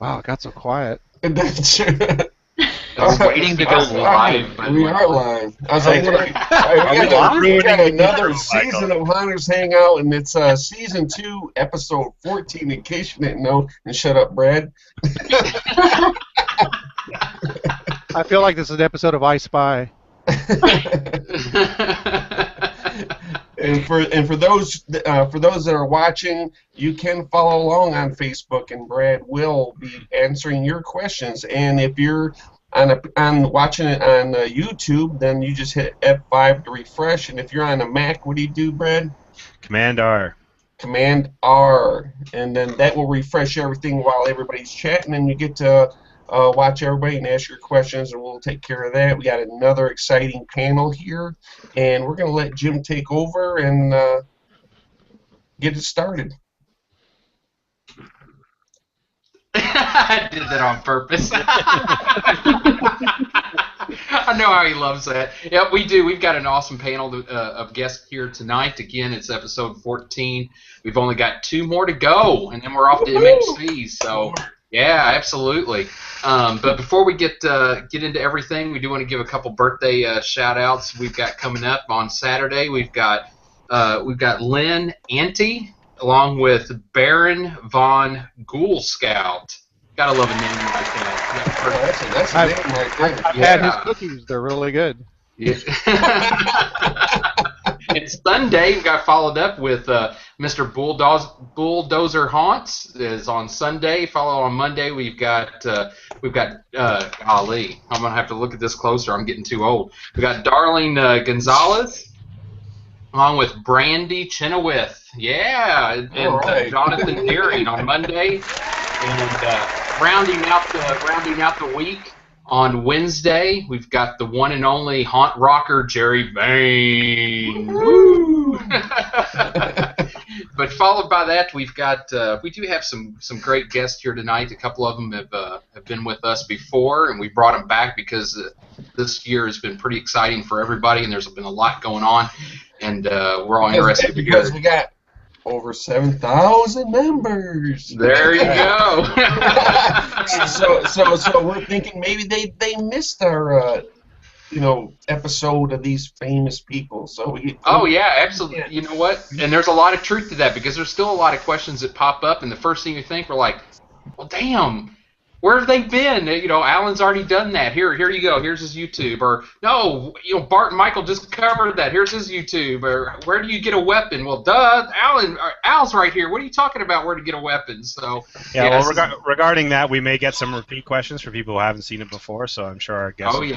Wow, it got so quiet. I was waiting to go live. We are live. I was like, we got another season of Hunters Hangout, and it's season 2, episode 14. In case you didn't know, and shut up, Brad. I feel like this is an episode of I Spy. And for those that are watching, you can follow along on Facebook, and Brad will be answering your questions. And if you're on watching it on YouTube, then you just hit F5 to refresh. And if you're on a Mac, what do you do, Brad? Command R. Command R, and then that will refresh everything while everybody's chatting, and you get to watch everybody and ask your questions, and we'll take care of that. We got another exciting panel here, and we're going to let Jim take over and get it started. I did that on purpose. I know how he loves that. Yep, we do. We've got an awesome panel of guests here tonight. Again, it's episode 14. We've only got 2 more to go, and then we're off to MHC. So, yeah, absolutely. But before we get into everything, we do want to give a couple birthday shout-outs we've got coming up on Saturday. We've got Lynn Ante, along with Baron von Ghoul Scout. Gotta love a name like that. That's a name right there. I've had his cookies. They're really good. Yeah. And Sunday, we got followed up with Mr. Bulldozer Haunts is on Sunday. Follow on Monday. We've got golly, I'm gonna have to look at this closer. I'm getting too old. We got Darlene Gonzalez, along with Brandy Chenoweth. Yeah, and right. Jonathan Deering on Monday, and rounding out the week on Wednesday, we've got the one and only haunt rocker Jerry Vane. Woo! But followed by that, we do have some great guests here tonight. A couple of them have been with us before, and we brought them back because this year has been pretty exciting for everybody, and there's been a lot going on, and we're all interested because we got over 7,000 members. There you go. so we're thinking maybe they missed our episode of these famous people. So oh yeah, absolutely. Yeah. You know what? And there's a lot of truth to that because there's still a lot of questions that pop up, and the first thing you think, we're like, well, damn. Where have they been? Alan's already done that. Here you go. Here's his YouTube. Or no, Bart and Michael just covered that. Here's his YouTube. Or where do you get a weapon? Well, duh, Al's right here. What are you talking about? Where to get a weapon? So yeah. Well, regarding that, we may get some repeat questions for people who haven't seen it before. So I'm sure our guests will be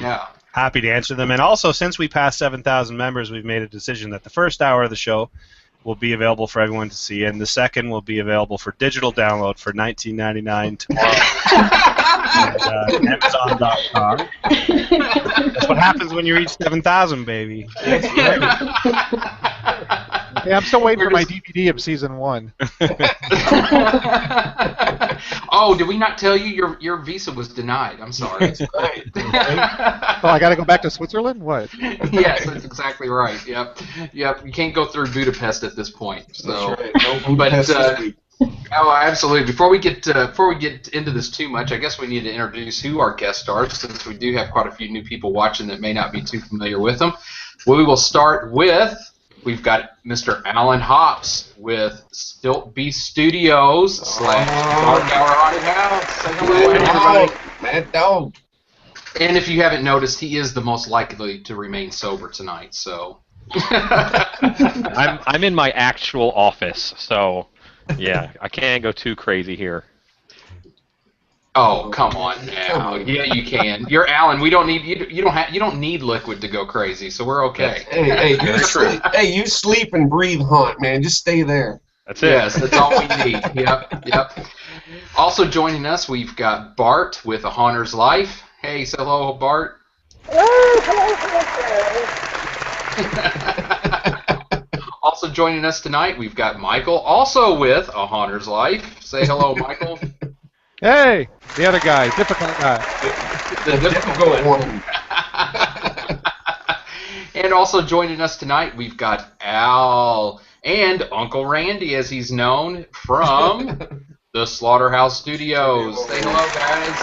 happy to answer them. And also, since we passed 7,000 members, we've made a decision that the first hour of the show will be available for everyone to see, and the second will be available for digital download for $19.99 tomorrow at Amazon.com. That's what happens when you reach 7,000, baby. Yeah, I'm still waiting for my DVD of season 1. Oh, did we not tell you your visa was denied? I'm sorry. That's right. Oh, I got to go back to Switzerland? What? Yes, that's exactly right. Yep. You can't go through Budapest at this point. So, that's right. No Budapest this week. Oh, absolutely. Before we get into this too much, I guess we need to introduce who our guests are, since we do have quite a few new people watching that may not be too familiar with them. We will start with. We've got Mr. Alan Hops with Stilt Beast Studios / Dark Hour Haunted House. Say hello, everybody. Mad Dog. And if you haven't noticed, he is the most likely to remain sober tonight. So. I'm in my actual office, so yeah, I can't go too crazy here. Oh, come on now. Yeah, you can. You're Alan. We don't need you don't need liquid to go crazy, so we're okay. Hey, you sleep and breathe haunt, man. Just stay there. That's it. Yes, that's all we need. Yep. Also joining us, we've got Bart with A Haunter's Life. Hey, say hello, Bart. Also joining us tonight, we've got Michael, also with A Haunter's Life. Say hello, Michael. Hey, the other guy, difficult guy. The difficult one. And also joining us tonight, we've got Al and Uncle Randy, as he's known, from the Slaughterhouse Studios. Say hello, guys.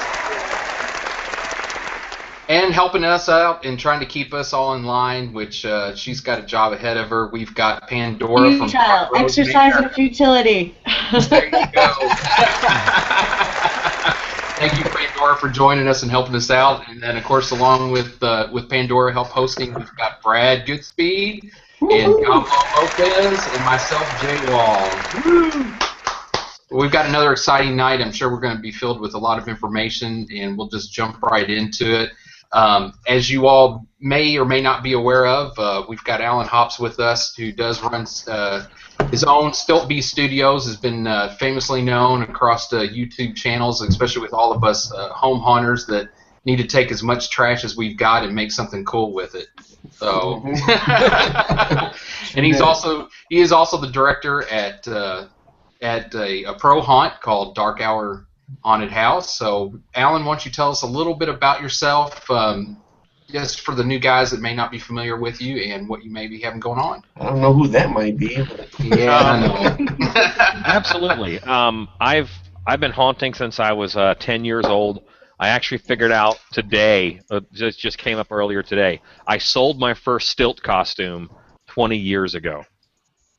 And helping us out and trying to keep us all in line, which she's got a job ahead of her. We've got Pandora from Futile. Exercise of futility. There you go. Thank you, Pandora, for joining us and helping us out. And then, of course, along with Pandora help hosting, we've got Brad Goodspeed and Pablo Lopez and myself, Jay Wall. We've got another exciting night. I'm sure we're going to be filled with a lot of information, and we'll just jump right into it. As you all may or may not be aware of, we've got Alan Hops with us, who does run his own Stilt Bee Studios, has been famously known across the YouTube channels, especially with all of us home haunters that need to take as much trash as we've got and make something cool with it. So, and he is also the director at a pro haunt called Dark Hour Haunted House. So, Alan, why don't you tell us a little bit about yourself, just for the new guys that may not be familiar with you and what you may be having going on. I don't know who that might be. Yeah, I know. Absolutely. I've been haunting since I was 10 years old. I actually figured out today, just came up earlier today, I sold my first stilt costume 20 years ago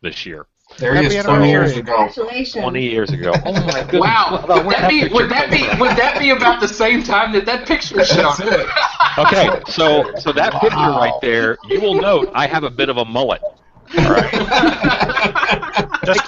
this year. There he is, 20 years ago. Congratulations. 20 years ago. Oh my goodness. Wow. Would that be about the same time that picture showed? Okay, so that picture right there, you will note I have a bit of a mullet. All right.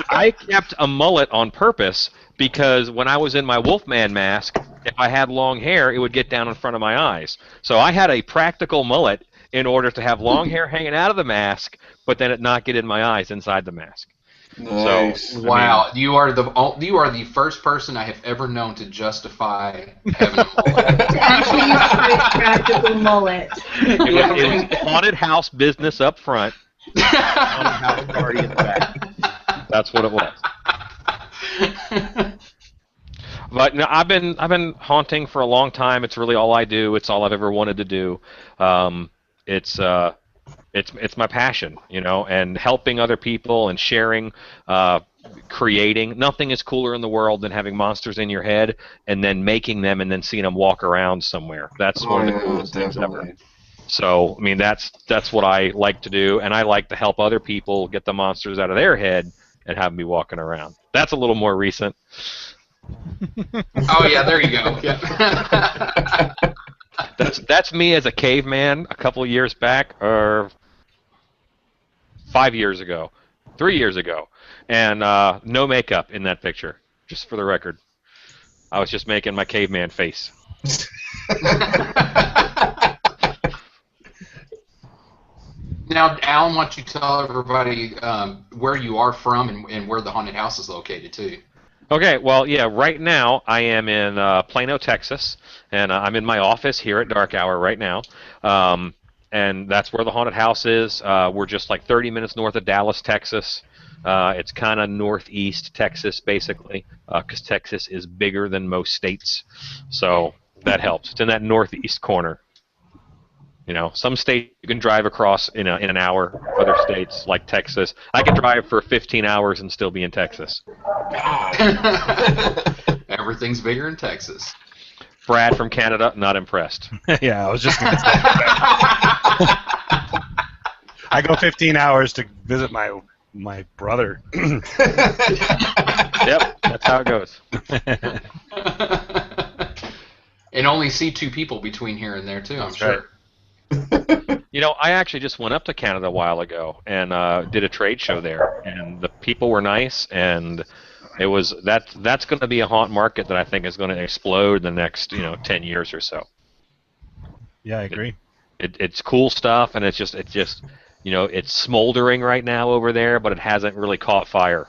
I kept a mullet on purpose because when I was in my Wolfman mask, if I had long hair, it would get down in front of my eyes. So I had a practical mullet in order to have long hair hanging out of the mask, but then it not get in my eyes inside the mask. Nice. So, wow, you are the first person I have ever known to justify having a mullet. To actually use a practical mullet. It was haunted house business up front. Haunted house party in the back. That's what it was. But no, I've been haunting for a long time. It's really all I do. It's all I've ever wanted to do. It's my passion, you know, and helping other people and sharing, creating. Nothing is cooler in the world than having monsters in your head and then making them and then seeing them walk around somewhere. That's one of the coolest things ever. So, I mean, that's what I like to do, and I like to help other people get the monsters out of their head and have them be walking around. That's a little more recent. Oh yeah, there you go. Yeah. That's me as a caveman a couple of years back, or 5 years ago, 3 years ago, and no makeup in that picture, just for the record. I was just making my caveman face. Now, Alan, why don't you tell everybody where you are from and where the haunted house is located, too? Okay, well, yeah, right now I am in Plano, Texas, and I'm in my office here at Dark Hour right now, and that's where the haunted house is. We're just like 30 minutes north of Dallas, Texas. It's kind of northeast Texas, basically, because Texas is bigger than most states, so that helps. It's in that northeast corner. You know, some states you can drive across in an hour. Other states, like Texas, I can drive for 15 hours and still be in Texas. Everything's bigger in Texas. Brad from Canada, not impressed. Yeah, I was just going to say that. I go 15 hours to visit my brother. Yep, that's how it goes. And only see two people between here and there, too, I'm sure. Right. You know, I actually just went up to Canada a while ago and did a trade show there, and the people were nice, and it was that's going to be a haunt market that I think is going to explode in the next 10 years or so. Yeah, I agree. It's cool stuff, and it's just it's smoldering right now over there, but it hasn't really caught fire.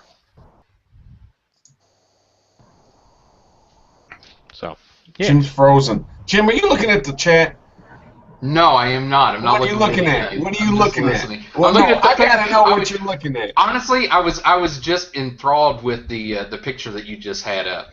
So yeah. Jim's frozen. Jim, are you looking at the chat? No, I am not. I'm not. What are you looking at? What are you looking at? Well, no, I gotta know what you're looking at. Honestly, I was just enthralled with the picture that you just had up.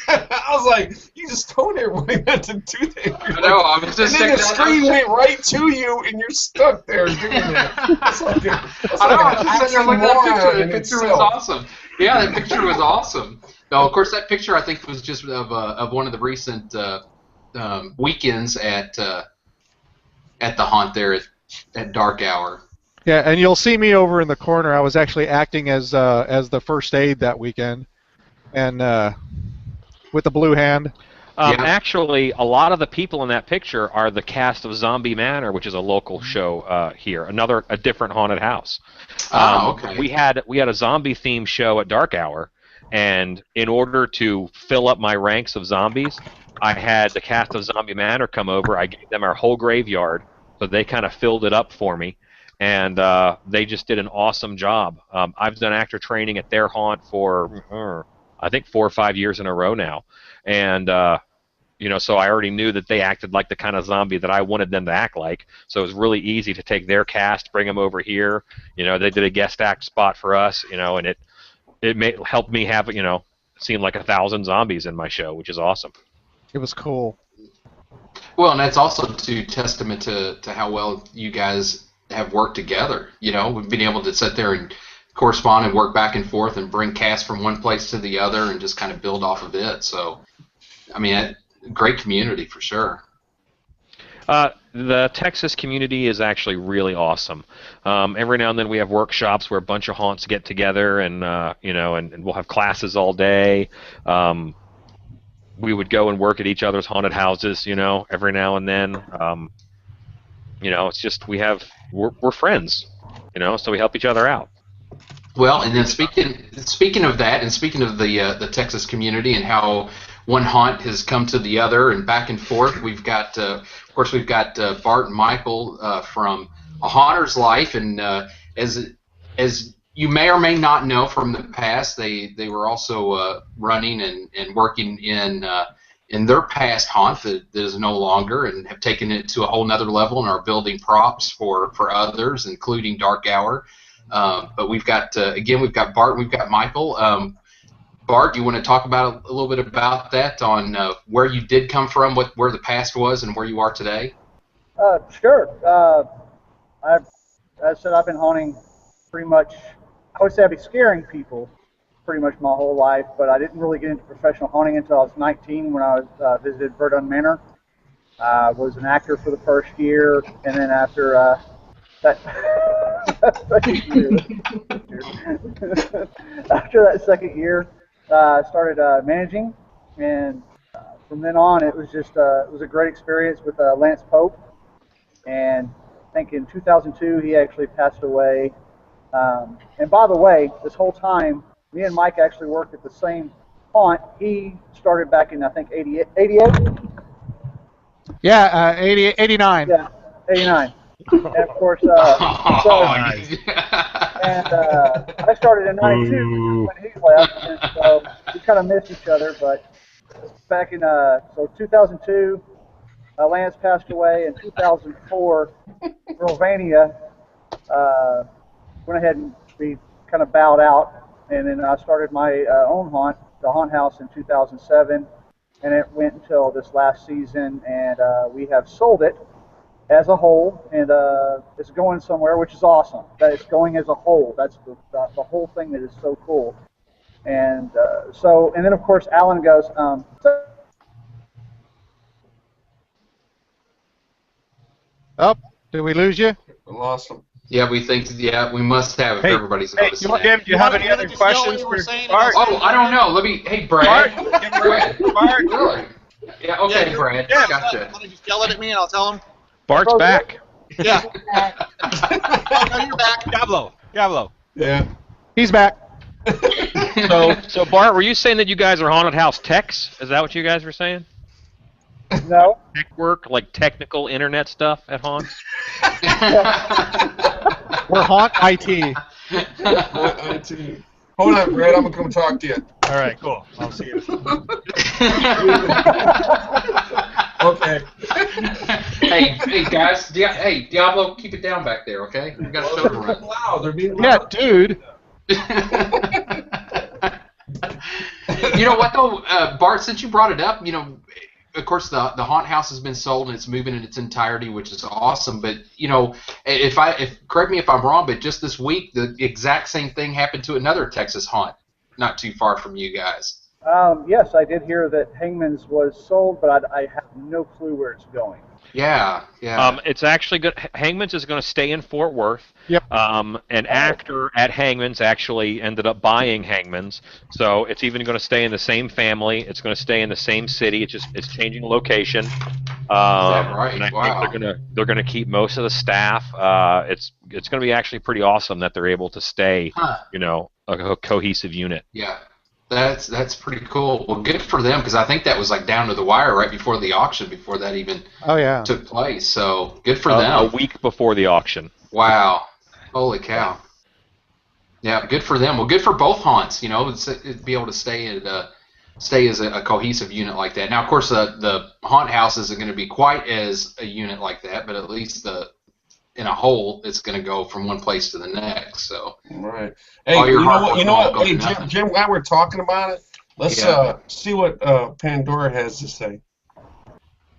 I was like, you just told everybody not to do that. I know. I was just. And then the screen went right to you, and you're stuck there doing that. It's like I know. I was just sitting there looking at that picture. The picture was awesome. Yeah, that picture was awesome. No, of course, that picture I think was just of one of the recent weekends at the haunt there at dark hour. Yeah, and you'll see me over in the corner. I was actually acting as the first aid that weekend, and with the blue hand. Actually, a lot of the people in that picture are the cast of Zombie Manor, which is a local show here. A different haunted house. Okay. We had a zombie themed show at dark hour, and in order to fill up my ranks of zombies, I had the cast of Zombie Manor come over. I gave them our whole graveyard, so they kind of filled it up for me, and they just did an awesome job. I've done actor training at their haunt for I think 4 or 5 years in a row now, and so I already knew that they acted like the kind of zombie that I wanted them to act like. So it was really easy to take their cast, bring them over here. They did a guest act spot for us, and it helped me have seem like 1,000 zombies in my show, which is awesome. It was cool. Well, and that's also testament to how well you guys have worked together. We've been able to sit there and correspond and work back and forth and bring cast from one place to the other and just kind of build off of it. So, I mean, great community for sure. The Texas community is actually really awesome. Every now and then we have workshops where a bunch of haunts get together, and and we'll have classes all day. We would go and work at each other's haunted houses, every now and then. It's just we're friends, so we help each other out. Well, and then speaking of that, and speaking of the Texas community and how one haunt has come to the other and back and forth, we've got Bart and Michael from A Haunter's Life, and as you may or may not know from the past, they were also running and working in their past haunt that is no longer, and have taken it to a whole nother level and are building props for others, including Dark Hour. But we've got Bart and we've got Michael. Bart, you want to talk about a little bit about that, on where you did come from, where the past was, and where you are today? Sure. As I said, I've been haunting pretty much, I would say I've been scaring people pretty much my whole life, but I didn't really get into professional haunting until I was 19 when I visited Bart Manor. I was an actor for the first year, and then after that after that second year, I started managing, and from then on it was just it was a great experience with Lance Pope, and I think in 2002 he actually passed away. And by the way, this whole time me and Mike actually worked at the same haunt. He started back in, I think, 88? Yeah, 89. Yeah, 89. And of course, and I started in 92 when he left, and so we kind of missed each other. But back in 2002, Lance passed away. In 2004, Romania went ahead and we kind of bowed out, and then I started my own haunt, the Haunt House, in 2007, and it went until this last season, and we have sold it as a whole, and it's going somewhere, which is awesome. That it's going as a whole. That's the whole thing that is so cool. And and then of course Alan goes, oh, did we lose you? We lost him. Yeah, we must have, if everybody's noticing. Jim, do you have any other questions for Bart? Oh, I don't know. Hey, Brad. Bart? Really? Yeah, okay, yeah, Brad. Yeah, gotcha. Want to just yell it at me and I'll tell him? Bart's back. Yeah. No, you're back. Diablo. Yeah. He's back. So Bart, were you saying that you guys are haunted house techs? Is that what you guys were saying? No. Tech work, like technical internet stuff at haunts? We're haunt IT. IT. Hold on, Brad. I'm gonna come talk to you. All right, cool. I'll see you. Okay. Hey guys. Hey, Diablo, keep it down back there, okay? We got a show to run. Wow, they're being Yeah, dude. You know what though, Bart? Since you brought it up, of course, the haunt house has been sold and it's moving in its entirety, which is awesome. But correct me if I'm wrong, but just this week, the exact same thing happened to another Texas haunt, not too far from you guys. Yes, I did hear that Hangman's was sold, but I have no clue where it's going. Yeah. It's actually good. Hangman's is going to stay in Fort Worth. Yep. An actor at Hangman's actually ended up buying Hangman's, so it's even going to stay in the same family. It's going to stay in the same city. It's changing location. Right? And I Wow. think they're gonna keep most of the staff. It's going to be actually pretty awesome that they're able to stay, a cohesive unit. Yeah. That's pretty cool. Well, good for them, because I think that was like down to the wire right before the auction, before that even took place. So good for them. A week before the auction. Wow. Holy cow. Yeah, good for them. Well, good for both haunts, to be able to stay as a cohesive unit like that. Now, of course, the haunt house isn't going to be quite as a unit like that, but at least in a whole, it's going to go from one place to the next. So. Right. Hey, you know what? Hey, Jim, while we're talking about it, let's see what Pandora has to say.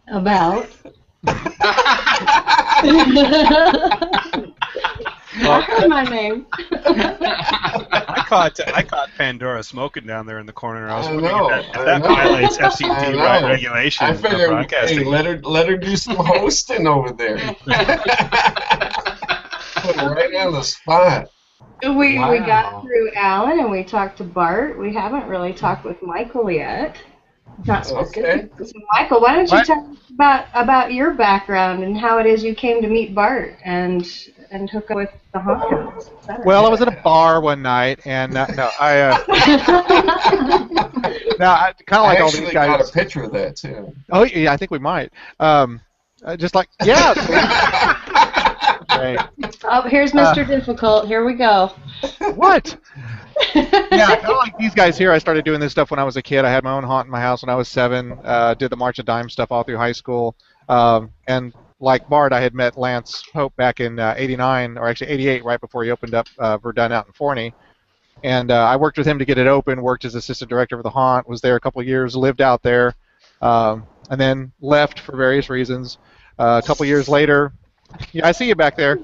About? Well, I heard my name. I caught Pandora smoking down there in the corner. I was wondering if I that know. violates FCC regulation. I figured, broadcasting. hey, let her do some hosting over there. Put her right on the spot. We got through Alan and we talked to Bart. We haven't really talked with Michael yet. Not specific. Okay. So Michael, why don't you tell us about your background and how it is you came to meet Bart and hook up with the haunt house? Well, I was at a bar one night, and I kind of like all these guys. I got a picture of that too. Oh yeah, I think we might. Just like Right. Oh, here's Mr. Difficult. Here we go. What? Yeah, kind of like these guys here. I started doing this stuff when I was a kid. I had my own haunt in my house when I was 7. Did the March of Dimes stuff all through high school. And like Bart, I had met Lance Pope back in 89, or actually 88, right before he opened up Verdun out in Forney. And I worked with him to get it open, worked as assistant director of the haunt, was there a couple of years, lived out there, and then left for various reasons. A couple of years later, yeah, I see you back there.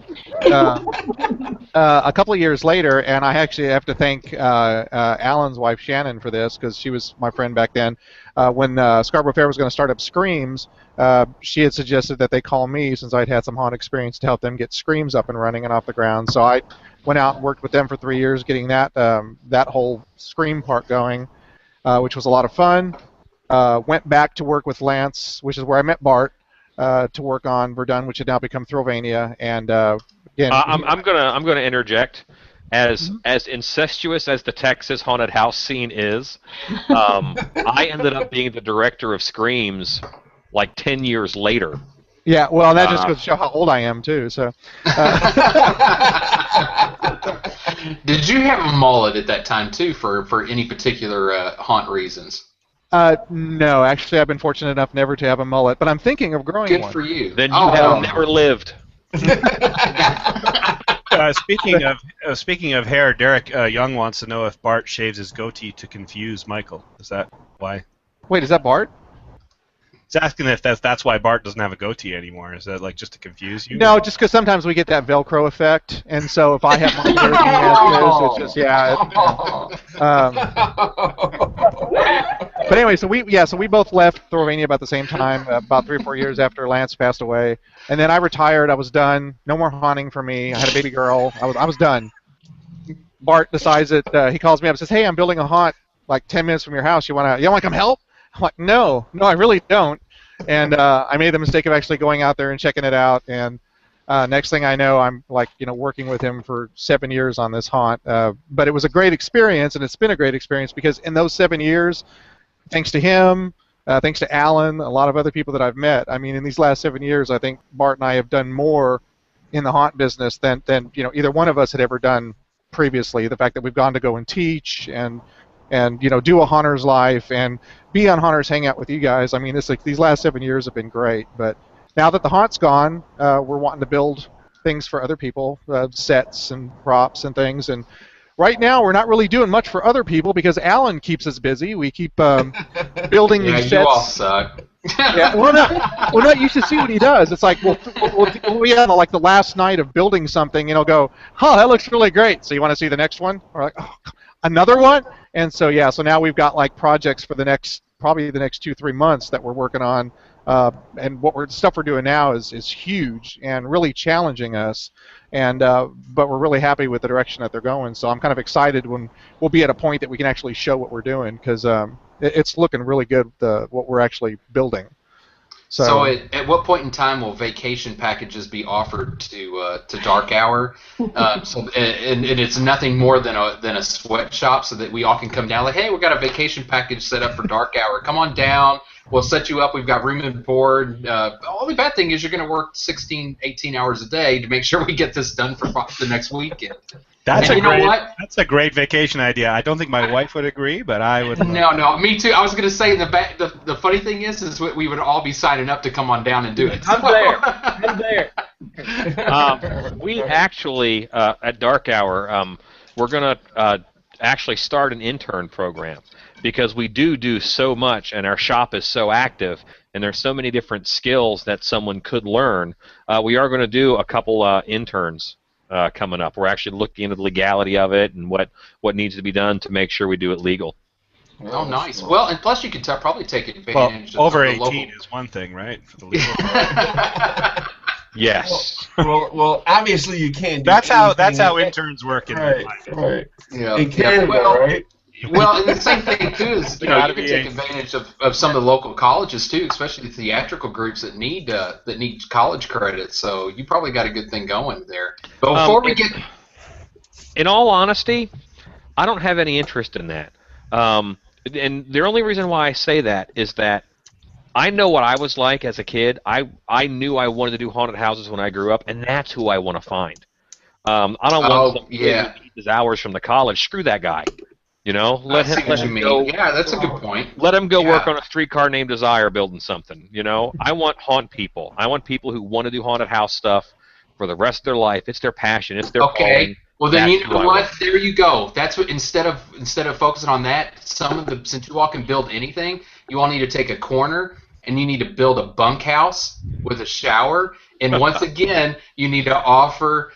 A couple of years later, and I actually have to thank Alan's wife, Shannon, for this, because she was my friend back then. When Scarborough Fair was going to start up Screams, she had suggested that they call me, since I'd had some haunt experience, to help them get Screams up and running and off the ground. So I went out and worked with them for 3 years, getting that whole Scream part going, which was a lot of fun. Went back to work with Lance, which is where I met Bart, to work on Verdun, which had now become Thrillvania, and again, I'm gonna interject. As incestuous as the Texas haunted house scene is, I ended up being the director of Screams like 10 years later. Yeah, well, that just goes to show how old I am too. So, did you have a mullet at that time too, for any particular haunt reasons? No, actually, I've been fortunate enough never to have a mullet, but I'm thinking of growing one. Good for you. Then you have never lived. Speaking of hair, Derek Young wants to know if Bart shaves his goatee to confuse Michael. Is that why? Wait, is that Bart? He's asking if that's why Bart doesn't have a goatee anymore. Is that like just to confuse you? No, just because sometimes we get that Velcro effect, and so if I have my hair, he has his, it's just But anyway, so we both left Thrillvania about the same time, about 3 or 4 years after Lance passed away, and then I retired. I was done. No more haunting for me. I had a baby girl. I was done. Bart decides that he calls me up and says, "Hey, I'm building a haunt like 10 minutes from your house. You want to come help?" I'm like, no, I really don't. And I made the mistake of actually going out there and checking it out. And next thing I know, I'm working with him for 7 years on this haunt. But it was a great experience, and it's been a great experience because in those 7 years, thanks to him, thanks to Alan, a lot of other people that I've met. I mean, in these last 7 years, I think Bart and I have done more in the haunt business than either one of us had ever done previously. The fact that we've gone to go and teach and do a Haunter's Life and be on Haunter's Hangout with you guys. I mean, these last 7 years have been great. But now that the haunt's gone, we're wanting to build things for other people, sets and props and things. And right now, we're not really doing much for other people because Alan keeps us busy. We keep building these sets. You all suck. Yeah, well, you should see what he does. It's like we'll be on like the last night of building something, and he'll go, "Oh, that looks really great. So you want to see the next one?" We're like, "Oh, another one. And so yeah, so now we've got like projects for probably the next 2-3 months that we're working on. And stuff we're doing now is huge and really challenging us, and but we're really happy with the direction that they're going. So I'm kind of excited when we'll be at a point that we can actually show what we're doing, because it's looking really good, what we're actually building. So at what point in time will vacation packages be offered to Dark Hour? And it's nothing more than a sweatshop, so that we all can come down like, hey, we've got a vacation package set up for Dark Hour. Come on down. We'll set you up. We've got room and board. The only bad thing is you're going to work 16, 18 hours a day to make sure we get this done for the next weekend. That's a great vacation idea. I don't think my wife would agree, but I would. No, me too. I was going to say the funny thing is we would all be signing up to come on down and do it. I'm there. We actually at Dark Hour, we're going to actually start an intern program, because we do so much, and our shop is so active, and there's so many different skills that someone could learn. We are going to do a couple interns coming up. We're actually looking into the legality of it and what needs to be done to make sure we do it legal. Oh, nice. Well, and plus you could probably take advantage of over the 18 local... is one thing, right? For the legal. Yes. Well, obviously you can't do that's how anything. interns work in Right. Yeah. In Canada, right? Well, and the same thing too is you can take advantage of some of the local colleges too, especially the theatrical groups that need college credits. So you probably got a good thing going there. But before we get, in all honesty, I don't have any interest in that. And the only reason why I say that is that I know what I was like as a kid. I knew I wanted to do haunted houses when I grew up, and that's who I want to find. I don't want some kid who needs his hours from the college. Screw that guy. You know, let him go. Yeah, that's a good point. Let him go work on a streetcar named Desire building something. You know, I want haunt people. I want people who want to do haunted house stuff for the rest of their life. It's their passion. It's their calling. Well, then you know what? There you go. That's what instead of focusing on that, since you all can build anything, you all need to take a corner and you need to build a bunkhouse with a shower. And once again, you need to offer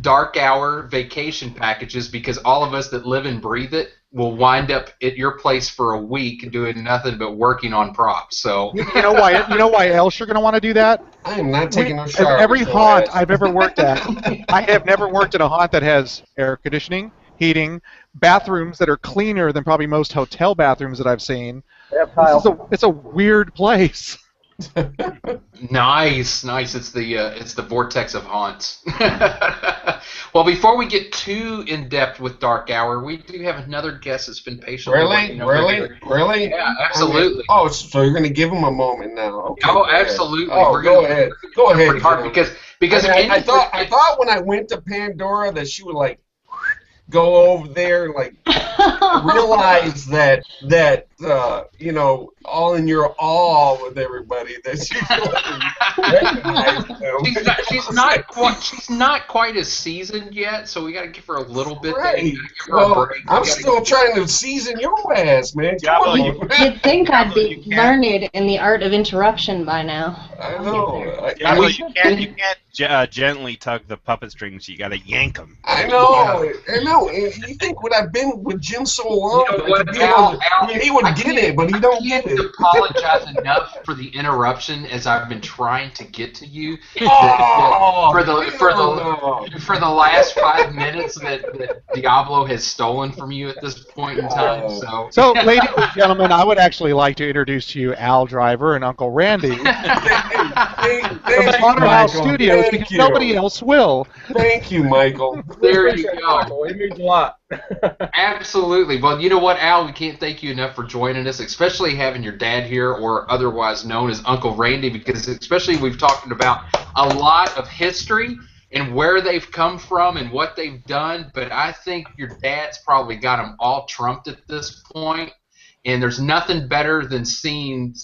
Dark Hour vacation packages, because all of us that live and breathe it will wind up at your place for a week doing nothing but working on props. So you know why else you're going to want to do that? I am not taking a shower. Every haunt I've ever worked at, I have never worked at a haunt that has air conditioning, heating, bathrooms that are cleaner than probably most hotel bathrooms that I've seen. It's a weird place. Nice. It's the vortex of haunts. Well, before we get too in depth with Dark Hour, we do have another guest that's been patient. Really? Yeah, absolutely. Oh, so you're going to give him a moment now? Okay, absolutely. Oh, go ahead. Go ahead. Pretty hard because I thought when I went to Pandora that she would like go over there and like realize that you know, all in your awe with everybody that she's not quite as seasoned yet, so we got to give her a little bit. Right. Well, I'm still trying to season your ass, man. You'd think I'd be learned in the art of interruption by now. I know. You can't gently tug the puppet strings. You got to yank them. I know. And you think when I've been with Jim so long, he would get it, but he don't get it. Apologize enough for the interruption as I've been trying to get to you for the last 5 minutes that Diablo has stolen from you at this point in time. So, ladies and gentlemen, I would actually like to introduce to you Al Driver and Uncle Randy from Haunted House Studios, because nobody else will. Thank you, Michael. There you go. Michael, it means a lot. Absolutely. Well, you know what, Al? We can't thank you enough for joining us, especially having your dad here, or otherwise known as Uncle Randy, because especially we've talked about a lot of history and where they've come from and what they've done, but I think your dad's probably got them all trumped at this point, and there's nothing better than seeing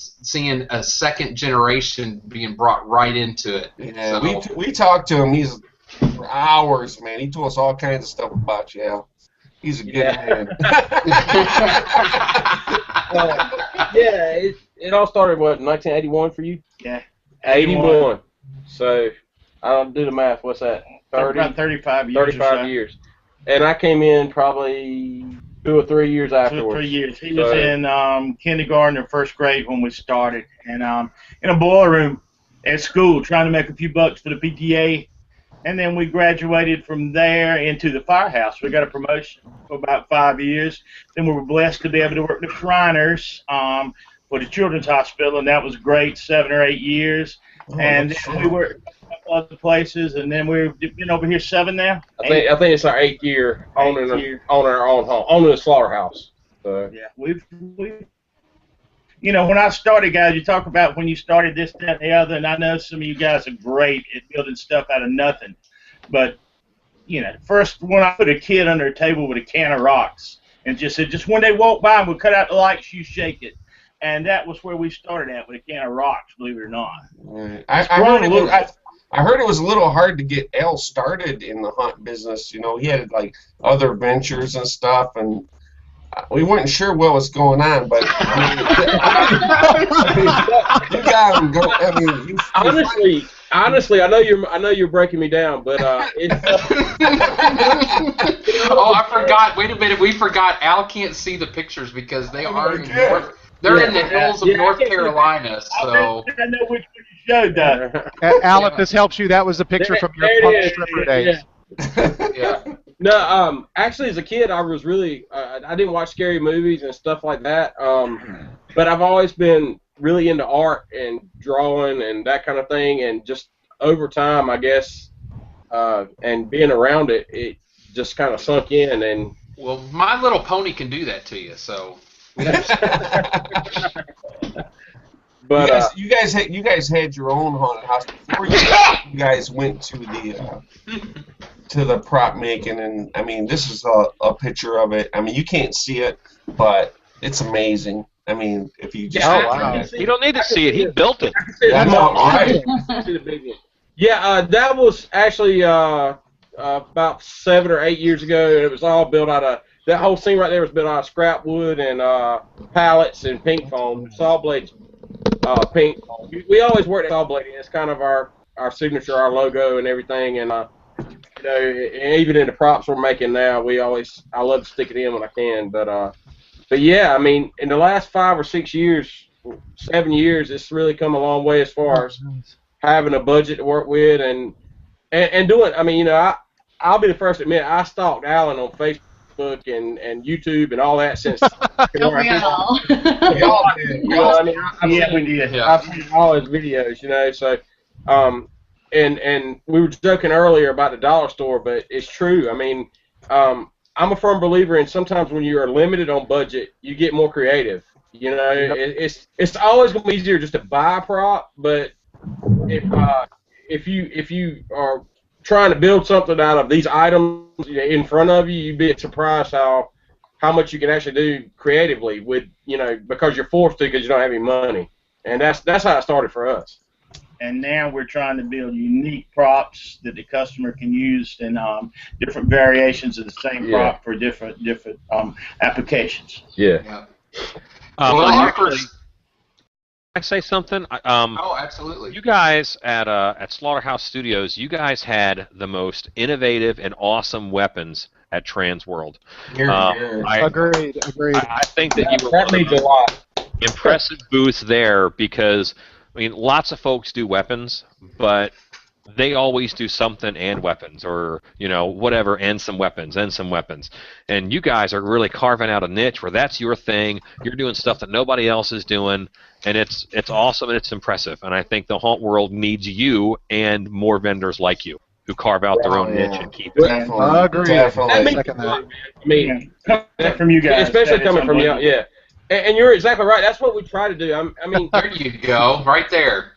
a second generation being brought right into it. Yeah, so, we talked to him. He's for hours, man. He told us all kinds of stuff about you, Al. He's a good man. It all started, what, 1981 for you? Yeah. 81. So, I'll do the math. What's that? 30? About 35 years. 35 years. And I came in probably 2 or 3 years afterwards. 2 or 3 years. He was in kindergarten or first grade when we started, and in a boiler room at school, trying to make a few bucks for the PTA. And then we graduated from there into the firehouse. We got a promotion for about 5 years. Then we were blessed to be able to work the Shriners for the Children's Hospital, and that was great, 7 or 8 years. And then we worked a couple other places, and then we've been over here 7 now. I think it's our 8th year owning our own home, owning a slaughterhouse. So. Yeah, we've you know, when I started, guys, you talk about when you started this, that, and the other, and I know some of you guys are great at building stuff out of nothing. But, you know, first when I put a kid under a table with a can of rocks and just said, just when they walk by and we'll cut out the lights, you shake it. And that was where we started at, with a can of rocks, believe it or not. I heard it was a little hard to get Al started in the hunt business. You know, he had, like, other ventures and stuff, and we weren't sure what was going on, but I mean, you got him go. I mean, honestly, I know you're breaking me down, but it's. Oh, I forgot. Wait a minute, we forgot. Al can't see the pictures because they are in North. They're in the hills of North Carolina, so. I know which one you showed that. Al, if this helps you, that was a picture from your punk stripper days. Yeah. No, actually, as a kid, I was really I didn't watch scary movies and stuff like that. But I've always been really into art and drawing and that kind of thing. And just over time, I guess, and being around it, it just kind of sunk in. And well, My Little Pony can do that to you. So. But you guys had your own haunted house before you guys went to the prop making, and I mean, this is a picture of it. I mean, you can't see it, but it's amazing. I mean, if you just you don't need to see it. He built it. Yeah, that was actually about 7 or 8 years ago. It was all built out of that whole scene right there was built out of scrap wood and pallets and pink foam, saw blades. Pink. We always work at saw blading. It's kind of our signature, our logo, and everything. And you know, even in the props we're making now, I love to stick it in when I can. But yeah, I mean, in the last 5 or 6 years, 7 years, it's really come a long way as far as having a budget to work with and doing. I mean, you know, I'll be the first to admit I stalked Alan on Facebook and YouTube and all that since. Don't we all? We did. I've seen all his videos, you know. So, and we were joking earlier about the dollar store, but it's true. I mean, I'm a firm believer in sometimes when you are limited on budget, you get more creative. You know, it's always going to be easier just to buy a prop, but if you are trying to build something out of these items in front of you, you'd be surprised how much you can actually do creatively with, you know, because you're forced to because you don't have any money. And that's how it started for us. And now we're trying to build unique props that the customer can use in different variations of the same prop for different applications. Yeah. Can I say something? Oh, absolutely. You guys at Slaughterhouse Studios, you guys had the most innovative and awesome weapons at Transworld. Agreed. I think that you were that means a lot. Impressive booth there because, I mean, lots of folks do weapons, but they always do something and weapons, or, you know, whatever, and some weapons, and some weapons. And you guys are really carving out a niche where that's your thing. You're doing stuff that nobody else is doing, and it's awesome and it's impressive. And I think the haunt world needs you and more vendors like you who carve out their own niche and keep it. Definitely. I mean, coming from you guys, especially coming from you, yeah. And you're exactly right. That's what we try to do. I mean, there you go, right there.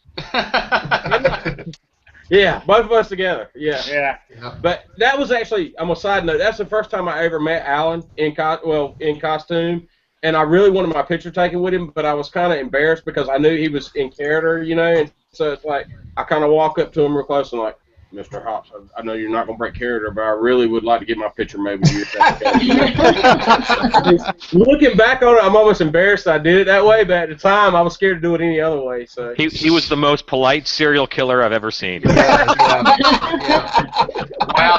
Yeah, both of us together. Yeah. Yeah. But that was actually, on a side note, that's the first time I ever met Alan in costume, and I really wanted my picture taken with him, but I was kind of embarrassed because I knew he was in character, you know, and so it's like I kind of walk up to him real close and like, Mr. Hops. I know you're not going to break character, but I really would like to get my picture made with you. Looking back on it, I'm almost embarrassed I did it that way, but at the time, I was scared to do it any other way. So he was the most polite serial killer I've ever seen. Wow,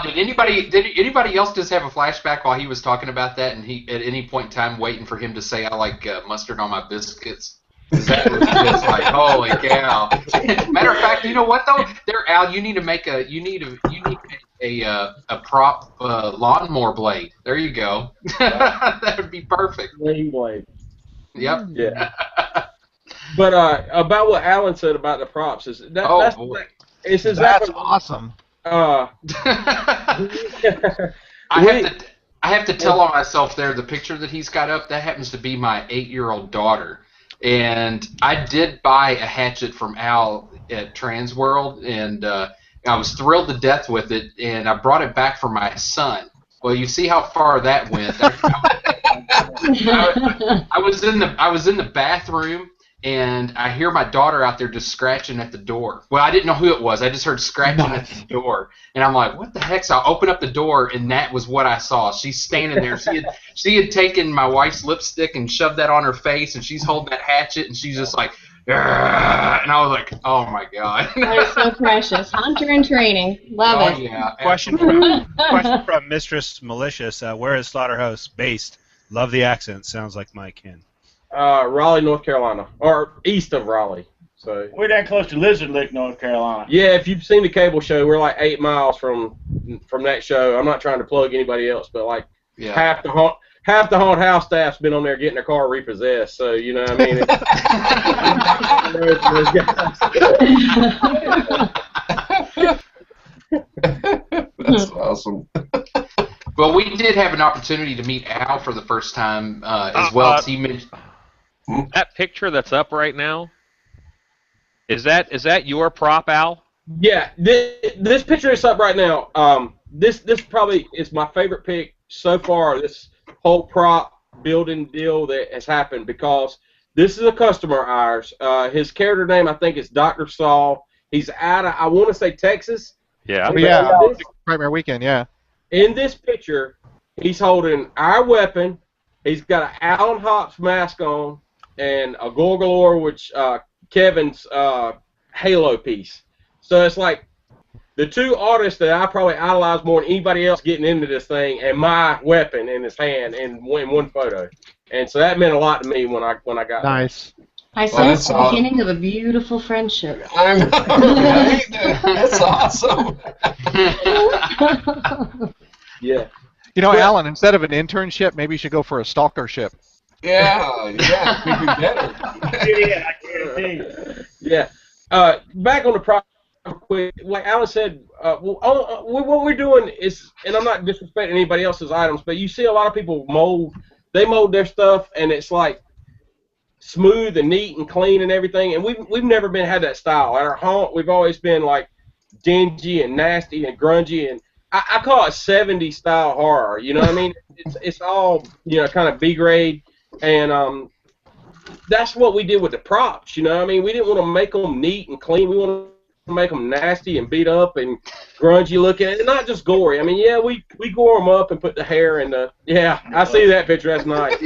did anybody else just have a flashback while he was talking about that, and he at any point in time waiting for him to say I like mustard on my biscuits? That was just like, holy cow! Matter of fact, you know what though? There, Al, you need to make a prop lawnmower blade. There you go. That would be perfect. Blade. Yep. Yeah. But about what Alan said about the props is that's That's awesome. I have to tell on myself there. The picture that he's got up, that happens to be my 8-year-old daughter. And I did buy a hatchet from Al at Trans World, and I was thrilled to death with it, and I brought it back for my son. Well, you see how far that went. I was in the bathroom, and I hear my daughter out there just scratching at the door. Well, I didn't know who it was. I just heard scratching at the door, and I'm like, "What the heck?" So I open up the door, and that was what I saw. She's standing there. She had taken my wife's lipstick and shoved that on her face, and she's holding that hatchet, and she's just like, "Argh!" And I was like, "Oh my god!" That is so precious. Hunter in training, love it. Yeah. Question from Mistress Malicious. Where is Slaughterhouse based? Love the accent. Sounds like my kin. Raleigh, North Carolina, or east of Raleigh. So we're that close to Lizard Lick, North Carolina. Yeah, if you've seen the cable show, we're like 8 miles from that show. I'm not trying to plug anybody else, but like half the haunted house staff's been on there getting their car repossessed. So you know what I mean. That's awesome. Well, we did have an opportunity to meet Al for the first time as well. That picture that's up right now, is that your prop, Al? Yeah, this picture is up right now. This probably is my favorite pick so far. This whole prop building deal that has happened, because this is a customer of ours. His character name I think is Dr. Saul. He's out of, I want to say, Texas. Yeah. Nightmare Weekend. Yeah. In this picture, he's holding our weapon. He's got an Alan Hops mask on and a Gorgalore, which Kevin's Halo piece. So it's like the two artists that I probably idolize more than anybody else getting into this thing, and my weapon in his hand in one photo. And so that meant a lot to me when I got nice. I sense the beginning of a beautiful friendship. I know, right? That's awesome. Yeah. You know, Alan, instead of an internship, maybe you should go for a stalkership. Yeah, could be better. Yeah, I guarantee. Yeah. Back on the prop quick, like Alan said, what we're doing is, and I'm not disrespecting anybody else's items, but you see a lot of people mold their stuff, and it's like smooth and neat and clean and everything, and we've never had that style. At our haunt, we've always been like dingy and nasty and grungy, and I call it 70s style horror. You know what I mean? It's all, you know, kind of B grade, and that's what we did with the props. You know what I mean? We didn't want to make them neat and clean. We wanted to make them nasty and beat up and grungy looking, and not just gory. I mean, yeah, we gore them up and put the hair in the. Yeah, I see that picture. That's nice.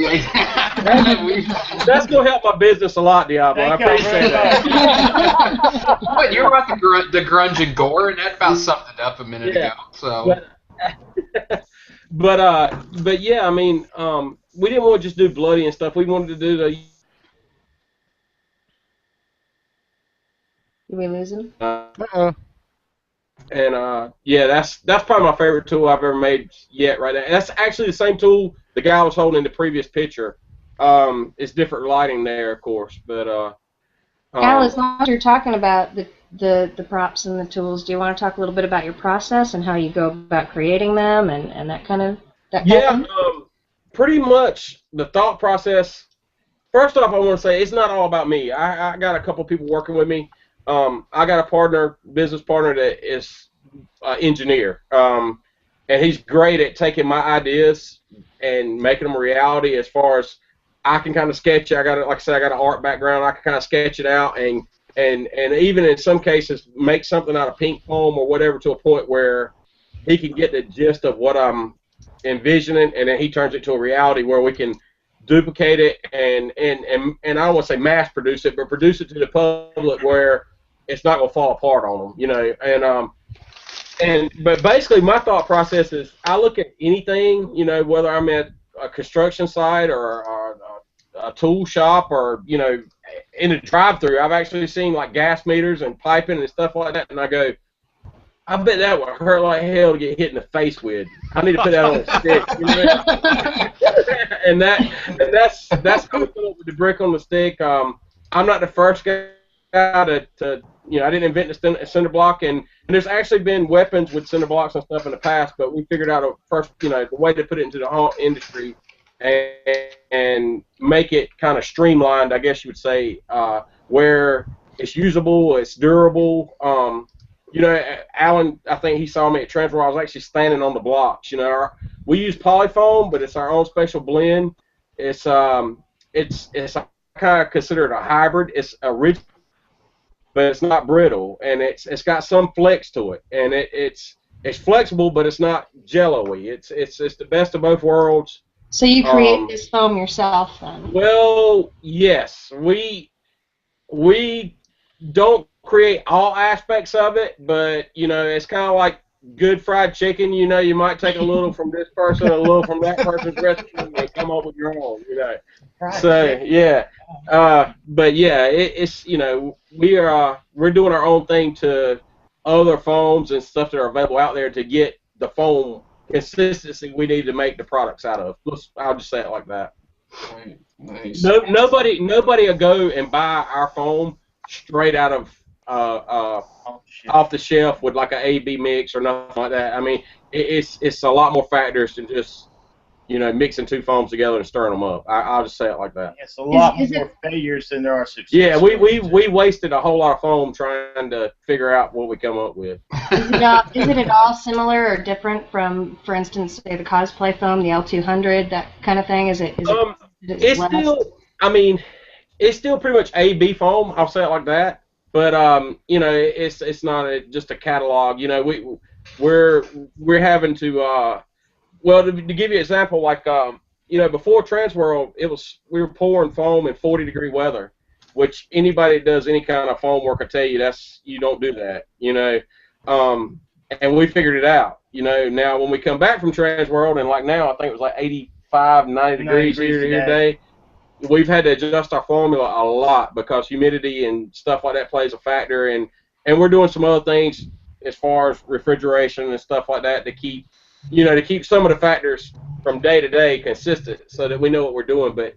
That's gonna help my business a lot, Diablo. I appreciate that. But you're about the grunge and gore, and that about summed it up a minute ago. So. But yeah, I mean, we didn't want to just do bloody and stuff. We wanted to do the. Did we lose him? And yeah, that's probably my favorite tool I've ever made yet, right now. And that's actually the same tool the guy was holding in the previous picture. It's different lighting there, of course, but Al, as long as you're talking about the props and the tools, do you want to talk a little bit about your process and how you go about creating them and that kind of thing? Pretty much the thought process. First off, I want to say it's not all about me. I got a couple people working with me. I got a business partner that is an engineer, and he's great at taking my ideas and making them a reality. As far as I can kind of sketch, like I said, I got an art background. I can kind of sketch it out and and even in some cases make something out of pink foam or whatever to a point where he can get the gist of what I'm envisioning, and then he turns it to a reality where we can duplicate it and I don't want to say mass produce it, but produce it to the public where it's not going to fall apart on them, you know. But basically my thought process is I look at anything, you know, whether I'm at a construction site or a tool shop or, you know, in a drive-through. I've actually seen like gas meters and piping and stuff like that, and I go, I bet that would hurt like hell to get hit in the face with. I need to put that on a stick, you know? and that's how we put up with the brick on the stick. I'm not the first guy to you know, I didn't invent the cinder block, and there's actually been weapons with cinder blocks and stuff in the past, but we figured out the way to put it into the whole industry and make it kind of streamlined, I guess you would say, where it's usable, it's durable. You know, Alan, I think he saw me at Transfer. I was actually standing on the blocks. You know, we use polyfoam, but it's our own special blend. It's kind of considered a hybrid. It's a rigid, but it's not brittle, and it's got some flex to it, and it's flexible, but it's not jello-y. It's the best of both worlds. So you create this foam yourself, then? Well, yes, we don't create all aspects of it, but you know, it's kind of like good fried chicken. You know, you might take a little from this person, a little from that person's recipe, and come up with your own. You know, right. So yeah, but yeah, it's you know, we're doing our own thing to other foams and stuff that are available out there to get the foam consistency we need to make the products out of. I'll just say it like that. Right. Nice. Nobody will go and buy our foam straight out of off the shelf with like an A/B mix or nothing like that. I mean, it's a lot more factors than just, you know, mixing two foams together and stirring them up. I'll just say it like that. It's a lot more failures than there are successes. Yeah, we wasted a whole lot of foam trying to figure out what we come up with. Is it at all similar or different from, for instance, say the cosplay foam, the L200, that kind of thing? It's still, I mean, it's still pretty much A/B foam. I'll say it like that. But you know, it's not just a catalog. You know, we're having to well, to give you an example, like you know, before Transworld, we were pouring foam in 40-degree weather, which anybody that does any kind of foam work will tell you you don't do that. You know, and we figured it out. You know, now when we come back from Transworld, and like now I think it was like 85, 90 degrees here today. We've had to adjust our formula a lot because humidity and stuff like that plays a factor, and we're doing some other things as far as refrigeration and stuff like that to keep some of the factors from day to day consistent so that we know what we're doing. But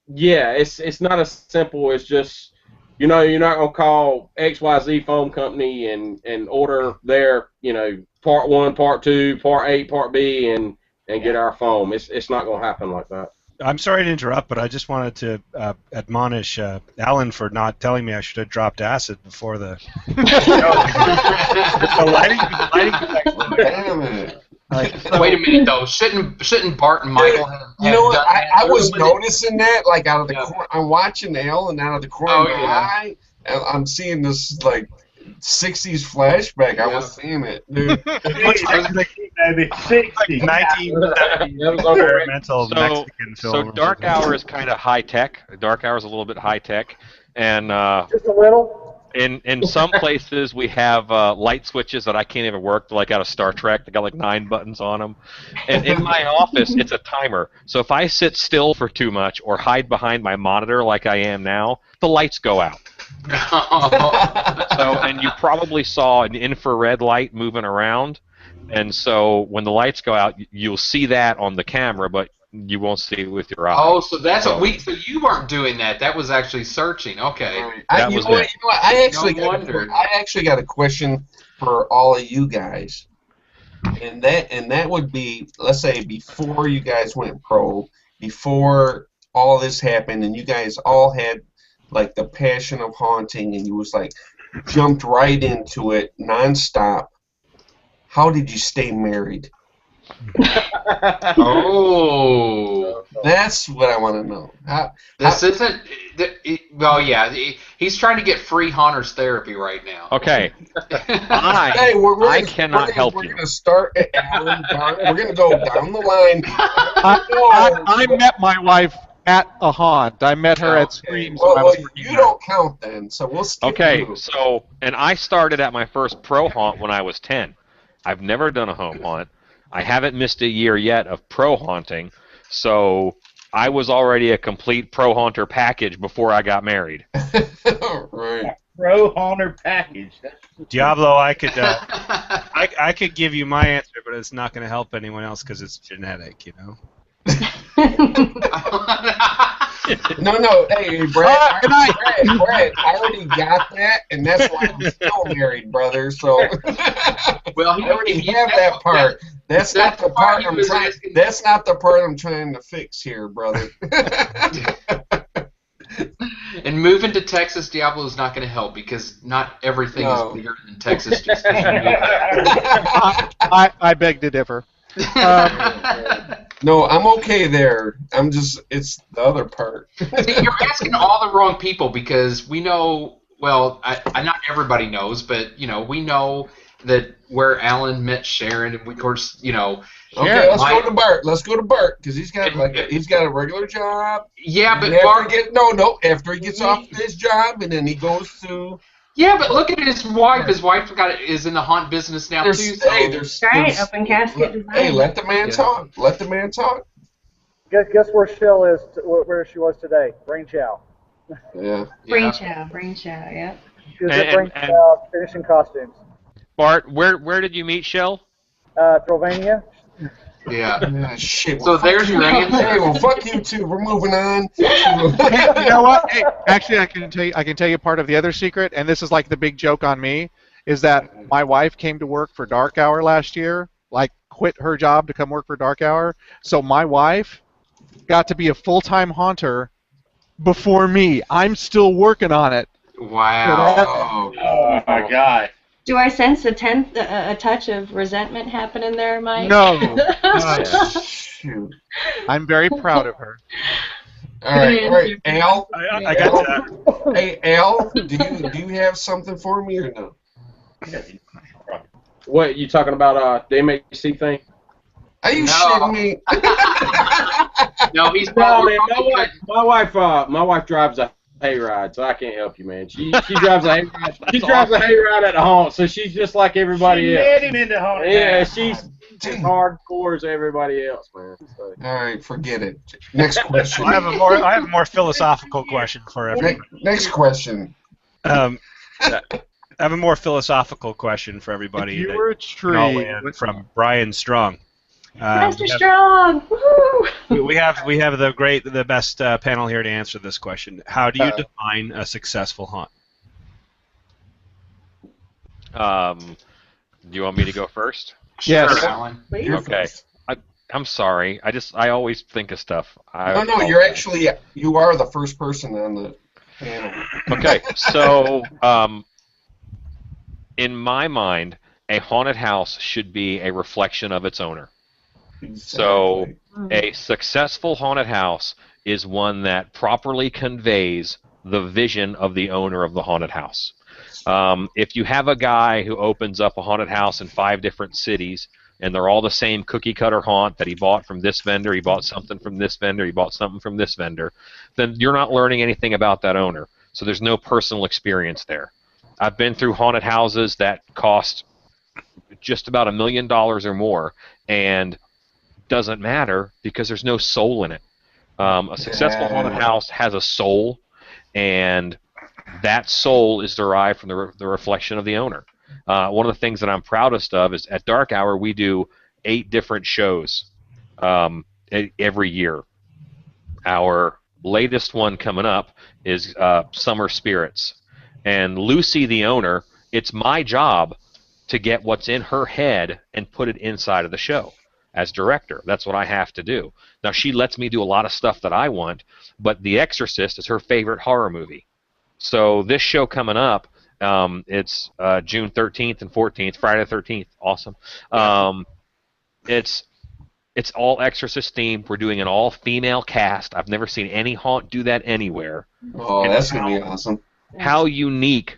yeah, it's not as simple as just, you know, you're not gonna call XYZ foam company and order their, you know, part 1, part 2, part 8, part B and get our foam. It's not gonna happen like that. I'm sorry to interrupt, but I just wanted to admonish Alan for not telling me I should have dropped acid before the lighting. Wait a minute, though. Shouldn't Bart and Michael have you know what? done I was noticing that, like, out of the corner. I'm watching Alan, and out of the corner of my eye, I'm seeing this, like, 60s flashback. I was seeing it, dude. The 60s. 1970s experimental Mexican film. So Dark Hour is kind of high tech. Dark Hour is a little bit high tech, and just a little. In some places we have light switches that I can't even work, like out of Star Trek. They got like 9 buttons on them. And in my office, it's a timer. So if I sit still for too much or hide behind my monitor like I am now, the lights go out. And you probably saw an infrared light moving around, and so when the lights go out, you'll see that on the camera, but you won't see it with your eyes. Oh, so that's so you weren't doing that. That was actually searching. Okay. You know what? I actually got a question for all of you guys, and that would be, let's say, before you guys went pro, before all this happened, and you guys all had like the passion of haunting, and you was like jumped right into it nonstop. How did you stay married? Oh, that's what I want to know. This isn't. Well, yeah, he's trying to get free Haunters therapy right now. Okay. I cannot help you. We're going to start at Alan. We're going to go down the line. I met my wife at a haunt. I met her at Screams. Well, you don't count then, so we'll skip you. And I started at my first pro haunt when I was 10. I've never done a home haunt. I haven't missed a year yet of pro haunting, so I was already a complete pro haunter package before I got married. Right. Pro haunter package. Diablo, I could I could give you my answer, but it's not going to help anyone else because it's genetic, you know. No. Hey, Brad, Brad, I already got that, and that's why I'm still married, brother. So, well, I already have that part. That's not the part I'm trying. That's not the part I'm trying to fix here, brother. And moving to Texas, Diablo is not going to help because not everything is bigger in Texas. Just I beg to differ. No, I'm okay there. It's the other part. See, you're asking all the wrong people because we know, well, not everybody knows, but, we know that where Alan met Sharon, and of course, Okay, let's go to Bart. Let's go to Bart because he's got a regular job. Yeah, but after he gets off his job, and then he goes to. Yeah, but look at his wife. His wife is in the haunt business now too. Open casket design. Hey, let the man talk. Let the man talk. Guess where Shell is? Where she was today? Brain Chow. Yeah. Brain Chow. Yeah. She was at Brain Chow finishing costumes. Bart, where did you meet Shell? Trovania. Yeah. Shit. So there's your answer. Hey, well, fuck you too. We're moving on. Hey, you know what? Hey, actually, I can tell you part of the other secret, and this is like the big joke on me, is that my wife came to work for Dark Hour last year, like quit her job to come work for Dark Hour. So my wife got to be a full-time haunter before me. I'm still working on it. Wow. Oh my God. Do I sense a touch of resentment happening there, Mike? No. Shoot. I'm very proud of her. All right, Al. I got that. Hey, Al, do you have something for me or no? What, you talking about the MHC thing? Are you shitting me? No, he's man. My wife drives a hayride, so I can't help you, man. She drives a hayride. She drives a hayride at the haunt, so she's just like everybody else. Led him into haunt. Yeah, she's as hardcore as everybody else, man. So. All right, forget it. Next question. I have a more philosophical question for everybody. Next question. I have a more philosophical question for everybody. If you were a tree. From Brian Strong. Master Strong! Woohoo! We have the best panel here to answer this question. How do you define a successful haunt? Do you want me to go first? Yes. Sure, Alan. Okay. I'm sorry. I always think of stuff. No, you are the first person on the panel. Okay, so in my mind, a haunted house should be a reflection of its owner. Exactly. So a successful haunted house is one that properly conveys the vision of the owner of the haunted house. If you have a guy who opens up a haunted house in 5 different cities, and they're all the same cookie-cutter haunt that he bought from this vendor, he bought something from this vendor, he bought something from this vendor, then you're not learning anything about that owner. So there's no personal experience there. I've been through haunted houses that cost just about $1 million or more, and doesn't matter because there's no soul in it. A successful haunted house has a soul, and that soul is derived from the reflection of the owner. One of the things that I'm proudest of is at Dark Hour we do 8 different shows every year. Our latest one coming up is Summer Spirits. And Lucy, the owner, it's my job to get what's in her head and put it inside of the show. As director, that's what I have to do. Now, she lets me do a lot of stuff that I want, but The Exorcist is her favorite horror movie. So this show coming up, it's June 13th and 14th, Friday the 13th. Awesome. It's It's all Exorcist themed. We're doing an all-female cast. I've never seen any haunt do that anywhere. Oh, that's gonna be awesome. How unique,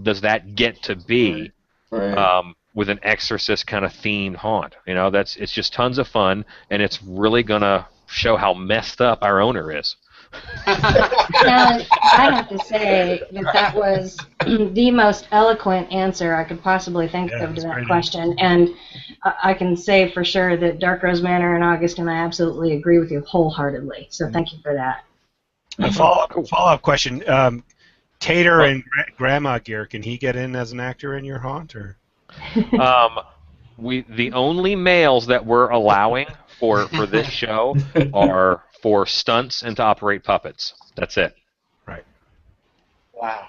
does that get to be? Right. With an Exorcist kind of themed haunt. It's just tons of fun, and it's really gonna show how messed up our owner is. And I have to say that was the most eloquent answer I could possibly think of to that question. And I can say for sure that Dark Rose Manor and August and I absolutely agree with you wholeheartedly. So thank you for that. A follow-up question. Tater and Grandma Gear, can he get in as an actor in your haunt? Or? The only males that we're allowing for this show are for stunts and to operate puppets. That's it. Right. Wow.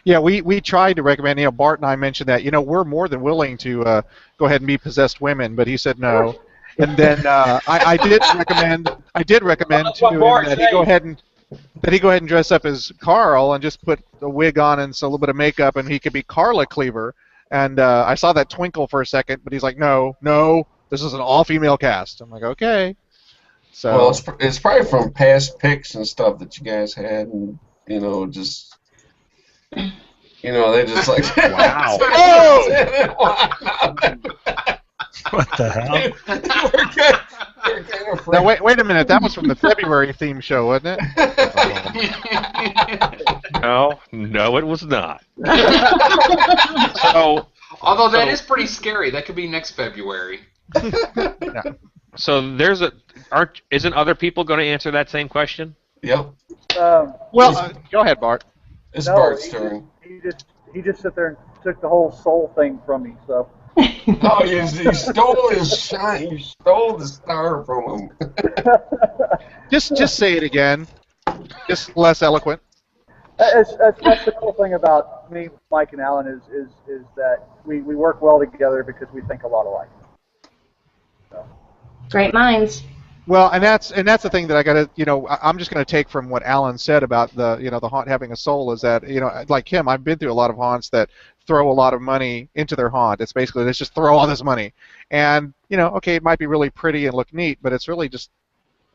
Yeah, we tried to recommend. Bart and I mentioned that. We're more than willing to go ahead and be possessed women, but he said no. And then I did recommend. To him that he go ahead and dress up as Carl and just put a wig on and a little bit of makeup, and he could be Carla Cleaver. And I saw that twinkle for a second, but he's like, no, this is an all-female cast. I'm like, okay. So well, it's probably from past picks and stuff that you guys had, and they just like wow. What the hell? Now wait a minute. That was from the February theme show, wasn't it? No, it was not. Although that is pretty scary. That could be next February. Yeah. So isn't other people going to answer that same question? Yep. Go ahead, Bart. It's Bart's turn. He just sat there and took the whole soul thing from me. So. Oh, you stole his shine. You stole the star from him. Just say it again. Just less eloquent. That's the cool thing about me, Mike, and Alan is that we work well together because we think a lot alike. So. Great minds. Well, and that's the thing that I gotta, I'm just gonna take from what Alan said about the haunt having a soul is that, like him, I've been through a lot of haunts that throw a lot of money into their haunt. It's basically let's just throw all this money, and okay, it might be really pretty and look neat, but it's really just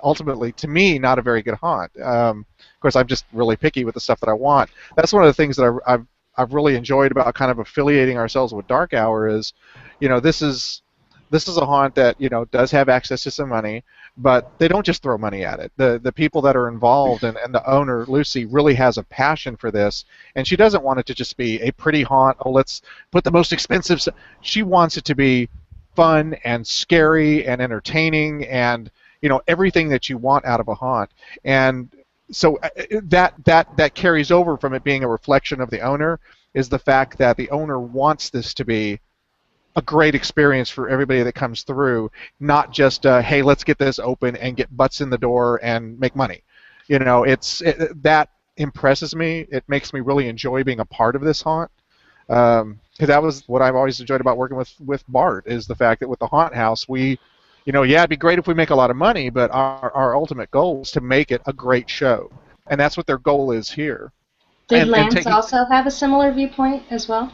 ultimately to me not a very good haunt. Of course, I'm just really picky with the stuff that I want. That's one of the things that I've really enjoyed about kind of affiliating ourselves with Dark Hour is, this is a haunt that does have access to some money, but they don't just throw money at it. The people that are involved and the owner, Lucy, really has a passion for this, and she doesn't want it to just be a pretty haunt. Oh, let's put the most expensive. She wants it to be fun and scary and entertaining and everything that you want out of a haunt. And so that carries over from it being a reflection of the owner is the fact that the owner wants this to be a great experience for everybody that comes through, not just hey, let's get this open and get butts in the door and make money. That impresses me. It makes me really enjoy being a part of this haunt. Because that was what I've always enjoyed about working with Bart is the fact that with the haunt house we, it'd be great if we make a lot of money, but our ultimate goal is to make it a great show, and that's what their goal is here. Did Lance also have a similar viewpoint as well?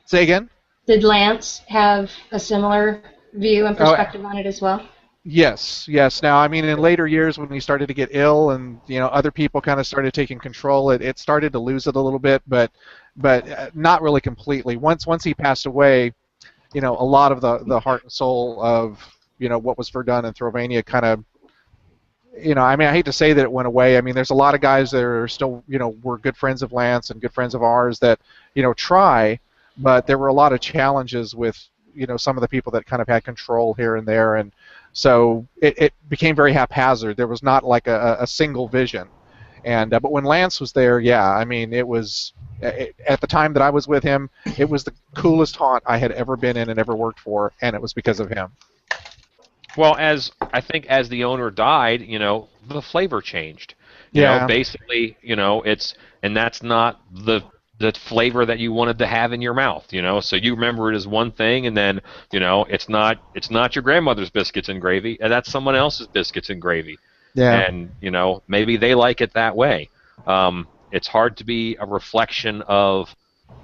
Say again? Did Lance have a similar view and perspective on it as well? Yes. Now, I mean, in later years when he started to get ill and, other people kind of started taking control, it started to lose it a little bit, but not really completely. Once he passed away, a lot of the heart and soul of, what was Verdun and Throwmania kind of, I mean, I hate to say that it went away. I mean, there's a lot of guys that are still, were good friends of Lance and good friends of ours that, try. But there were a lot of challenges with, some of the people that kind of had control here and there, and so it became very haphazard. There was not like a single vision, and but when Lance was there, yeah, I mean, it was at the time that I was with him, it was the coolest haunt I had ever been in and ever worked for, and it was because of him. Well, I think as the owner died, the flavor changed. Basically, that's not the flavor that you wanted to have in your mouth, So you remember it as one thing, and then, it's not your grandmother's biscuits and gravy, and that's someone else's biscuits and gravy. Yeah. And maybe they like it that way. It's hard to be a reflection of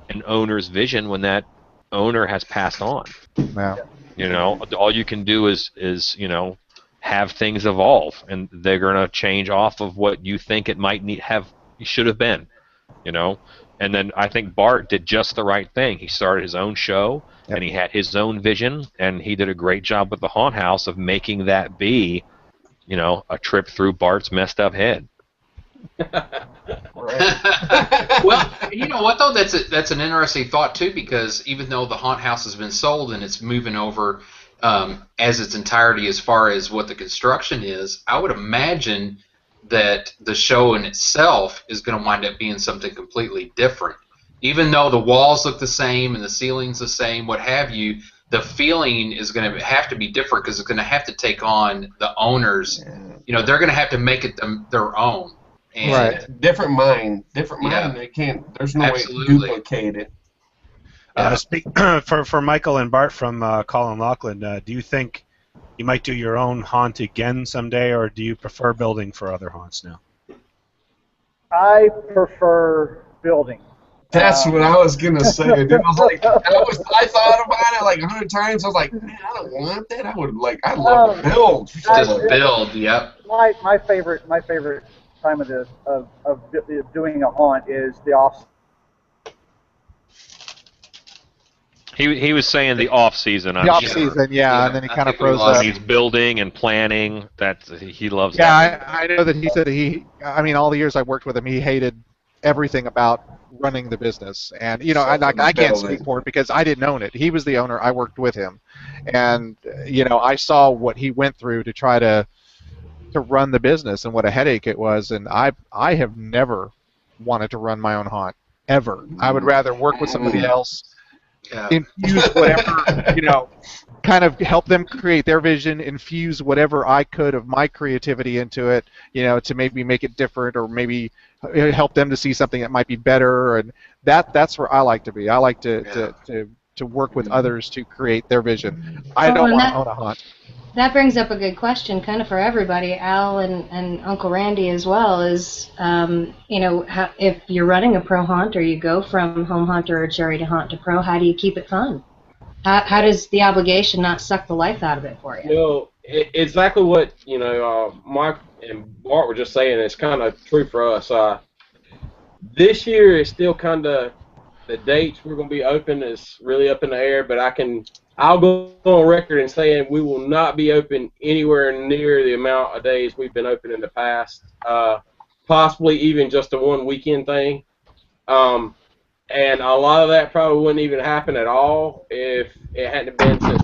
an owner's vision when that owner has passed on. Yeah. You know, all you can do is you know, have things evolve, and they're gonna change off of what you think it might should have been. You know, and then I think Bart did just the right thing. He started his own show, and he had his own vision, and he did a great job with the Haunt House of making that be, you know, a trip through Bart's messed up head. Well, you know what though? That's an interesting thought too, because even though the Haunt House has been sold and it's moving over as its entirety as far as what the construction is, I would imagine that the show in itself is going to wind up being something completely different. Even though the walls look the same and the ceiling's the same, what have you, the feeling is going to have to be different because it's going to have to take on the owners. You know, they're going to have to make it their own. And right. Different mind. They can't. There's no way to duplicate it. For Michael and Bart from Colin Loughlin, do you think you might do your own haunt again someday, or do you prefer building for other haunts now? I prefer building. That's what I was gonna say. Dude. I was like, I thought about it like 100 times. I was like, man, I don't want that. I'd love to build. Just build. Yep. My favorite time of doing a haunt is the off. He was saying the off season. The off season, yeah, and then he kind of froze up. He's building and planning. He loves. Yeah, that. I know that he said I mean, all the years I worked with him, he hated everything about running the business, and you know, I can't speak for it because I didn't own it. He was the owner. I worked with him, and you know, I saw what he went through to try to run the business and what a headache it was. And I have never wanted to run my own haunt ever. I would rather work with somebody else. Yeah. Infuse whatever, you know, kind of help them create their vision, infuse whatever I could of my creativity into it, you know, to maybe make it different or maybe help them to see something that might be better. And that's where I like to be. I like to work with others to create their vision. I don't want to own a haunt. That brings up a good question, kind of for everybody, Al and Uncle Randy as well. Is you know, if you're running a pro haunt or you go from home hunter or charity haunt to pro, how do you keep it fun? How does the obligation not suck the life out of it for you? You know, exactly what Mike and Bart were just saying. It's kind of true for us. This year is still kind of the dates we're going to be open is really up in the air, but I'll go on record and saying we will not be open anywhere near the amount of days we've been open in the past. Possibly even just a one weekend thing. And a lot of that probably wouldn't even happen at all if it hadn't been since.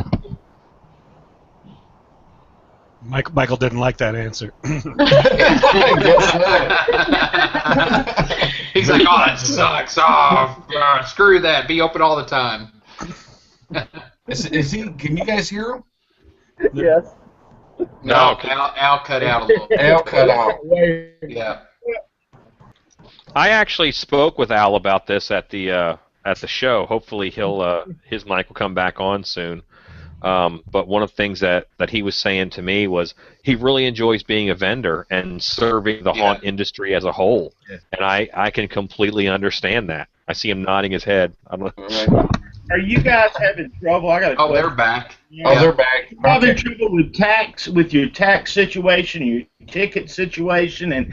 Michael didn't like that answer. He's like, oh, that sucks. Oh, screw that. Be open all the time. Is he? Can you guys hear him? Yes. No, Al cut out a little bit. Al cut out. Yeah. I actually spoke with Al about this at the show. Hopefully his mic will come back on soon. But one of the things that he was saying to me was he really enjoys being a vendor and serving the haunt industry as a whole. Yeah. And I can completely understand that. I see him nodding his head. Are you guys having trouble? I got a question. They're back. Yeah. Oh, they're back. Having trouble with your tax situation, your ticket situation, and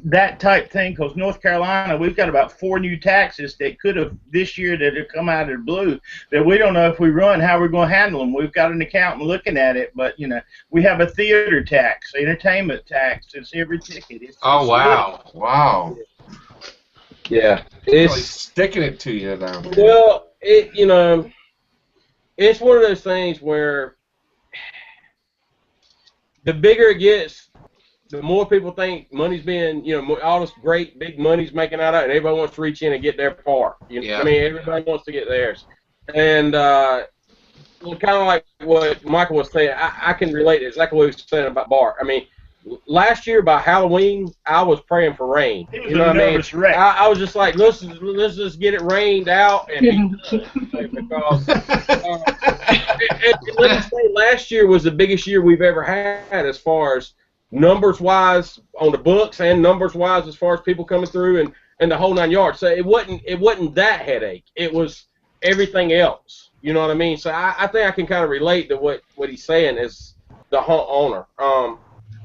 that type thing? Because North Carolina, we've got about 4 new taxes that could have this year that have come out of the blue that we don't know if we run how we're going to handle them. We've got an accountant looking at it, but you know we have a theater tax, entertainment tax. It's every ticket. Wow! Wow. Yeah, it's really sticking it to you now. Well, it's one of those things where the bigger it gets, the more people think money's being, all this great big money's making out of it, and everybody wants to reach in and get their part. I mean, everybody wants to get theirs. And kind of like what Michael was saying, I can relate to exactly what he was saying about Bart. I mean, last year by Halloween, I was praying for rain. You know what I mean? I was just like, let's just get it rained out. And because let me say, last year was the biggest year we've ever had as far as numbers-wise on the books and numbers-wise as far as people coming through and the whole 9 yards. So it wasn't that headache. It was everything else. You know what I mean? So I think I can kind of relate to what he's saying as the haunt owner.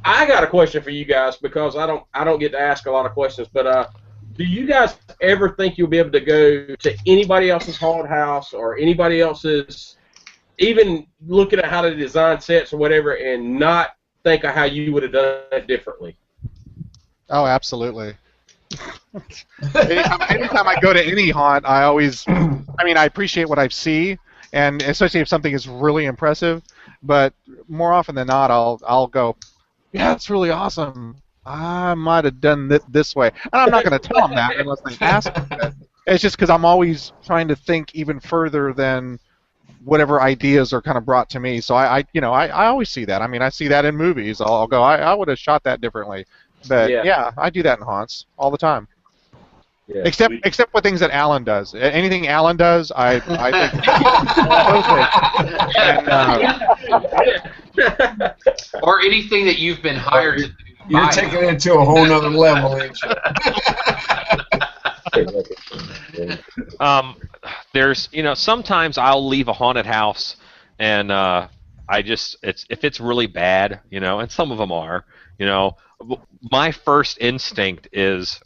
I got a question for you guys because I don't get to ask a lot of questions, but do you guys ever think you'll be able to go to anybody else's haunted house or anybody else's, even looking at how they design sets or whatever, and not think of how you would have done it differently? Oh, absolutely. Anytime I go to any haunt, I appreciate what I see, and especially if something is really impressive. But more often than not, I'll go, yeah, that's really awesome. I might have done it this way. And I'm not going to tell them that unless they ask me. It's just because I'm always trying to think even further than whatever ideas are kind of brought to me. So I always see that. I mean, I see that in movies. I'll go, I would have shot that differently. But yeah, I do that in haunts all the time. Yeah. Except for things that Alan does. Anything Alan does, I think. Or anything that you've been hired to do. You're taking it to a whole nother level, ain't you? There's, sometimes I'll leave a haunted house, and if it's really bad, and some of them are, my first instinct is,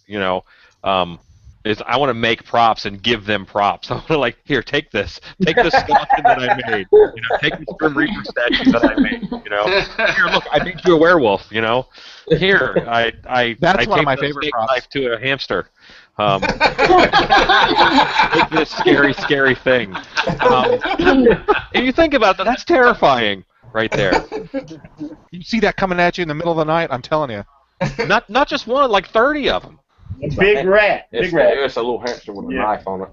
is I want to make props and give them props. I want to here, take this skeleton that I made, take this Grim Reaper statue that I made, here, look, I made you a werewolf, here, I That's one of my taped a favorite snake props. knife to a hamster. Take this scary thing. And you think about that, that's terrifying right there. You see that coming at you in the middle of the night, I'm telling you. Not just one, like 30 of them. Big rat. It's a little hamster with a knife on it.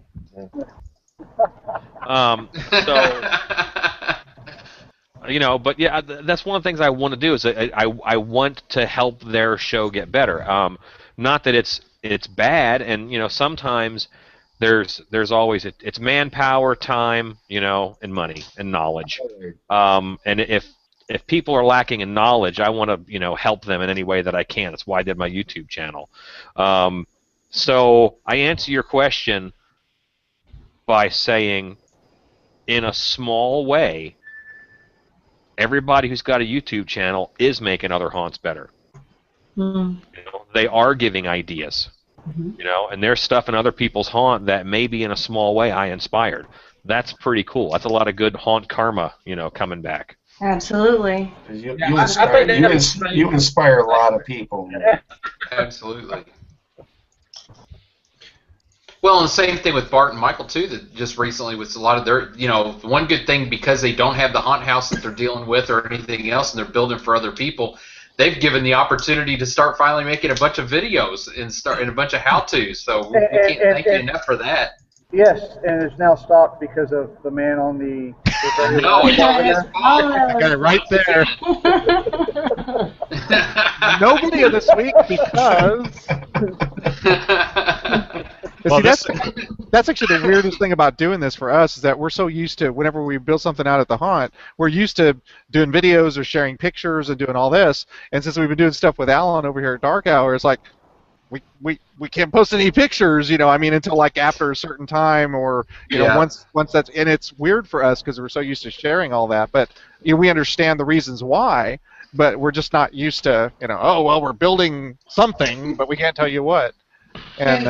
But yeah, that's one of the things I want to do is I want to help their show get better. Not that it's bad, and sometimes there's always it's manpower, time, and money and knowledge. And if people are lacking in knowledge, I want to help them in any way that I can. That's why I did my YouTube channel. So I answer your question by saying, in a small way, everybody who's got a YouTube channel is making other haunts better. They are giving ideas, and there's stuff in other people's haunt that maybe in a small way I inspired. That's pretty cool. That's a lot of good haunt karma, coming back. Absolutely. You inspire a lot of people. Absolutely. Well, and the same thing with Bart and Michael too. That just recently with a lot of their, one good thing, because they don't have the haunt house that they're dealing with or anything else, and they're building for other people. They've given the opportunity to start finally making a bunch of videos and a bunch of how-tos. So we can't thank you enough for that. Yes, and it's now stopped because of the man on the. No, it's all his fault. I got it right there. No video this week because. That's actually the weirdest thing about doing this for us is that we're so used to whenever we build something out at the haunt, we're used to doing videos or sharing pictures and doing all this. And since we've been doing stuff with Alan over here at Dark Hour, it's like we can't post any pictures, until like after a certain time or once that's, and it's weird for us because we're so used to sharing all that. But we understand the reasons why, but we're just not used to oh well, we're building something, but we can't tell you what. And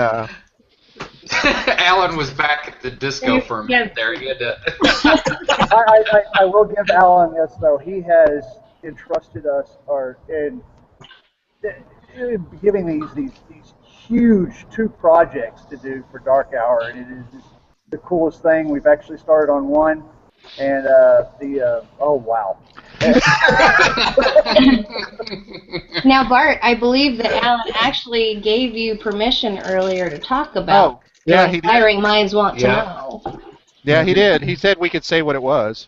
Alan was back at the disco for a minute there. He had to. I will give Alan this though. He has entrusted us in giving these huge 2 projects to do for Dark Hour, and it is just the coolest thing. We've actually started on one, and oh wow. Now, Bart, I believe that Alan actually gave you permission earlier to talk about. Oh, yeah, he did. Inspiring minds want to know. Yeah, he did. He said we could say what it was.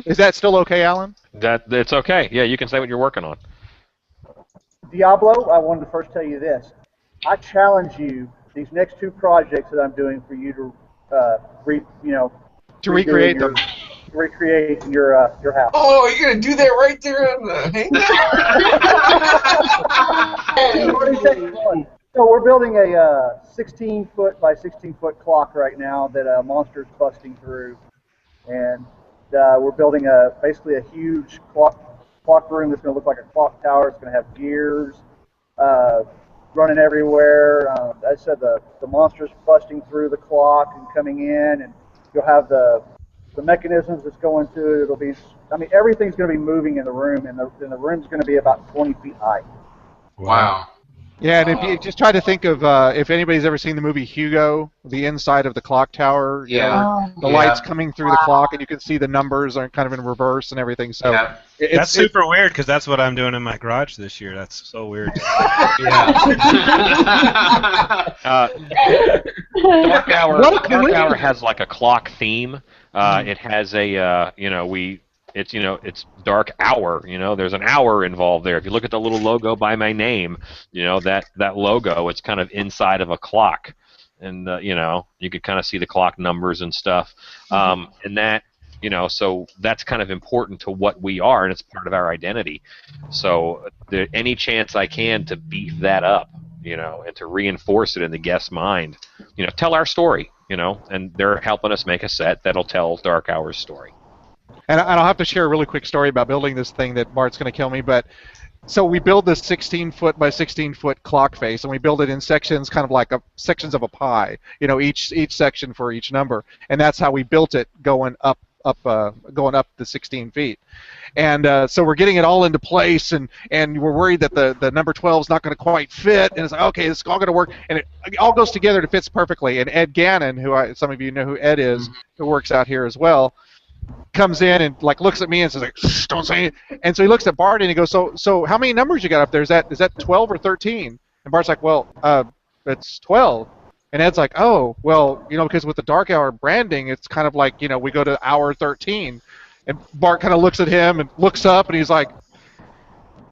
Is that still okay, Alan? It's okay. Yeah, you can say what you're working on. Diablo, I wanted to first tell you this. I challenge you, these next 2 projects that I'm doing for you to, recreate them. Recreate your house. Oh, you're gonna do that right there on the Hangout? So we're building a 16-foot by 16-foot clock right now that a monster's busting through, and we're building basically a huge clock room that's going to look like a clock tower. It's going to have gears running everywhere. I said the monster's busting through the clock and coming in, and you'll have the mechanisms that's going to it. It'll be, I mean, everything's going to be moving in the room, and the room's going to be about 20 feet high. Wow. Yeah, and if you just try to think of if anybody's ever seen the movie Hugo, the inside of the clock tower, you know, the lights coming through the clock, and you can see the numbers are kind of in reverse and everything. So that's super weird because that's what I'm doing in my garage this year. That's so weird. Dark Hour has like a clock theme. It has a it's dark hour. There's an hour involved there. If you look at the little logo by my name, that logo, it's kind of inside of a clock, and you could kind of see the clock numbers and stuff, and that so that's kind of important to what we are, and it's part of our identity. So any chance I can to beef that up, and to reinforce it in the guest's mind, tell our story, and they're helping us make a set that'll tell Dark Hour's story. And I'll have to share a really quick story about building this thing that Bart's going to kill me, but so we build this 16-foot by 16-foot clock face, and we build it in sections, kind of like sections of a pie, each section for each number, and that's how we built it going up the 16 feet. And so we're getting it all into place, and we're worried that the number 12 is not going to quite fit, and it's like, okay, it's all going to work, and it all goes together, it fits perfectly. And Ed Gannon, who some of you know who Ed is, who works out here as well, comes in and like looks at me and says like, shh, don't say it. And so he looks at Bart and he goes, so how many numbers you got up there? Is that 12 or 13? And Bart's like, well, it's 12. And Ed's like, oh, well, because with the Dark Hour branding, it's kind of like, we go to hour 13. And Bart kind of looks at him and looks up and he's like,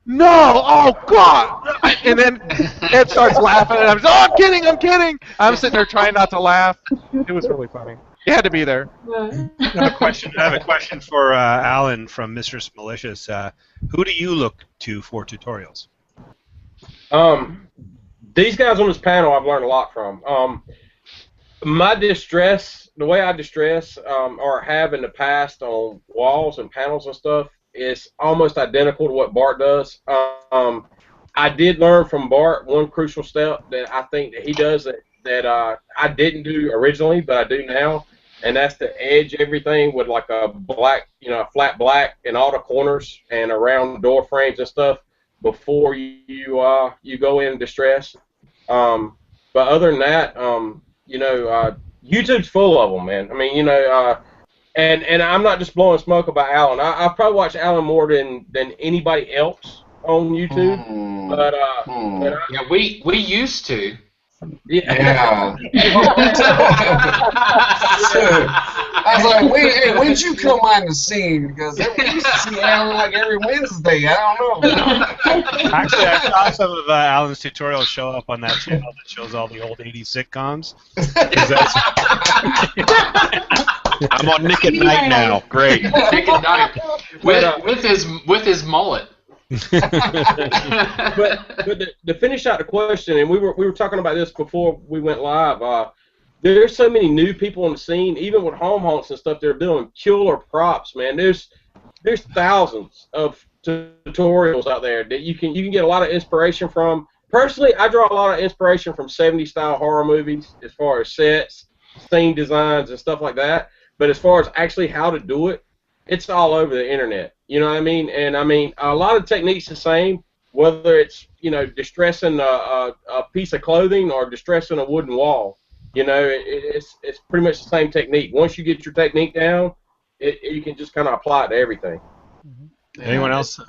no, oh God! And then Ed starts laughing and I'm kidding. I'm sitting there trying not to laugh. It was really funny. You had to be there. I have a question for Alan from Mistress Malicious. Who do you look to for tutorials? These guys on this panel I've learned a lot from. The way I distress or have in the past on walls and panels and stuff is almost identical to what Bart does. I did learn from Bart one crucial step that I think that he does that I didn't do originally, but I do now. And that's to edge everything with like a black, a flat black in all the corners and around door frames and stuff before you go in and distress. But other than that, YouTube's full of them, man. I mean, and I'm not just blowing smoke about Alan. I probably watch Alan more than anybody else on YouTube. But we used to. Yeah. I was like, when'd you come on the scene? Because we used to see Alan like every Wednesday. I don't know. Actually, I saw some of Alan's tutorials show up on that channel that shows all the old 80s sitcoms. I'm on Nick at Night now. Great. Nick at Night with his mullet. but to finish out the question, and we were talking about this before we went live. There's so many new people on the scene, even with home haunts and stuff. They're doing killer props, man. There's thousands of tutorials out there that you can get a lot of inspiration from. Personally, I draw a lot of inspiration from 70s style horror movies as far as sets, scene designs, and stuff like that. But as far as actually how to do it, it's all over the internet. You know what I mean? And I mean, a lot of techniques the same, whether it's, distressing a piece of clothing or distressing a wooden wall. It's pretty much the same technique. Once you get your technique down, you can just kind of apply it to everything. Anyone else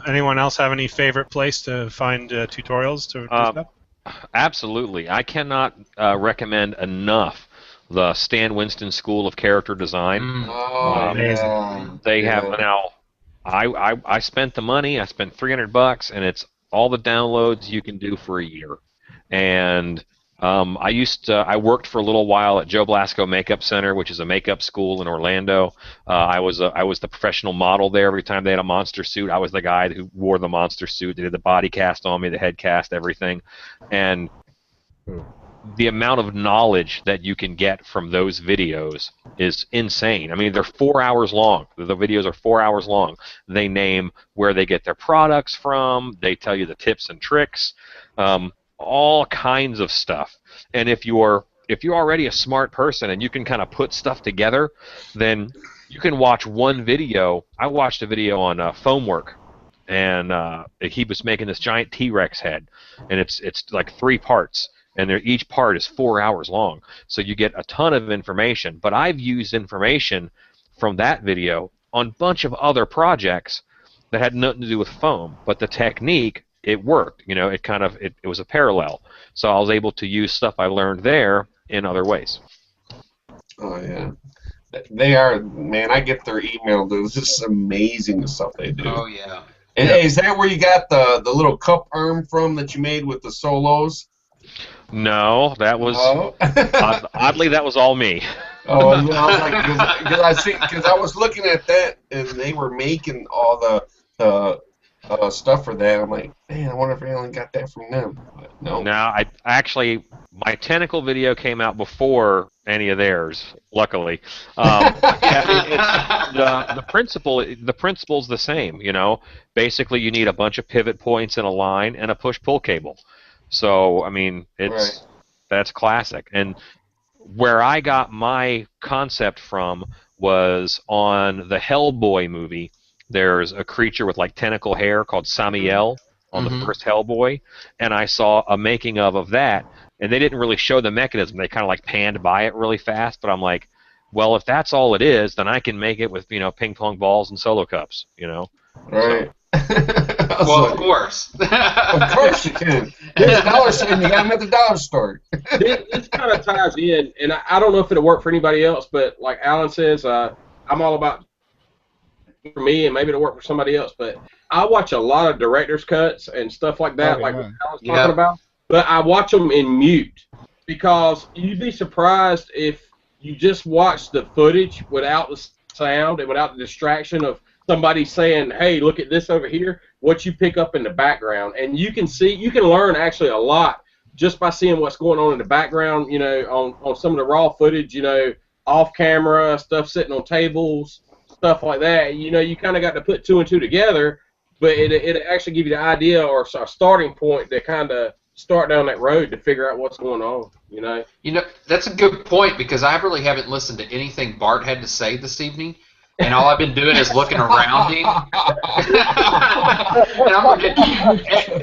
have any favorite place to find tutorials to do stuff? Absolutely. I cannot recommend enough the Stan Winston School of Character Design. Amazing. They have now. I spent the money. I spent $300, and it's all the downloads you can do for a year. And I worked for a little while at Joe Blasco Makeup Center, which is a makeup school in Orlando. I was the professional model there. Every time they had a monster suit, I was the guy who wore the monster suit. They did the body cast on me, the head cast, everything. And the amount of knowledge that you can get from those videos is insane. I mean, they're 4 hours long. The videos are 4 hours long. They name where they get their products from. They tell you the tips and tricks, all kinds of stuff. And if you're already a smart person and you can kind of put stuff together, then you can watch one video. I watched a video on foam work, and he was making this giant T-Rex head, and it's like 3 parts. And each part is 4 hours long, so you get a ton of information. But I've used information from that video on a bunch of other projects that had nothing to do with foam, but the technique, it worked. You know, it was a parallel. So I was able to use stuff I learned there in other ways. Oh yeah, they are, man. I get their email. It's just amazing the stuff they do. Oh yeah. And hey, is that where you got the little cup arm from that you made with the solos? No, that was oddly that was all me. Oh, because I was looking at that and they were making all the stuff for that. I'm like, man, I wonder if Alan got that from them. But no. No, I actually, my tentacle video came out before any of theirs. Luckily, the principle's the same. You know, basically you need a bunch of pivot points in a line and a push-pull cable. So, I mean, that's classic. And where I got my concept from was on the Hellboy movie. There's a creature with like tentacle hair called Samiel on the first Hellboy, and I saw a making of that, and they didn't really show the mechanism. They kind of like panned by it really fast, but I'm like, well, if that's all it is, then I can make it with, you know, ping pong balls and solo cups, you know. Right. So, well, of course. Of course you can. There's a dollar sign. You got them at the dollar store. This kind of ties in, and I don't know if it'll work for anybody else, but like Alan says, I'm all about for me, and maybe it'll work for somebody else. But I watch a lot of director's cuts and stuff like that, like what Alan's talking about. But I watch them in mute because you'd be surprised if you just watch the footage without the sound and without the distraction of somebody saying, hey, look at this over here, what you pick up in the background. And you can learn actually a lot just by seeing what's going on in the background, you know, on some of the raw footage, you know, off camera, stuff sitting on tables, stuff like that. You know, you kind of got to put 2 and 2 together, but it actually give you the idea or a starting point to kind of start down that road to figure out what's going on, you know. You know, that's a good point because I really haven't listened to anything Bart had to say this evening. And all I've been doing is looking around him.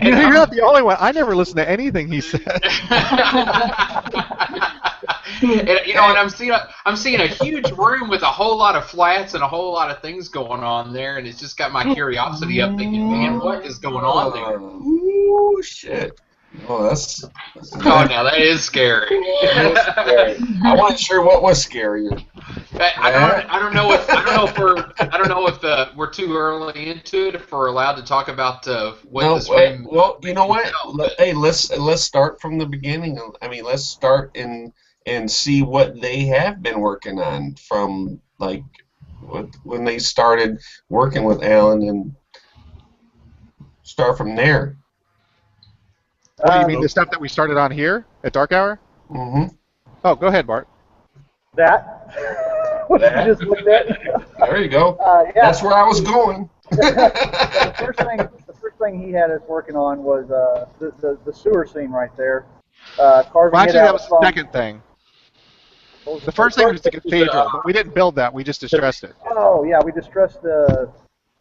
You're not the only one. I never listened to anything he said. And, you know, and I'm seeing a huge room with a whole lot of flats and a whole lot of things going on there, and it's just got my curiosity up, thinking, man, what is going on there? Ooh, shit. Oh, that's oh, now that is scary. I wasn't sure what was scarier. I don't know if we're too early into it. If we're allowed to talk about what this room. Well, you know what? Hey, let's start from the beginning. I mean, let's start and see what they have been working on from like when they started working with Alan and start from there. What do you mean, the stuff that we started on here at Dark Hour? Mm-hmm. Oh, go ahead, Bart. That? What you just looked at? There you go. Yeah. That's where I was going. The first thing he had us working on was the sewer scene right there. Carving Actually, it out that was the second thing. The first thing was the cathedral, but we didn't build that. We just distressed it. Oh, yeah, we distressed the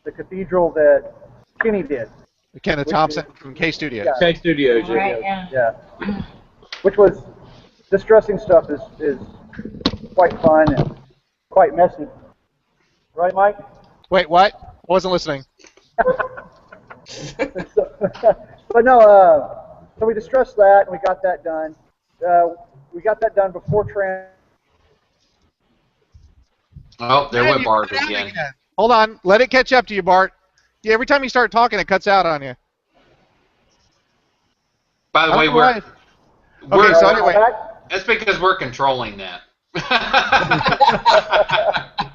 cathedral that Kenny did. Kenneth Thompson from K Studios. Yeah. K Studios, Right, Yeah. Which was, distressing stuff is quite fun and quite messy. Right, Mike? Wait, what? I wasn't listening. But no, so we distressed that and we got that done. We got that done before Oh, there went Bart again. Hold on. Let it catch up to you, Bart. Yeah, every time you start talking, it cuts out on you. By the way, Okay, so anyway. That's because we're controlling that.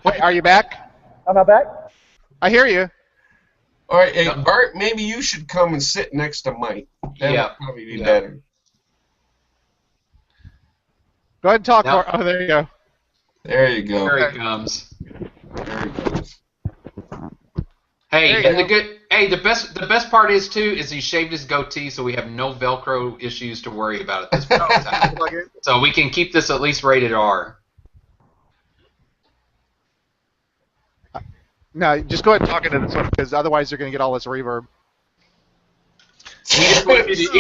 Wait, are you back? Am I back? I hear you. All right, hey, Bart, maybe you should come and sit next to Mike. That would probably be better. Go ahead and talk, No. Bart. Oh, there you go. There you go. There he comes. There he goes. Hey, and the best part is too is he shaved his goatee, so we have no Velcro issues to worry about at this point in time. So we can keep this at least rated R. No, just go ahead and talk into this one because otherwise you're going to get all this reverb. He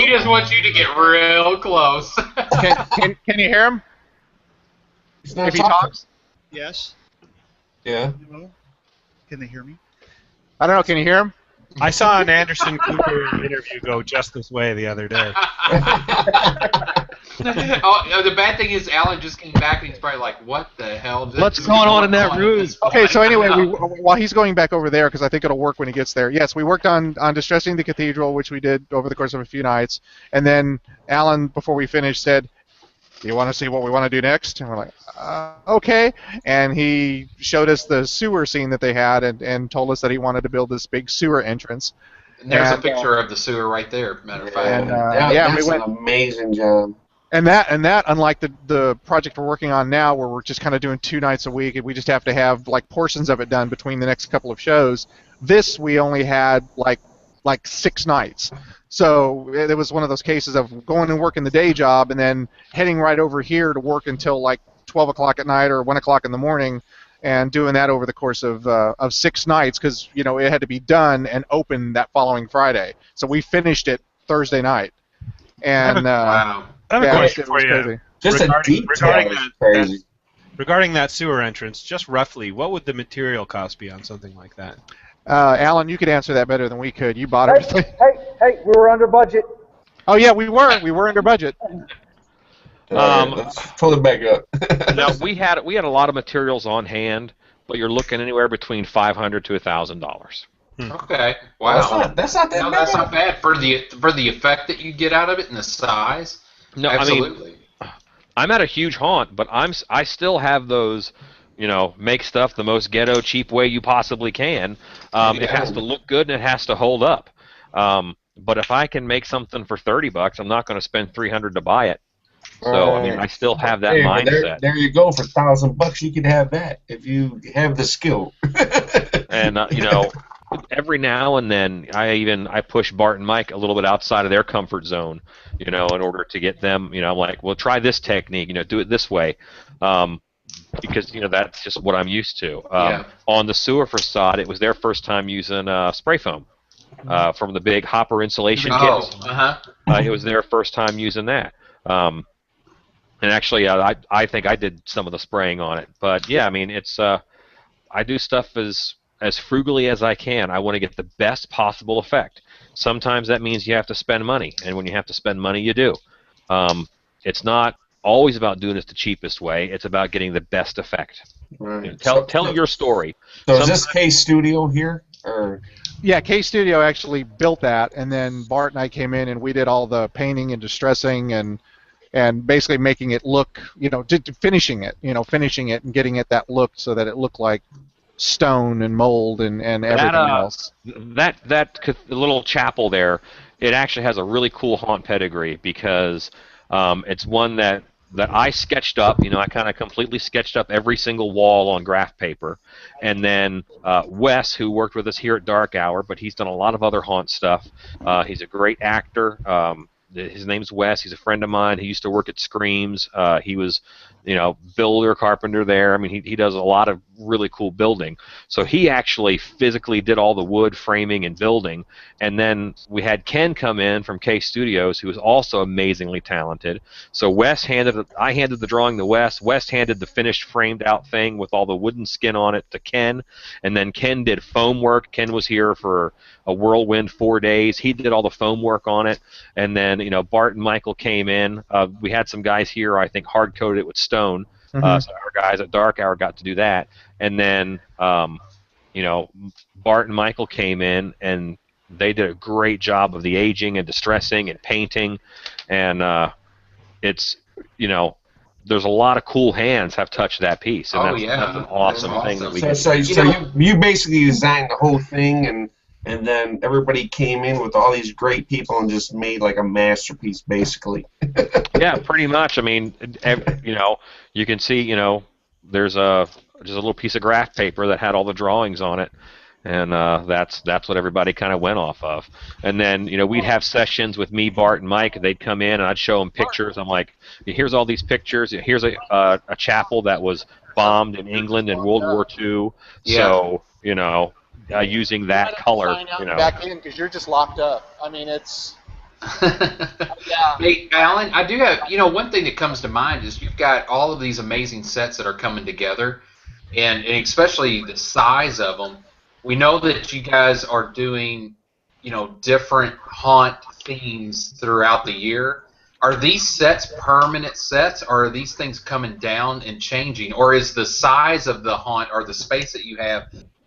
just wants you to get real close. Can you hear him? He's not If he talking. talks? Yes. Yeah. Hello? Can they hear me? I don't know. Can you hear him? I saw an Anderson Cooper interview go just this way the other day. The bad thing is Alan just came back and he's probably like, "What the hell? What's going on in that room?" Okay, so anyway, while he's going back over there, because I think it'll work when he gets there. Yes, we worked on distressing the cathedral, which we did over the course of a few nights, and then Alan, before we finished, said, "Do you want to see what we want to do next?" And we're like, "Okay." And he showed us the sewer scene that they had, and told us that he wanted to build this big sewer entrance. And there's a picture of the sewer right there. Matter of fact. And, that's we went, an amazing job. And that, unlike the project we're working on now, where we're just kind of doing 2 nights a week, and we just have to have like portions of it done between the next couple of shows. This we only had like 6 nights. So it was one of those cases of going and working the day job and then heading right over here to work until like 12 o'clock at night or 1 o'clock in the morning, and doing that over the course of 6 nights because it had to be done and open that following Friday. So we finished it Thursday night. And wow. I have a question for you. Crazy. Just regarding that sewer entrance, just roughly, what would the material cost be on something like that? Alan, you could answer that better than we could. You bought everything. Hey, we were under budget. Oh yeah, we were. We were under budget. Let's pull it back up. No, we had a lot of materials on hand, but you're looking anywhere between $500 to $1,000. Okay. Wow. That's not that bad. That's not bad for the effect that you get out of it and the size. No, absolutely. I mean, I'm at a huge haunt, but I still have those. Make stuff the most ghetto, cheap way you possibly can. It has to look good and it has to hold up. But if I can make something for $30, I'm not going to spend $300 to buy it. So I mean, I still have that mindset. There you go. For $1,000, you can have that if you have the skill. And every now and then, I push Bart and Mike a little bit outside of their comfort zone, in order to get them. I'm like, well, try this technique. Do it this way. Because that's just what I'm used to. On the sewer facade, it was their first time using spray foam from the big hopper insulation kits. It was their first time using that. And actually, I think I did some of the spraying on it. But yeah, I mean, it's I do stuff as frugally as I can. I want to get the best possible effect. Sometimes that means you have to spend money, and when you have to spend money, you do. It's not always about doing it the cheapest way. It's about getting the best effect. Right. Tell your story. So is this K Studio here? Or? Yeah, K Studio actually built that, and then Bart and I came in and we did all the painting and distressing and basically making it look, finishing it and getting it that look so that it looked like stone and mold and everything else. That little chapel there, it actually has a really cool haunt pedigree because it's one that I sketched up. I kind of completely sketched up every single wall on graph paper. And then Wes, who worked with us here at Dark Hour, but he's done a lot of other haunt stuff. He's a great actor. His name's Wes. He's a friend of mine. He used to work at Screams. He was, builder, carpenter there. I mean, he does a lot of really cool building. So he actually physically did all the wood framing and building. And then we had Ken come in from K Studios, who was also amazingly talented. So I handed the drawing to Wes. Wes handed the finished framed out thing with all the wooden skin on it to Ken. And then Ken did foam work. Ken was here for a whirlwind 4 days. He did all the foam work on it. And then, Bart and Michael came in. We had some guys here, I think, hard-coated it with stone. So our guys at Dark Hour got to do that. And then, Bart and Michael came in, and they did a great job of the aging and distressing and painting. And it's, there's a lot of cool hands have touched that piece. And that's an awesome thing that we So you basically designed the whole thing, and then everybody came in with all these great people and just made like a masterpiece, basically. Yeah, pretty much. I mean, you know, you can see, you know, there's just a little piece of graph paper that had all the drawings on it, and that's what everybody kind of went off of. And then, you know, we'd have sessions with me, Bart, and Mike, and they'd come in, and I'd show them pictures. I'm like, here's all these pictures. Here's a chapel that was bombed in England in World War II. So, you know, using that color, you know. Back in because you're just locked up. I mean, it's. Yeah. Hey, Alan, I do have, you know, one thing that comes to mind is you've got all of these amazing sets that are coming together, and especially the size of them. We know that you guys are doing, you know, different haunt themes throughout the year. Are these sets permanent sets, or are these things coming down and changing, or is the size of the haunt or the space that you have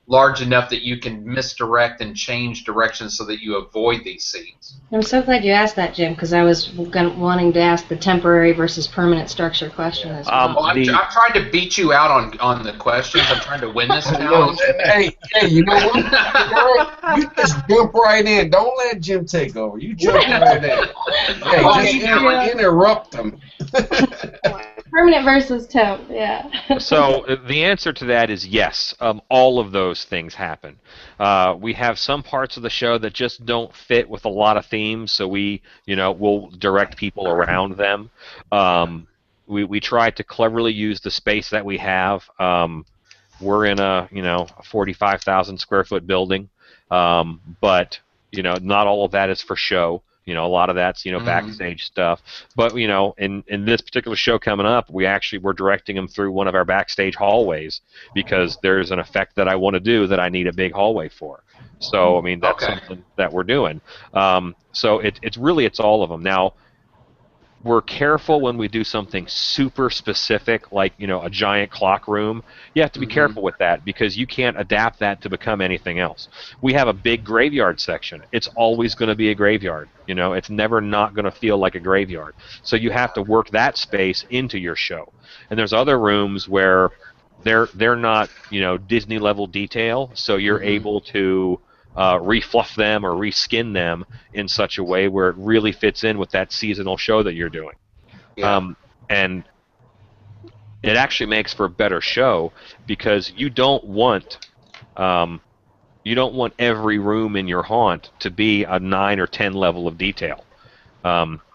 large enough that you can misdirect and change directions so that you avoid these scenes? I'm so glad you asked that, Jim, because I was wanting to ask the temporary versus permanent structure question as well. Well, I'm trying to beat you out on the questions. I'm trying to win this challenge. Hey, you know what? You just jump right in. Don't let Jim take over. You jump right in. Hey, just interrupt him. Permanent versus temp, yeah. So the answer to that is yes. All of those things happen. We have some parts of the show that just don't fit with a lot of themes, so we, you know, we'll direct people around them. We try to cleverly use the space that we have. We're in a, you know, a 45,000 square foot building, but, you know, not all of that is for show. You know, a lot of that's, you know, backstage stuff. But, you know, in this particular show coming up, we're directing them through one of our backstage hallways because there's an effect that I want to do that I need a big hallway for. So, I mean, that's something that we're doing. So it's all of them. Now, we're careful when we do something super specific, like, you know, a giant clock room. You have to be careful with that because you can't adapt that to become anything else. We have a big graveyard section. It's always going to be a graveyard. You know, it's never not going to feel like a graveyard. So you have to work that space into your show. And there's other rooms where they're not, you know, Disney level detail, so you're able to refluff them or reskin them in such a way where it really fits in with that seasonal show that you're doing. And it actually makes for a better show because you don't want every room in your haunt to be a 9 or 10 level of detail.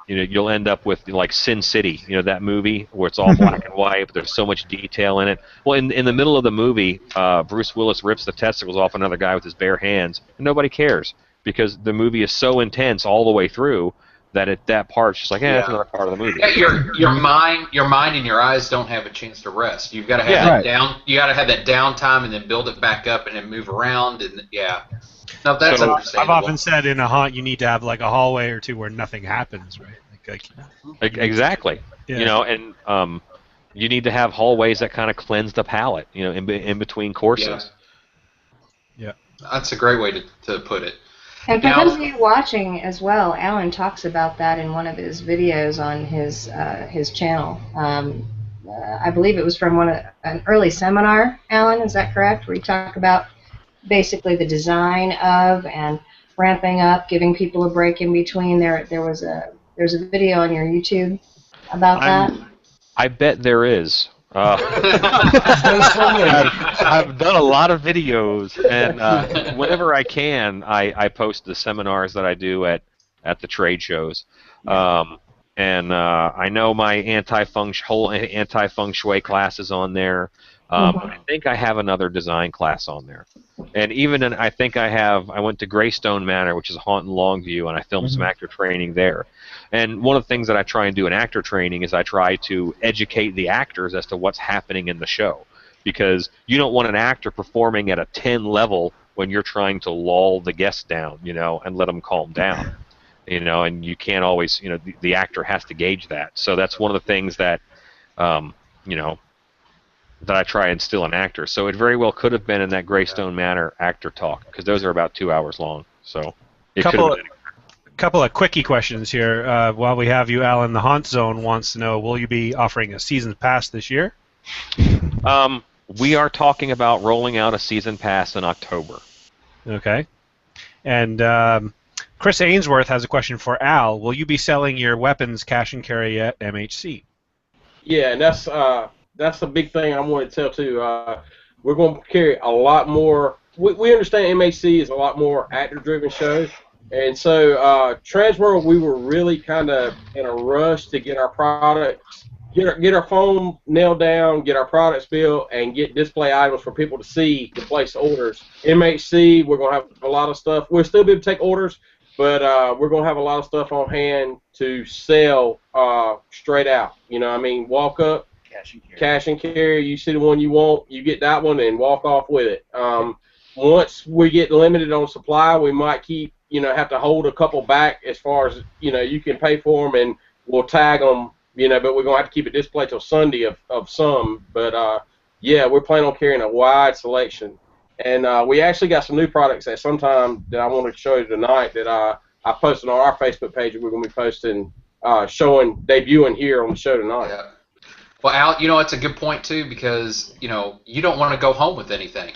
You know, you'll end up with like Sin City, you know, that movie where it's all black and white, but there's so much detail in it. Well, in the middle of the movie, Bruce Willis rips the testicles off another guy with his bare hands, and nobody cares because the movie is so intense all the way through that that part's just like, that's another part of the movie. Your mind and your eyes don't have a chance to rest. You've got to have that down. You got to have that downtime and then build it back up and then move around and No, that's understandable. I've often said in a haunt you need to have like a hallway or two where nothing happens, right? Exactly. Yeah. You know, and you need to have hallways that kind of cleanse the palate, you know, in between courses. Yeah. That's a great way to put it. And for those of you watching as well, Alan talks about that in one of his videos on his channel. I believe it was from an early seminar, Alan, is that correct? Where you talk about basically the design of and ramping up, giving people a break in between. There's a video on your YouTube about that. I bet there is. I've done a lot of videos, and whenever I can, I post the seminars that I do at the trade shows. And I know my anti-feng shui class is on there. I think I have another design class on there. And even I went to Greystone Manor, which is a haunt in Longview, and I filmed some actor training there. And one of the things that I try and do in actor training is I try to educate the actors as to what's happening in the show. Because you don't want an actor performing at a 10 level when you're trying to lull the guests down, you know, and let them calm down. You know, and you can't always, you know, the actor has to gauge that. So that's one of the things that, you know, that I try and instill in actors. So it very well could have been in that Greystone Manor actor talk, because those are about 2 hours long. So it could have been. Couple of quickie questions here. While we have you, Alan, the Haunt Zone wants to know, will you be offering a season pass this year? We are talking about rolling out a season pass in October. Okay. And Chris Ainsworth has a question for Al. Will you be selling your weapons cash and carry at MHC? Yeah, and that's a big thing I want to tell too. We're going to carry a lot more. We understand MHC is a lot more actor-driven show, and so Transworld, we were really kind of in a rush to get our products, get our phone nailed down, get our products built, and get display items for people to see to place orders. MHC, we're going to have a lot of stuff. We'll still be able to take orders, but we're going to have a lot of stuff on hand to sell straight out. You know, I mean, walk up, cash and carry. You see the one you want, you get that one, and walk off with it. Once we get limited on supply, we might have to hold a couple back as far as, you can pay for them, and we'll tag them, but we're going to have to keep a display till Sunday of some. But, yeah, we're planning on carrying a wide selection. And we actually got some new products that I want to show you tonight that I posted on our Facebook page that we're going to be posting, debuting here on the show tonight. Yeah. Well, Al, it's a good point, too, because, you don't want to go home with anything.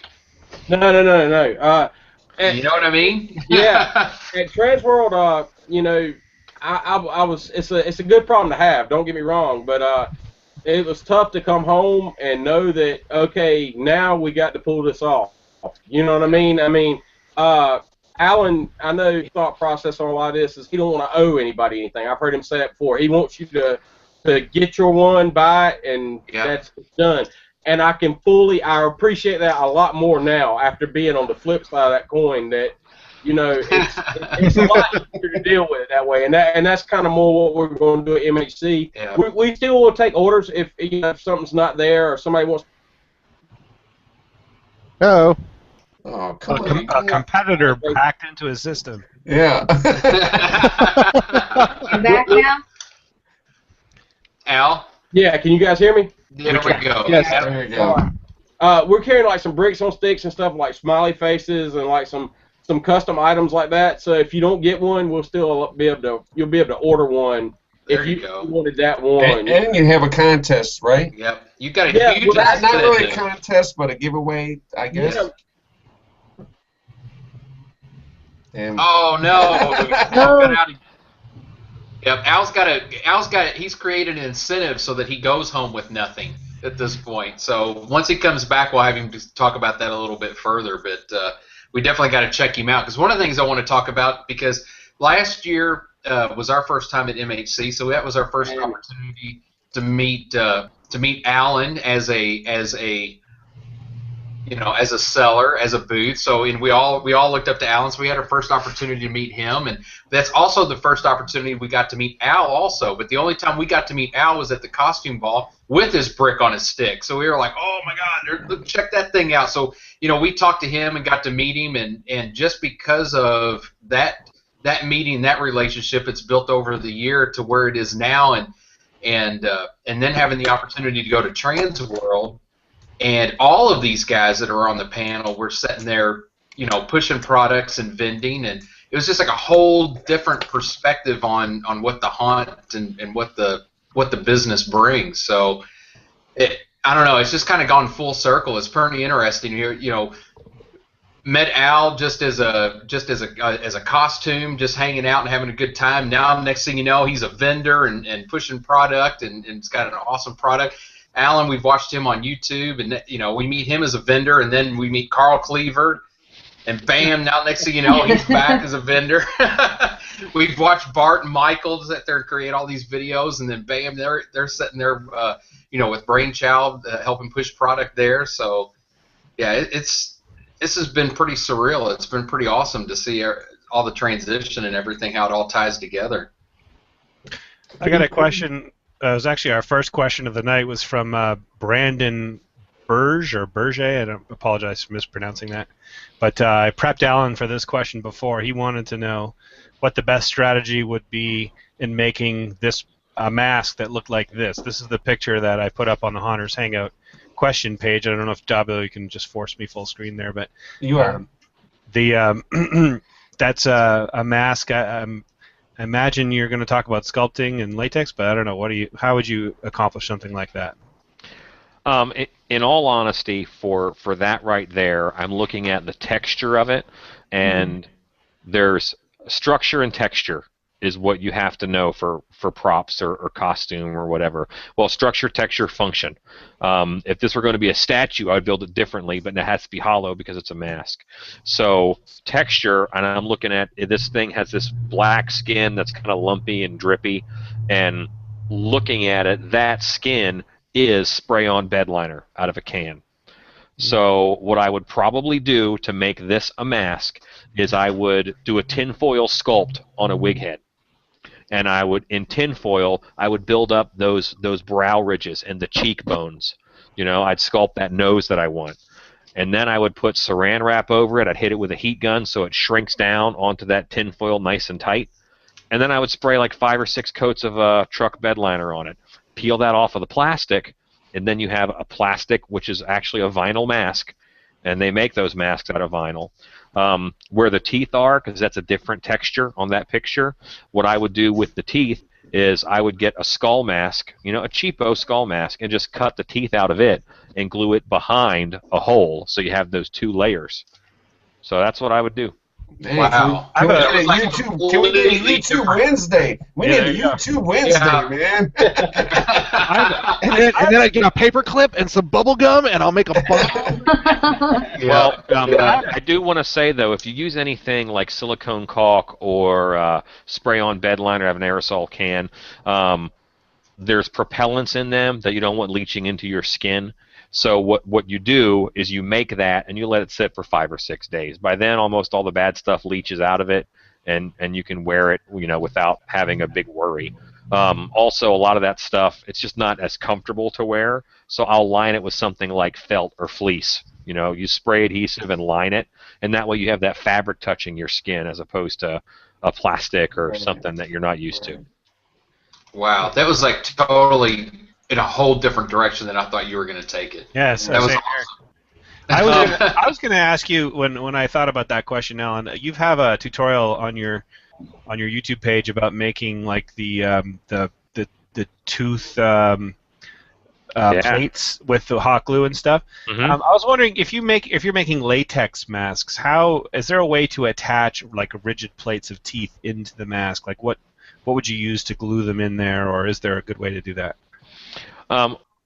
No. You know what I mean? Yeah. At Transworld, it's a good problem to have, don't get me wrong, but it was tough to come home and know that, okay, now we got to pull this off. You know what I mean? I mean, Alan, I know his thought process on a lot of this is he don't want to owe anybody anything. I've heard him say that before. He wants you to get your one, buy it, and that's done. And I appreciate that a lot more now after being on the flip side of that coin, that, it's a lot easier to deal with it that way. And that's kind of more what we're going to do at MHC. Yeah. We still will take orders if something's not there or somebody wants. Oh, come on. A competitor hacked into his system. Yeah. You back now? Al? Yeah, can you guys hear me? There we go. Yes. There you go. We're carrying like some bricks on sticks and stuff, like smiley faces and like some custom items like that. So if you don't get one, we'll still you'll be able to order one if you wanted that one. And you have a contest, right? Yep. You got a huge not really a contest, but a giveaway, I guess. Yeah. Oh no! Yep, he's created an incentive so that he goes home with nothing at this point. So once he comes back, we'll have him just talk about that a little bit further. But we definitely got to check him out, because one of the things I want to talk about, because last year was our first time at MHC, so that was our first opportunity to meet Alan as a seller, as a booth. So, and we all looked up to Alan, so we had our first opportunity to meet him, and that's also the first opportunity we got to meet Al also. But the only time we got to meet Al was at the costume ball with his brick on his stick. So we were like, oh my God, check that thing out. So, we talked to him and got to meet him, and just because of that meeting, that relationship, it's built over the year to where it is now, and then having the opportunity to go to Transworld. And all of these guys that are on the panel were sitting there, pushing products and vending, and it was just like a whole different perspective on what the haunt and what the business brings. So, I don't know, it's just kind of gone full circle. It's pretty interesting here. Met Al just as a costume, just hanging out and having a good time. Now, next thing you know, he's a vendor and pushing product, and it's got an awesome product. Alan, we've watched him on YouTube, and we meet him as a vendor, and then we meet Carl Cleaver, and bam! Now next thing you know, he's back as a vendor. We've watched Bart and Michael sit there and create all these videos, and then bam! They're sitting there, with Brainchild helping push product there. So yeah, this has been pretty surreal. It's been pretty awesome to see all the transition and everything, how it all ties together. I got a question. It was actually our first question of the night, was from Brandon Berge. I don't apologize for mispronouncing that. But I prepped Alan for this question before. He wanted to know what the best strategy would be in making this a mask that looked like this. This is the picture that I put up on the Haunters Hangout question page. I don't know if Dablo, you can just force me full screen there, but you are. That's a mask. I imagine you're going to talk about sculpting and latex, but I don't know. How would you accomplish something like that? In all honesty, for that right there, I'm looking at the texture of it, and there's structure and texture is what you have to know for props or costume or whatever. Well, structure, texture, function. If this were going to be a statue, I would build it differently, but it has to be hollow because it's a mask. So texture, and I'm looking at this thing has this black skin that's kind of lumpy and drippy, and looking at it, that skin is spray-on bed liner out of a can. So what I would probably do to make this a mask is I would do a tinfoil sculpt on a wig head. And I would, in tinfoil, I would build up those brow ridges and the cheekbones. You know, I'd sculpt that nose that I want. And then I would put saran wrap over it. I'd hit it with a heat gun so it shrinks down onto that tinfoil nice and tight. And then I would spray like 5 or 6 coats of truck bed liner on it. Peel that off of the plastic, and then you have a plastic, which is actually a vinyl mask. And they make those masks out of vinyl. Where the teeth are, because that's a different texture on that picture, what I would do with the teeth is I would get a skull mask, you know, a cheapo skull mask, and just cut the teeth out of it and glue it behind a hole so you have those 2 layers. So that's what I would do. Hey, wow. Can we get a YouTube Wednesday? We need a YouTube Wednesday, man. and then I get a paper clip and some bubble gum, and I'll make a bomb. Well, I do want to say, though, if you use anything like silicone caulk or spray-on bed liner out of an aerosol can, there's propellants in them that you don't want leaching into your skin. So what you do is you make that and you let it sit for 5 or 6 days. By then, almost all the bad stuff leaches out of it, and you can wear it, you know, without having a big worry. Also, a lot of that stuff, it's just not as comfortable to wear. So I'll line it with something like felt or fleece. You know, you spray adhesive and line it, and that way you have that fabric touching your skin as opposed to a plastic or something that you're not used to. Wow, that was like totally in a whole different direction than I thought you were going to take it. Yes, that was awesome. I was going to ask you when I thought about that question, Alan. You have a tutorial on your YouTube page about making like the tooth plates with the hot glue and stuff. Mm-hmm. I was wondering if you're making latex masks, how is there a way to attach like rigid plates of teeth into the mask? Like what would you use to glue them in there, or is there a good way to do that?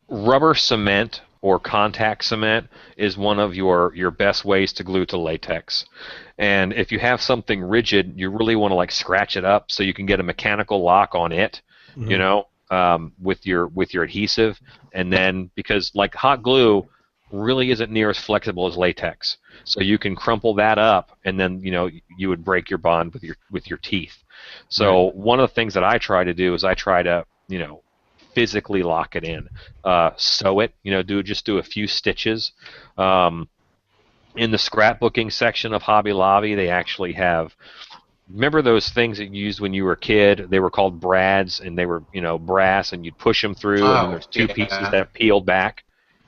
Rubber cement or contact cement is one of your best ways to glue to latex. And if you have something rigid, you really want to like scratch it up so you can get a mechanical lock on it, mm-hmm. you know, with your adhesive. And then because like hot glue really isn't near as flexible as latex, so you can crumple that up, and then you know you would break your bond with your teeth. So right. One of the things that I try to do is I try to physically lock it in, sew it, just do a few stitches. In the scrapbooking section of Hobby Lobby, they actually have, remember those things that you used when you were a kid? They were called brads, and they were, brass, and you'd push them through, and there's two pieces that peeled back.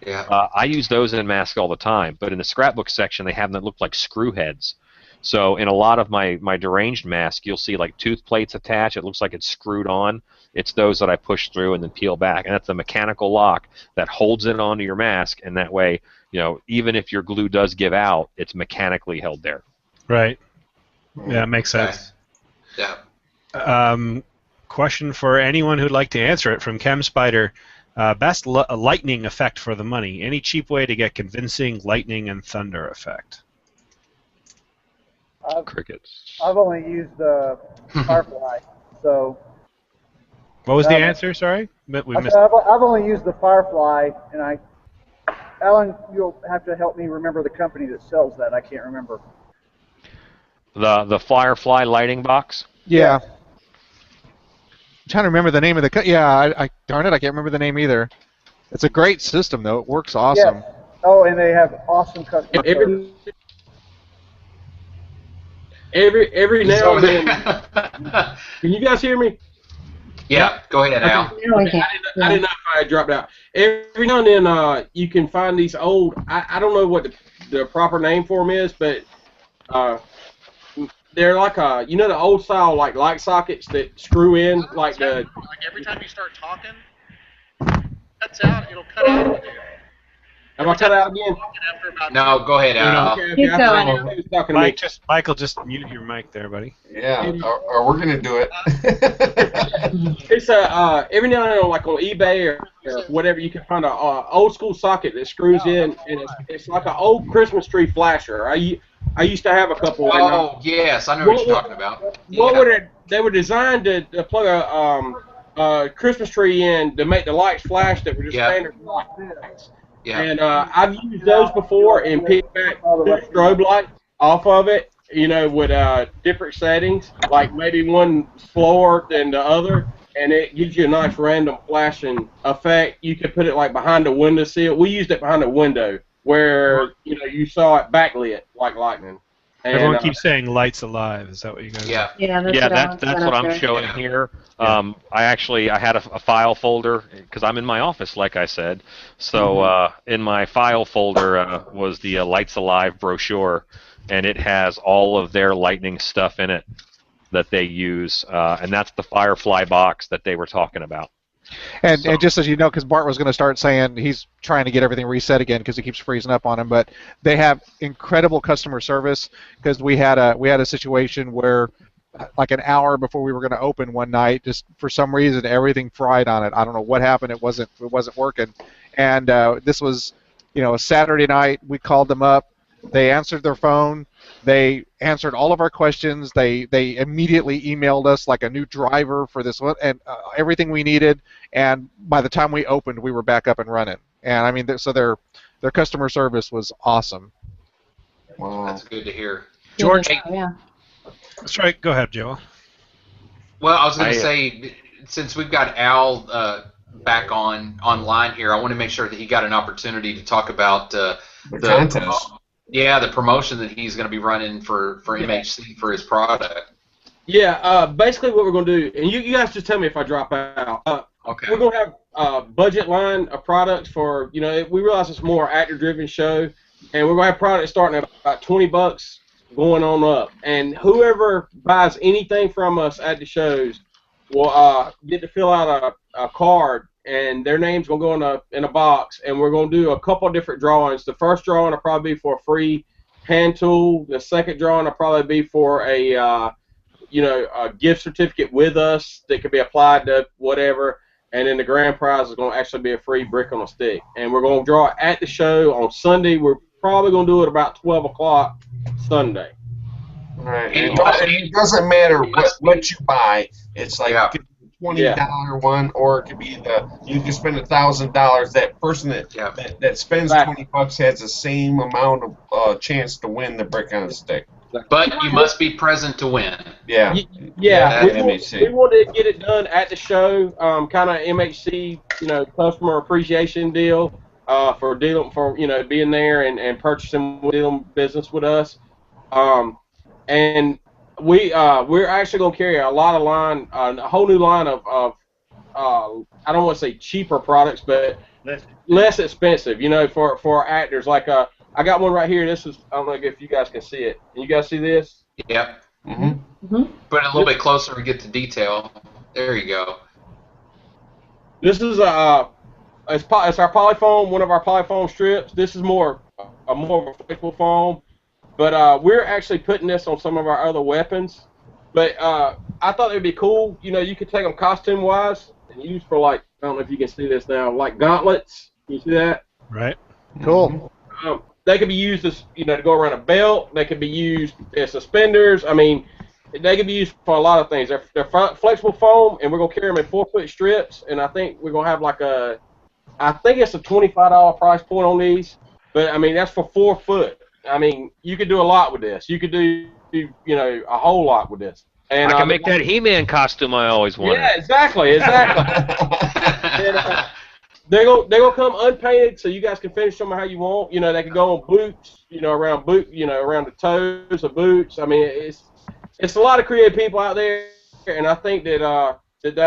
Yeah. I use those in masks all the time, but in the scrapbook section, they have them that look like screw heads. So in a lot of my deranged masks, you'll see like tooth plates attached. It looks like it's screwed on. It's those that I push through and then peel back, and that's a mechanical lock that holds it onto your mask, and that way, even if your glue does give out, it's mechanically held there. Right. Yeah, it makes sense. Yeah. Question for anyone who'd like to answer it from Chem Spider. Best lightning effect for the money. Any cheap way to get convincing lightning and thunder effect? Crickets. I've only used Firefly, so. What was the answer? Sorry, I've only used the Firefly, and Alan, you'll have to help me remember the company that sells that. I can't remember. The Firefly lighting box. Yeah. I'm trying to remember the name of the I darn it, I can't remember the name either. It's a great system though. It works awesome. Yeah. Oh, and they have awesome customer service. Every now and then. Can you guys hear me? Yeah, go ahead, Al. Okay. I didn't know if I had dropped out. Every now and then, you can find these old. I don't know what the proper name for them is, but they're like the old style like light sockets that screw in like the. Like every time you start talking, cuts out. It'll cut out. Am I cut out again? No, go ahead, Al. Okay, Keep I going. thought he was talking to me. Michael, just mute your mic there, buddy. Yeah, or we're gonna do it. It's every now and then, like on eBay or whatever, you can find a old school socket that screws in, and it's like an old Christmas tree flasher. I used to have a couple. Oh, yes, I know what you're talking about. They were designed to plug a Christmas tree in to make the lights flash that were just standard lights. Yeah. And I've used those before and picked back strobe lights off of it, with different settings, like maybe one slower than the other, and it gives you a nice random flashing effect. You could put it like behind the windowsill. We used it behind the window where you saw it backlit like lightning. And, everyone keeps saying "lights alive." Is that what you guys? Yeah. That's what I'm showing here. I had a file folder because I'm in my office, like I said. So in my file folder was the Lights Alive brochure, and it has all of their lightning stuff in it that they use, and that's the Firefly box that they were talking about. And just as you know, because Bart was going to start saying he's trying to get everything reset again because it keeps freezing up on him, but they have incredible customer service because we had a situation where like an hour before we were going to open one night, just for some reason everything fried on it. I don't know what happened. It wasn't working, and this was a Saturday night. We called them up. They answered their phone. They answered all of our questions. They immediately emailed us like a new driver for this one and everything we needed. And by the time we opened, we were back up and running. And I mean, so their customer service was awesome. Wow, that's good to hear. George, Yeah. That's right. Go ahead, Joe. Well, I was going to say, since we've got Al back online here, I want to make sure that he got an opportunity to talk about the contest. The promotion that he's going to be running for MHC for his product. Yeah, basically what we're going to do, and you guys just tell me if I drop out. Okay. We're going to have a budget line of products for, we realize it's more actor-driven show, and we're going to have products starting at about $20 going on up. And whoever buys anything from us at the shows will get to fill out a card, and their name's going to go in a box, and we're going to do a couple different drawings. The first drawing will probably be for a free hand tool. The second drawing will probably be for a gift certificate with us that could be applied to whatever. And then the grand prize is going to actually be a free brick on a stick. And we're going to draw it at the show on Sunday. We're probably going to do it about 12 o'clock Sunday. Right. And it doesn't matter what you buy. It's like it could be a $20 one, or it could be you can spend $1,000. That person that spends $20 has the same amount of chance to win the brick on a stick. But you must be present to win. Yeah. We wanted to get it done at the show, kind of MHC, customer appreciation deal for being there and purchasing dealing business with us. And we're actually going to carry a lot of a whole new line of I don't want to say cheaper products, but less expensive, for our actors. Like I got one right here. This is, I don't know if you guys can see it. Can you guys see this? Yep. Mm-hmm. Put it a little bit closer and get the detail. There you go. This is it's our polyfoam, one of our polyfoam strips. This is more of a flexible foam, but we're actually putting this on some of our other weapons. But I thought it'd be cool. You could take them costume-wise and use for I don't know if you can see this now, like gauntlets. Can you see that? Right. Cool. They could be used as to go around a belt. They could be used as suspenders. I mean, they could be used for a lot of things. They're flexible foam, and we're gonna carry them in 4-foot strips. And I think we're gonna have I think it's a $25 price point on these. But I mean, that's for 4 foot. I mean, you could do a lot with this. You could do a whole lot with this. And I can make that He-Man costume I always wanted. Yeah, exactly. And, they're gonna come unpainted, so you guys can finish them how you want. They can go on boots, around around the toes of boots. I mean, it's a lot of creative people out there, and I think that'll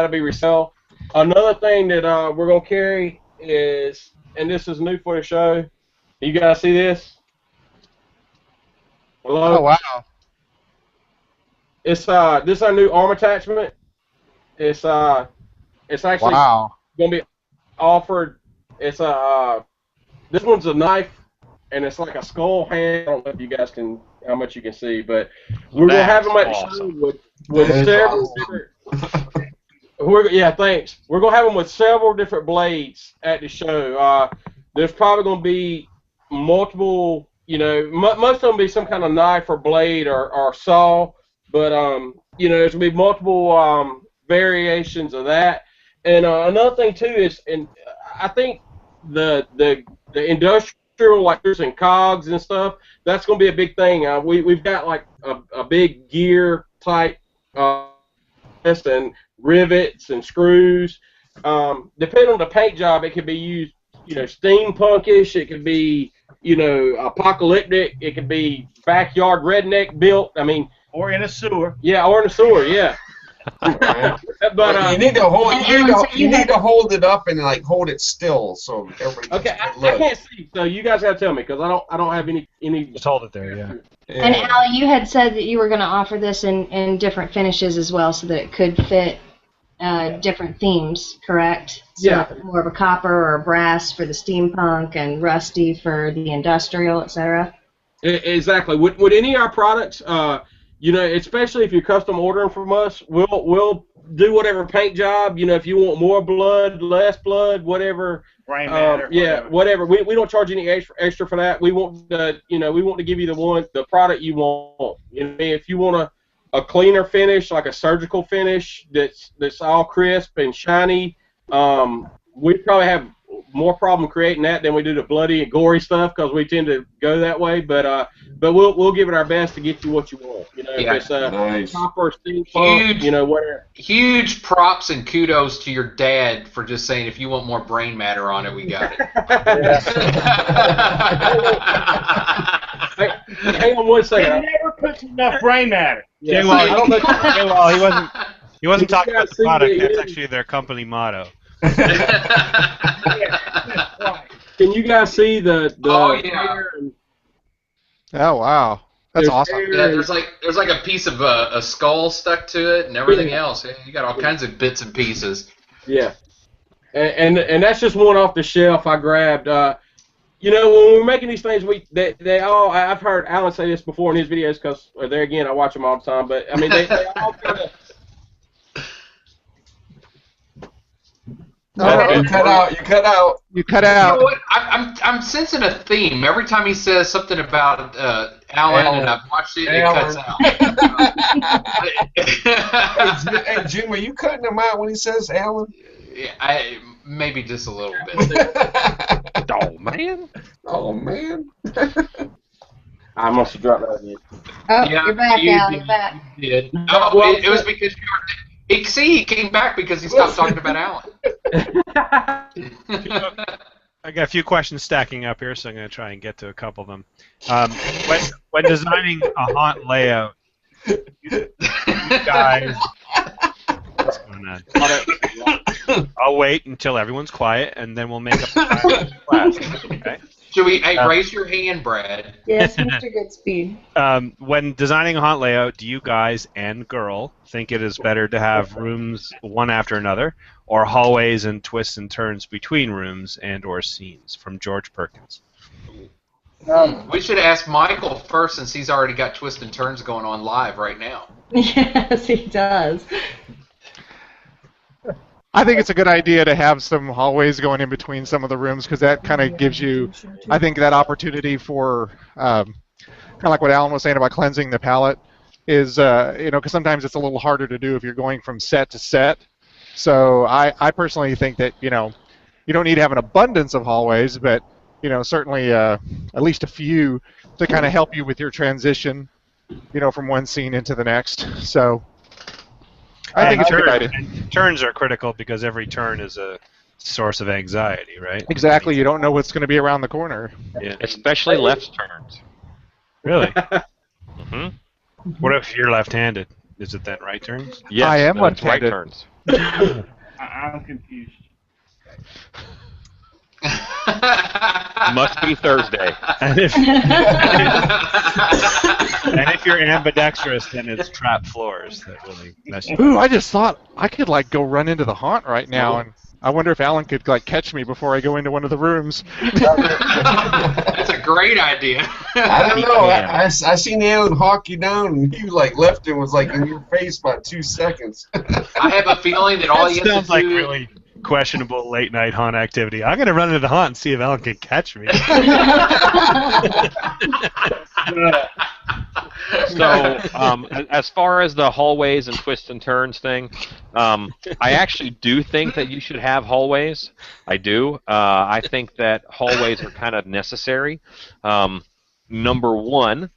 be resell. Another thing that we're gonna carry is, and this is new for the show. You guys see this? Hello? Oh wow! It's this is our new arm attachment. It's actually gonna be offered. It's this one's a knife, and it's like a skull hand. I don't know if you guys can, how much you can see, but we're gonna have them at the show with several different. Yeah, thanks. We're gonna have them with several different blades at the show. There's probably gonna be multiple. Most of them be some kind of knife or blade or saw, but there's gonna be multiple variations of that. And another thing too is, and I think the industrial, like there's and cogs and stuff, that's going to be a big thing. We've got like a big gear type and rivets and screws. Depending on the paint job, it could be used, steampunkish. It could be, apocalyptic. It could be backyard redneck built. I mean, or in a sewer. Yeah, or in a sewer. Yeah. But you need to hold. You need to hold it up and like hold it still so everybody. Okay, I can't see, so you guys gotta tell me because I don't have any. Just hold it there, yeah. And Al, you had said that you were going to offer this in different finishes as well, so that it could fit different themes, correct? So Yeah. more of a copper or a brass for the steampunk, and rusty for the industrial, etc. Exactly. With any of our products, especially if you're custom ordering from us, we'll do whatever paint job. If you want more blood, less blood, whatever. Brain matter. Whatever. We don't charge any extra for that. We want we want to give you the product you want. If you want a cleaner finish, like a surgical finish that's all crisp and shiny, we probably have more problem creating that than we do the bloody and gory stuff because we tend to go that way. But we'll give it our best to get you what you want. If it's nice. copper, steampunk, whatever. Huge props and kudos to your dad for just saying if you want more brain matter on it, we got it. Hang on one second. He never puts enough brain matter. Yeah, He wasn't talking about the product. That's actually their company motto. Can you guys see the Oh, yeah. hair and Oh wow, that's there's awesome. hair Yeah, and- there's like a piece of a skull stuck to it and everything else. Yeah, you got all kinds of bits and pieces. Yeah, and that's just one off the shelf I grabbed. When we're making these things, they all. I've heard Alan say this before in his videos because there again I watch them all the time. But I mean they all kind of. You cut out. You cut You know out. what? I'm sensing a theme. Every time he says something about Alan, and I've watched it, it cuts out. Hey, Jim, are you cutting him out when he says Alan? Maybe just a little bit. Oh man. I must have dropped that again. Oh, Yeah, you're back, you Al. did. You're back. You did. Oh, it was because you were. He came back because he stopped talking about Alan. I got a few questions stacking up here, so I'm going to try and get to a couple of them. When designing a haunt layout, you guys, what's going on? I'll wait until everyone's quiet, and then we'll make up the class. Okay. Should we? Hey, raise your hand, Brad. Yes, Mr. Goodspeed. When designing a haunt layout, do you guys and girl think it is better to have rooms one after another, or hallways and twists and turns between rooms and or scenes? From George Perkins. We should ask Michael first, since he's already got twists and turns going on live right now. Yes, he does. I think it's a good idea to have some hallways going in between some of the rooms because that kind of gives you, I think, that opportunity for kind of like what Alan was saying about cleansing the palette is, because sometimes it's a little harder to do if you're going from set to set. So I personally think that, you don't need to have an abundance of hallways, but, certainly at least a few to kind of help you with your transition, from one scene into the next. So I think it's a good idea. Turns are critical because every turn is a source of anxiety, right? Exactly. You don't know what's going to be around the corner. Yeah. Especially left turns. Really? Mm-hmm. What if you're left-handed? Is it then right turns? Yes, I am then it's right left-handed. turns. I'm confused. Must be Thursday. And if you're ambidextrous, then it's trap floors that really mess you up. Ooh, I just thought I could go run into the haunt right now and I wonder if Alan could like catch me before I go into one of the rooms. That's a great idea. I don't know. I seen Alan hawk you down, and you like left and was like in your face about 2 seconds. I have a feeling that all you have to do. Sounds like really questionable late night hunt activity. I'm gonna run into the hunt and see if Alan can catch me. So, as far as the hallways and twists and turns thing, I actually do think that you should have hallways. I do. I think that hallways are kind of necessary. Number one,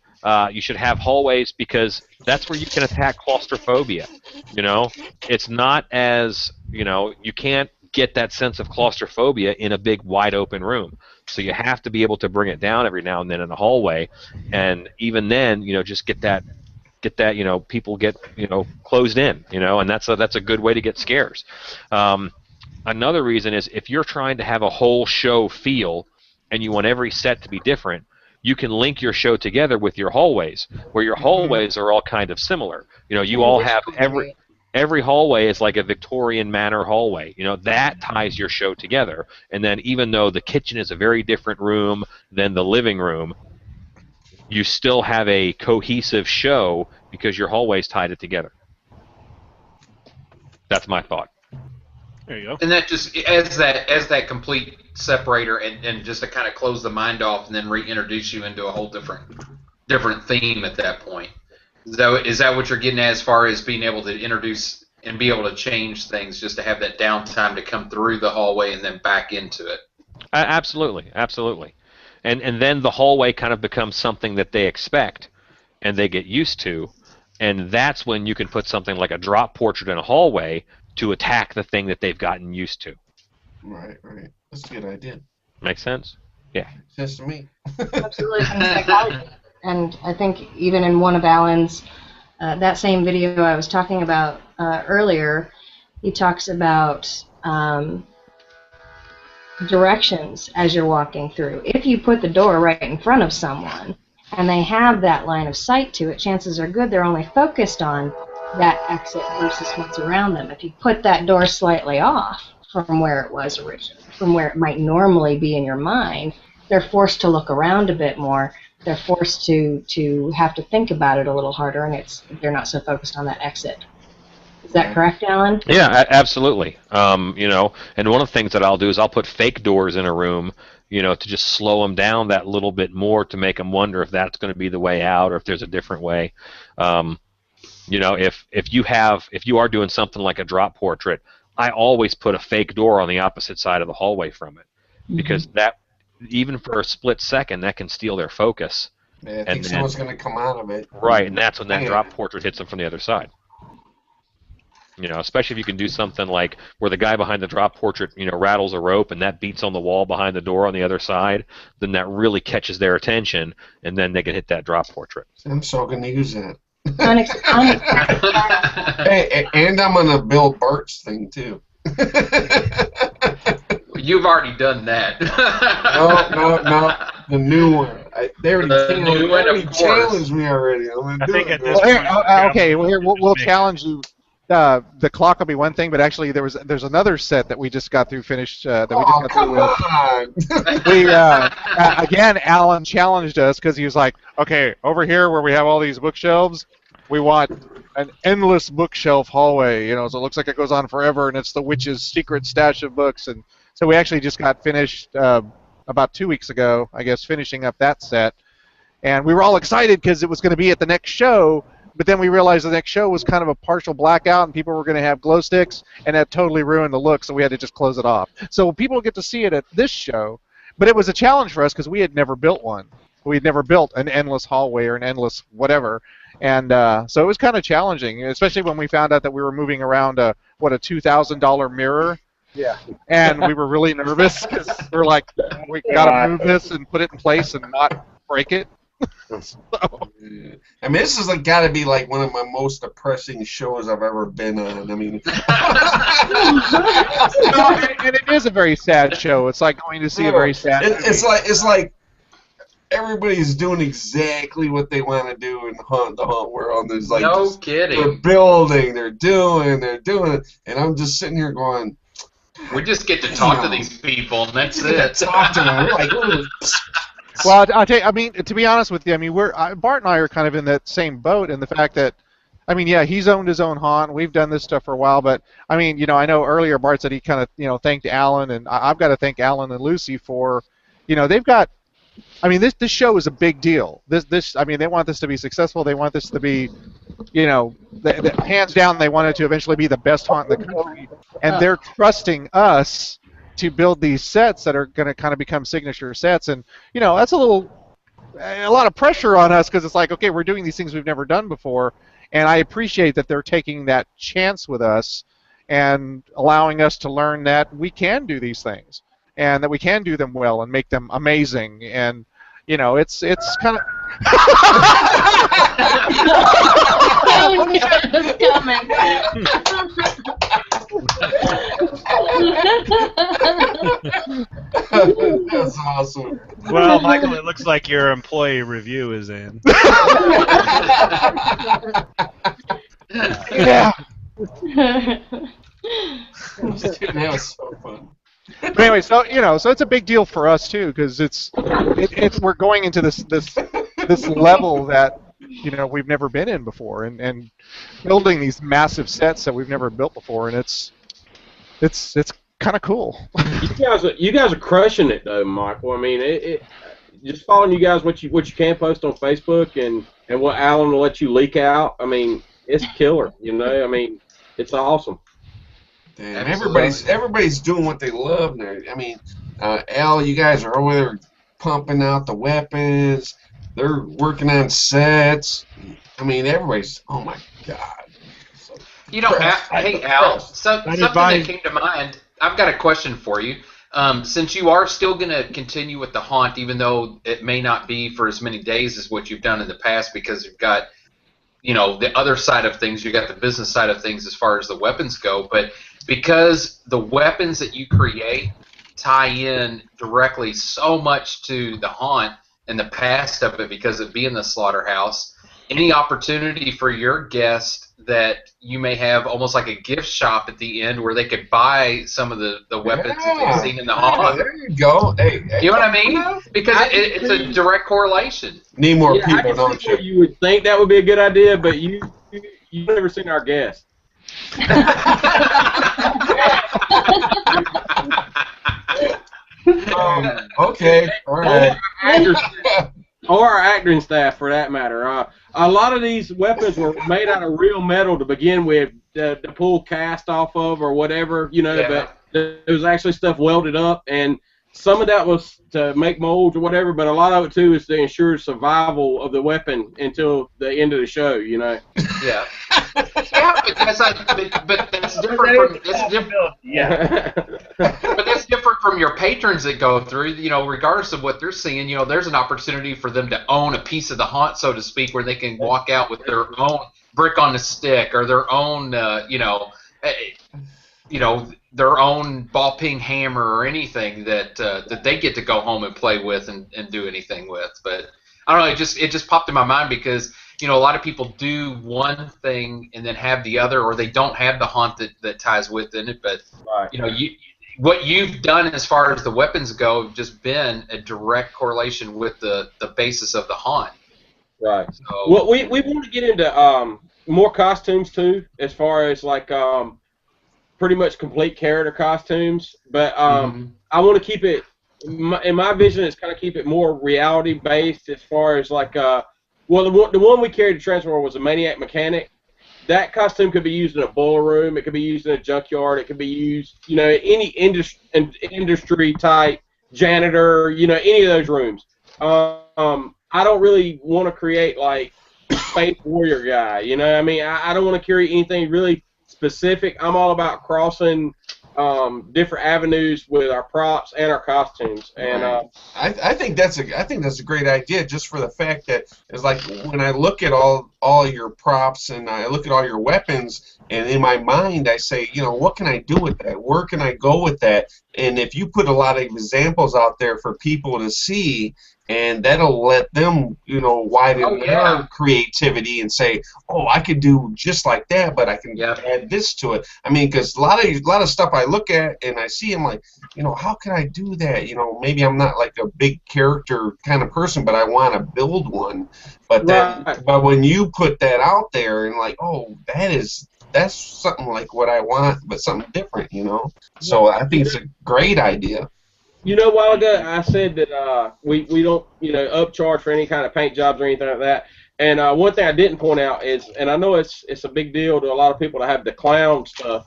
you should have hallways because that's where you can attack claustrophobia. You know, it's not as, you know, you can't get that sense of claustrophobia in a big wide open room. So you have to be able to bring it down every now and then in the hallway, and even then, you know, just get that, you know, people get, you know, closed in, you know, and that's a good way to get scares. Another reason is if you're trying to have a whole show feel, and you want every set to be different, you can link your show together with your hallways, where your hallways are all kind of similar. You know, you all have every hallway is like a Victorian manor hallway. You know, that ties your show together. And then even though the kitchen is a very different room than the living room, you still have a cohesive show because your hallways tied it together. That's my thought. There you go. And that just as that complete separator and just to kind of close the mind off and then reintroduce you into a whole different theme at that point. Is that what you're getting at as far as being able to introduce and be able to change things, just to have that downtime to come through the hallway and then back into it? Absolutely, absolutely. And then the hallway kind of becomes something that they expect and they get used to, and that's when you can put something like a drop portrait in a hallway to attack the thing that they've gotten used to. Right. That's a good idea. Make sense? Yeah. Makes sense to me. Absolutely. And I think even in one of Alan's, that same video I was talking about earlier, he talks about directions as you're walking through. If you put the door right in front of someone and they have that line of sight to it, chances are good they're only focused on that exit versus what's around them. If you put that door slightly off from where it was originally, from where it might normally be in your mind, they're forced to look around a bit more. They're forced to have to think about it a little harder, and they're not so focused on that exit. Is that correct, Alan? Yeah, absolutely. You know, and one of the things that I'll do is I'll put fake doors in a room, you know, to just slow them down that little bit more, to make them wonder if that's going to be the way out or if there's a different way. You know, if you are doing something like a drop portrait, I always put a fake door on the opposite side of the hallway from it, because that, even for a split second, that can steal their focus. Yeah, I think someone's going to come out of it. Right, and that's when that drop portrait hits them from the other side. You know, especially if you can do something like where the guy behind the drop portrait, you know, rattles a rope and that beats on the wall behind the door on the other side, then that really catches their attention, and then they can hit that drop portrait. I'm so going to use that. Unexpected. Hey, and I'm going to build Bart's thing, too. You've already done that. No. The new one. They already challenged me already. I think at this point, okay, we'll challenge you. The clock will be one thing, but actually there's another set that we just got through finished. That we just got through with. We again, Alan challenged us because he was like, okay, over here where we have all these bookshelves, we want an endless bookshelf hallway. You know, so it looks like it goes on forever, and it's the witch's secret stash of books. And so we actually just got finished about 2 weeks ago, I guess, finishing up that set, and we were all excited because it was going to be at the next show. But then we realized the next show was kind of a partial blackout, and people were going to have glow sticks, and that totally ruined the look, so we had to just close it off. So people get to see it at this show, but it was a challenge for us because we had never built one. We had never built an endless hallway or an endless whatever, and so it was kind of challenging, especially when we found out that we were moving around a $2,000 mirror. Yeah. And we were really nervous because we're like, we got to move this and put it in place and not break it. So. I mean, this is got to be like one of my most depressing shows I've ever been on. I mean, and it is a very sad show. It's like going to see a very sad. It's like everybody's doing exactly what they want to do in the hunt world. There's like no kidding. They're building, they're doing it, and I'm just sitting here going, We just get to talk to these people, and that's it. Talk to them. We're like, ooh. Well, I'll tell you, I mean, to be honest with you, I mean, Bart and I are kind of in that same boat in the fact that, I mean, yeah, he's owned his own haunt. We've done this stuff for a while, but I mean, you know, I know earlier Bart said he kind of, you know, thanked Alan, and I've got to thank Alan and Lucy for, you know, they've got, I mean, this show is a big deal. I mean, they want this to be successful. They want this to be, you know, hands down, they want it to eventually be the best haunt in the country, and they're trusting us to build these sets that are going to kind of become signature sets, and you know, that's a lot of pressure on us because it's like, okay, we're doing these things we've never done before, and I appreciate that they're taking that chance with us and allowing us to learn that we can do these things and that we can do them well and make them amazing, and you know, it's kind of. That's awesome. Well, Michael, it looks like your employee review is in. Yeah. That was so fun. But anyway, so you know, so it's a big deal for us too because we're going into this level that, you know, we've never been in before, and building these massive sets that we've never built before, and it's kind of cool. You guys are crushing it though, Michael. I mean, just following you guys what you can post on Facebook and what Alan will let you leak out. I mean, it's killer. You know, I mean, it's awesome. Damn, everybody's doing what they love now. I mean, Al, you guys are over there pumping out the weapons. They're working on sets. I mean, everybody's. Oh my God. So you know, hey Al, something that came to mind. I've got a question for you. Since you are still going to continue with the haunt, even though it may not be for as many days as what you've done in the past, because you've got, you know, the other side of things, you got the business side of things as far as the weapons go, but because the weapons that you create tie in directly so much to the haunt and the past of it because of being the slaughterhouse, any opportunity for your guest that you may have almost like a gift shop at the end where they could buy some of the weapons that they've seen in the haunt? There you go. Hey, you know what I mean? Because it's a direct correlation. Need more people, don't you? You would think that would be a good idea, but you've never seen our guest. Okay, all right. Or our acting staff, for that matter. A lot of these weapons were made out of real metal to begin with, to pull cast off of or whatever, you know. Yeah. But there was actually stuff welded up, and some of that was to make molds or whatever. But a lot of it too is to ensure survival of the weapon until the end of the show, you know. Yeah. Yeah, but that's different from but that's different from your patrons that go through. You know, regardless of what they're seeing, you know, there's an opportunity for them to own a piece of the haunt, so to speak, where they can walk out with their own brick on a stick or their own, their own ball peen hammer or anything that they get to go home and play with and do anything with. But I don't know, it just popped in my mind because, you know, a lot of people do one thing and then have the other, or they don't have the haunt that ties within it. But you know, what you've done as far as the weapons go have just been a direct correlation with the basis of the haunt. Right. So, well, we want to get into more costumes too, as far as like pretty much complete character costumes. But I want to keep it. In my vision, is kind of keep it more reality based as far as like well, the one we carried to Transform was a Maniac Mechanic. That costume could be used in a boiler room. It could be used in a junkyard. It could be used, you know, any industry type janitor. You know, any of those rooms. I don't really want to create like Space Warrior guy. You know, I mean, I don't want to carry anything really specific. I'm all about crossing different avenues with our props and our costumes, and I think that's a great idea, just for the fact that it's like when I look at all all your props and I look at all your weapons, and in my mind I say, you know, what can I do with that? Where can I go with that? And if you put a lot of examples out there for people to see, and that'll let them, you know, widen their creativity and say, oh, I could do just like that, but I can add this to it. I mean, because a lot of stuff I look at and I see, I'm like, you know, how can I do that? You know, maybe I'm not like a big character kind of person, but I want to build one. But but when you put that out there and like, oh, that's something like what I want, but something different, you know. So I think it's a great idea. You know, a while ago I said that we don't, you know, upcharge for any kind of paint jobs or anything like that. And one thing I didn't point out is, and I know it's a big deal to a lot of people to have the clown stuff.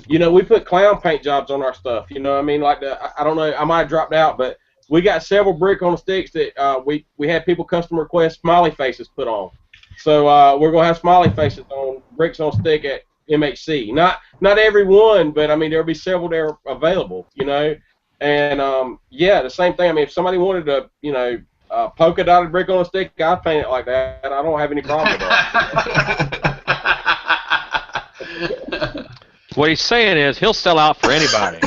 You know, we put clown paint jobs on our stuff. You know what I mean? Like I don't know, I might have dropped out, but we got several brick on the sticks that we had people custom request smiley faces put on. So we're gonna have smiley faces on bricks on stick at MHC. Not every one, but I mean there'll be several there available. You know. And yeah, the same thing. I mean, if somebody wanted to, you know, polka dotted brick on a stick, I'd paint it like that. I don't have any problem with that. What he's saying is he'll sell out for anybody.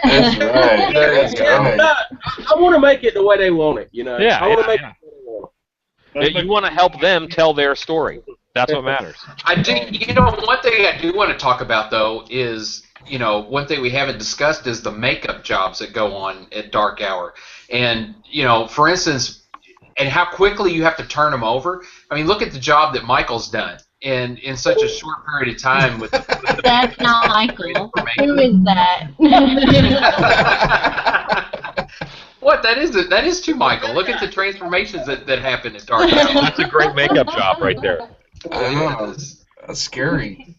That's right. That's right. I want to make it the way they want it. You know. Yeah. I want to make it the way they want it. You want to help them tell their story. That's what matters. I do. You know, one thing I do want to talk about though is, you know, one thing we haven't discussed is the makeup jobs that go on at dark hour. And, you know, for instance, and how quickly you have to turn them over. I mean, look at the job that Michael's done in such a short period of time. With the That's not Michael. Who is that? What? That is too Michael. Look at the transformations that happen at dark hour. That's a great makeup job right there. I know. That's scary.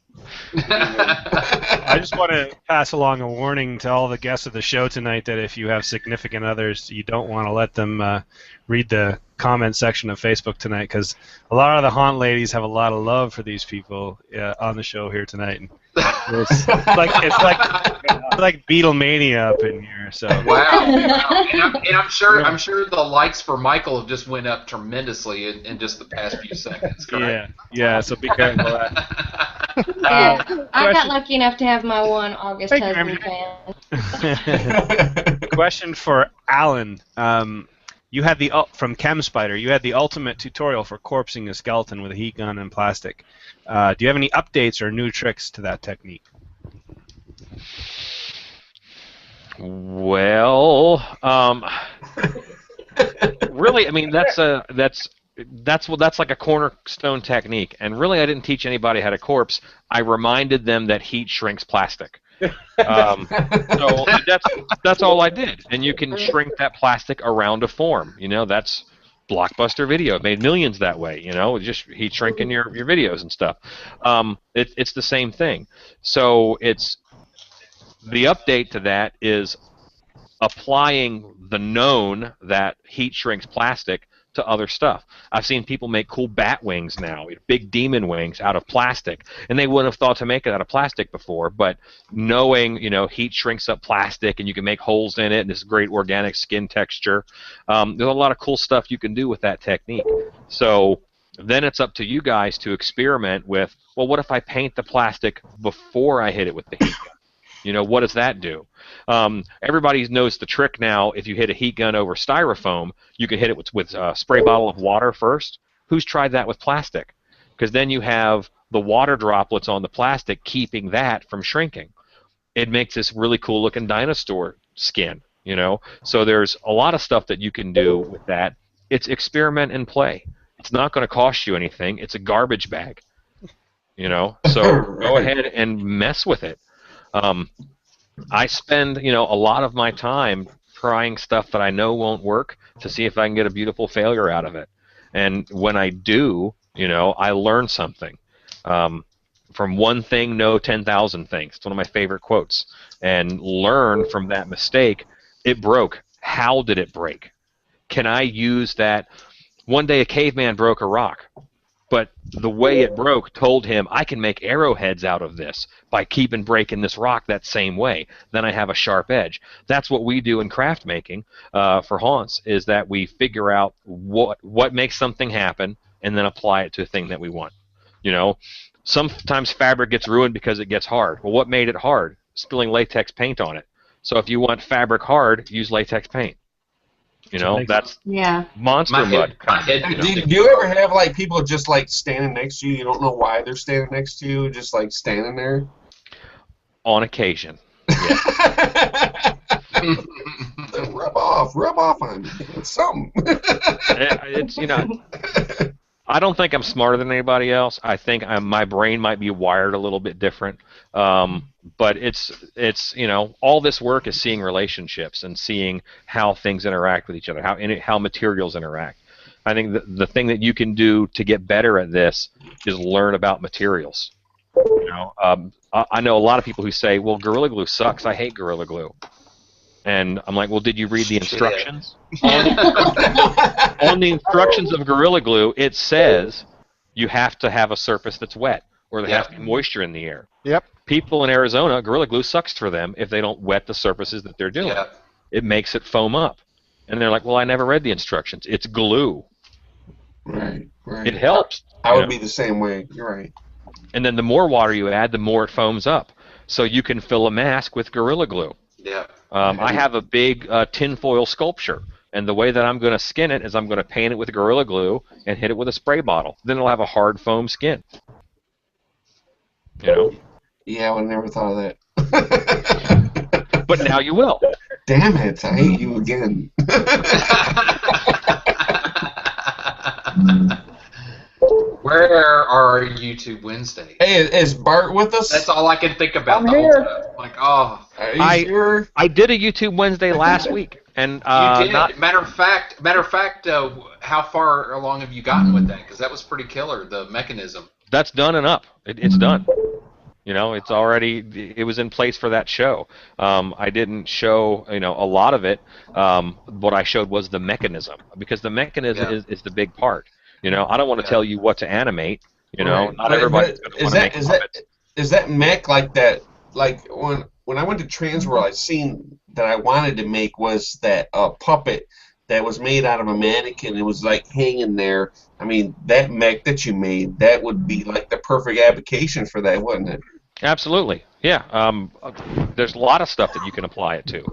I just want to pass along a warning to all the guests of the show tonight that if you have significant others, you don't want to let them read the comment section of Facebook tonight, because a lot of the haunt ladies have a lot of love for these people on the show here tonight. And it's like Beatlemania up in here. So wow. And I'm sure the likes for Michael have just went up tremendously in just the past few seconds. Correct? Yeah. So be careful of that. I got lucky enough to have my one August husband fan. Question for Alan. You had from ChemSpider. You had the ultimate tutorial for corpsing a skeleton with a heat gun and plastic. Do you have any updates or new tricks to that technique? Well, really, I mean that's like a cornerstone technique. And really, I didn't teach anybody how to corpse. I reminded them that heat shrinks plastic. So that's all I did. And you can shrink that plastic around a form. You know, that's Blockbuster Video. It made millions that way. You know, just heat shrinking your videos and stuff. It's the same thing. So the update to that is applying the known that heat shrinks plastic to other stuff. I've seen people make cool bat wings now, big demon wings out of plastic, and they wouldn't have thought to make it out of plastic before, but knowing, you know, heat shrinks up plastic and you can make holes in it and this great organic skin texture, there's a lot of cool stuff you can do with that technique. So then it's up to you guys to experiment with, well, what if I paint the plastic before I hit it with the heat gun? You know, what does that do? Everybody knows the trick now. If you hit a heat gun over styrofoam, you can hit it with a spray bottle of water first. Who's tried that with plastic? Because then you have the water droplets on the plastic keeping that from shrinking. It makes this really cool looking dinosaur skin, you know? So there's a lot of stuff that you can do with that. It's experiment and play. It's not going to cost you anything. It's a garbage bag, you know? So go ahead and mess with it. I spend, you know, a lot of my time trying stuff that I know won't work to see if I can get a beautiful failure out of it. And when I do, you know, I learn something. From one thing, know 10,000 things. It's one of my favorite quotes. And learn from that mistake. It broke. How did it break? Can I use that? One day a caveman broke a rock. But the way it broke told him, I can make arrowheads out of this by keeping breaking this rock that same way. Then I have a sharp edge. That's what we do in craft making for haunts, is that we figure out what makes something happen, and then apply it to a thing that we want. You know, sometimes fabric gets ruined because it gets hard. Well, what made it hard? Spilling latex paint on it. So if you want fabric hard, use latex paint. You know, that's monster mud. Do you ever have like people just like standing next to you? You don't know why they're standing next to you, just like standing there. On occasion. Yeah. rub off on me. It's something. It's, you know, I don't think I'm smarter than anybody else. I think my brain might be wired a little bit different. But it's you know, all this work is seeing relationships and seeing how things interact with each other, how materials interact. I think the thing that you can do to get better at this is learn about materials. You know, I know a lot of people who say, "Well, Gorilla Glue sucks. I hate Gorilla Glue." And I'm like, "Well, did you read the instructions?" On the instructions of Gorilla Glue, it says you have to have a surface that's wet, or there has to be moisture in the air. Yep. People in Arizona, Gorilla Glue sucks for them if they don't wet the surfaces that they're doing. Yep. It makes it foam up. And they're like, "Well, I never read the instructions. It's glue." Right. It helps. I would be the same way. You're right. And then the more water you add, the more it foams up. So you can fill a mask with Gorilla Glue. Yeah. I have a big tinfoil sculpture, and the way that I'm going to skin it is I'm going to paint it with Gorilla Glue and hit it with a spray bottle. Then it'll have a hard foam skin. You know? Yeah, I would never thought of that. But now you will. Damn it, I hate you again. Where are YouTube Wednesdays? Hey, is Bart with us? That's all I can think about. I'm here. Like, oh. Are you sure? I did a YouTube Wednesday last week, and you did. Matter of fact, how far along have you gotten with that? Because that was pretty killer. The mechanism. That's done and up. It's done. You know, it was in place for that show. I didn't show, you know, a lot of it. What I showed was the mechanism, because the mechanism is the big part. You know, I don't want to tell you what to animate. You know, not everybody's going to want to make puppets. Is that mech like that? Like when I went to Transworld, I seen that I wanted to make was that puppet that was made out of a mannequin. It was like hanging there. I mean, that mech that you made, that would be like the perfect application for that, wouldn't it? Absolutely, yeah. There's a lot of stuff that you can apply it to.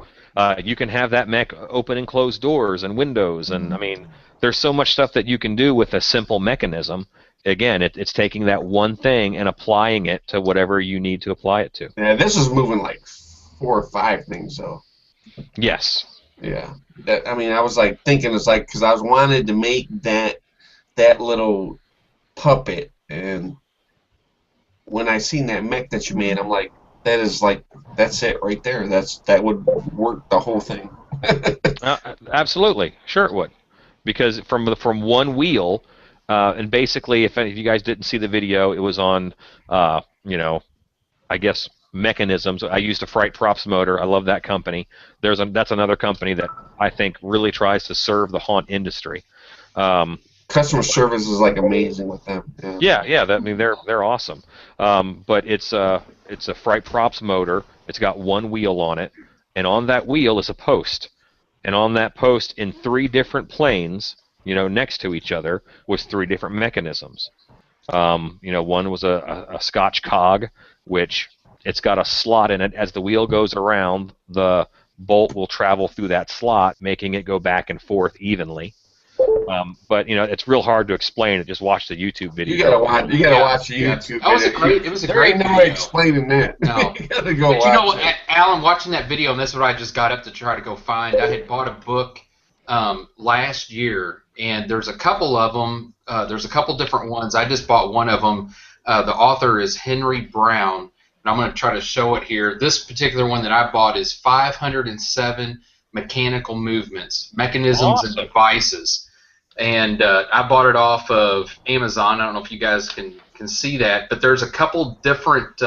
You can have that mech open and close doors and windows, and I mean, there's so much stuff that you can do with a simple mechanism. Again, it's taking that one thing and applying it to whatever you need to apply it to. Yeah, this is moving like 4 or 5 things, though. Yes. Yeah. I mean, I was like thinking, it's like, because I was wanted to make that little puppet, and when I seen that mech that you made, I'm like, that's it right there. That would work the whole thing. Absolutely, sure it would, because from one wheel, and basically, if you guys didn't see the video, it was on, you know, I guess mechanisms. I used a Fright Props motor. I love that company. That's another company that I think really tries to serve the haunt industry. Customer service is like amazing with them. Yeah. I mean, they're awesome. But it's a Fright Props motor. It's got one wheel on it, and on that wheel is a post, and on that post in 3 different planes, you know, next to each other, was 3 different mechanisms. You know, one was a Scotch cog, which it's got a slot in it. As the wheel goes around, the bolt will travel through that slot, making it go back and forth evenly. But you know, it's real hard to explain it. Just watch the YouTube video. You gotta watch the YouTube video. It was a great video. No way explaining that. No. You gotta go but watch you know, it. Alan, watching that video, and this is what I just got up to try to go find. I had bought a book last year, and there's a couple of them. There's a couple different ones. I just bought one of them. The author is Henry Brown, and I'm going to try to show it here. This particular one that I bought is 507 Mechanical Movements, Mechanisms and Devices. And I bought it off of Amazon. I don't know if you guys can see that, but there's a couple different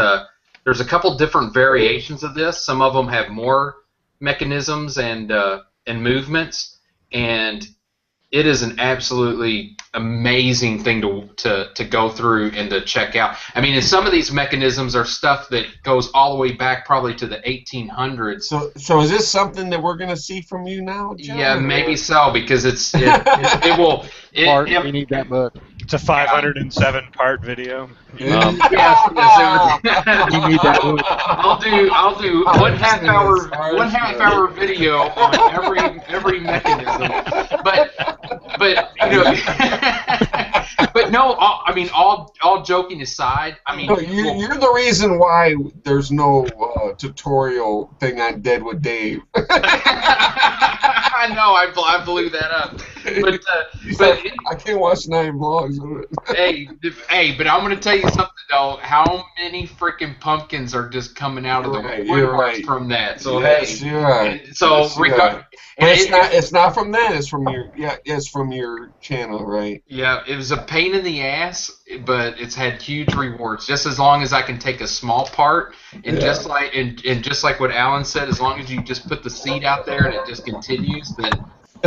variations of this. Some of them have more mechanisms and movements, and it is an absolutely amazing thing to go through and to check out. I mean, and some of these mechanisms are stuff that goes all the way back probably to the 1800s. So is this something that we're going to see from you now, John? Yeah, maybe so, because it will. Bart, we need that book. It's a 507-part video. Yes, I'll do one half hour video on every mechanism, but but no, I mean all joking aside, I mean you're the reason why there's no tutorial thing on Deadwood Dave. I know, I blew that up, but I can't watch 9 vlogs of it. hey, but I'm gonna tell you something though. How many freaking pumpkins are just coming out of the woodworks from that? So yes, hey, right. So yes, but it's not from that. It's from your it's from your channel, right? Yeah, it was a pain in the ass, but it's had huge rewards. Just as long as I can take a small part, and just like what Alan said, as long as you just put the seed out there and it just continues, then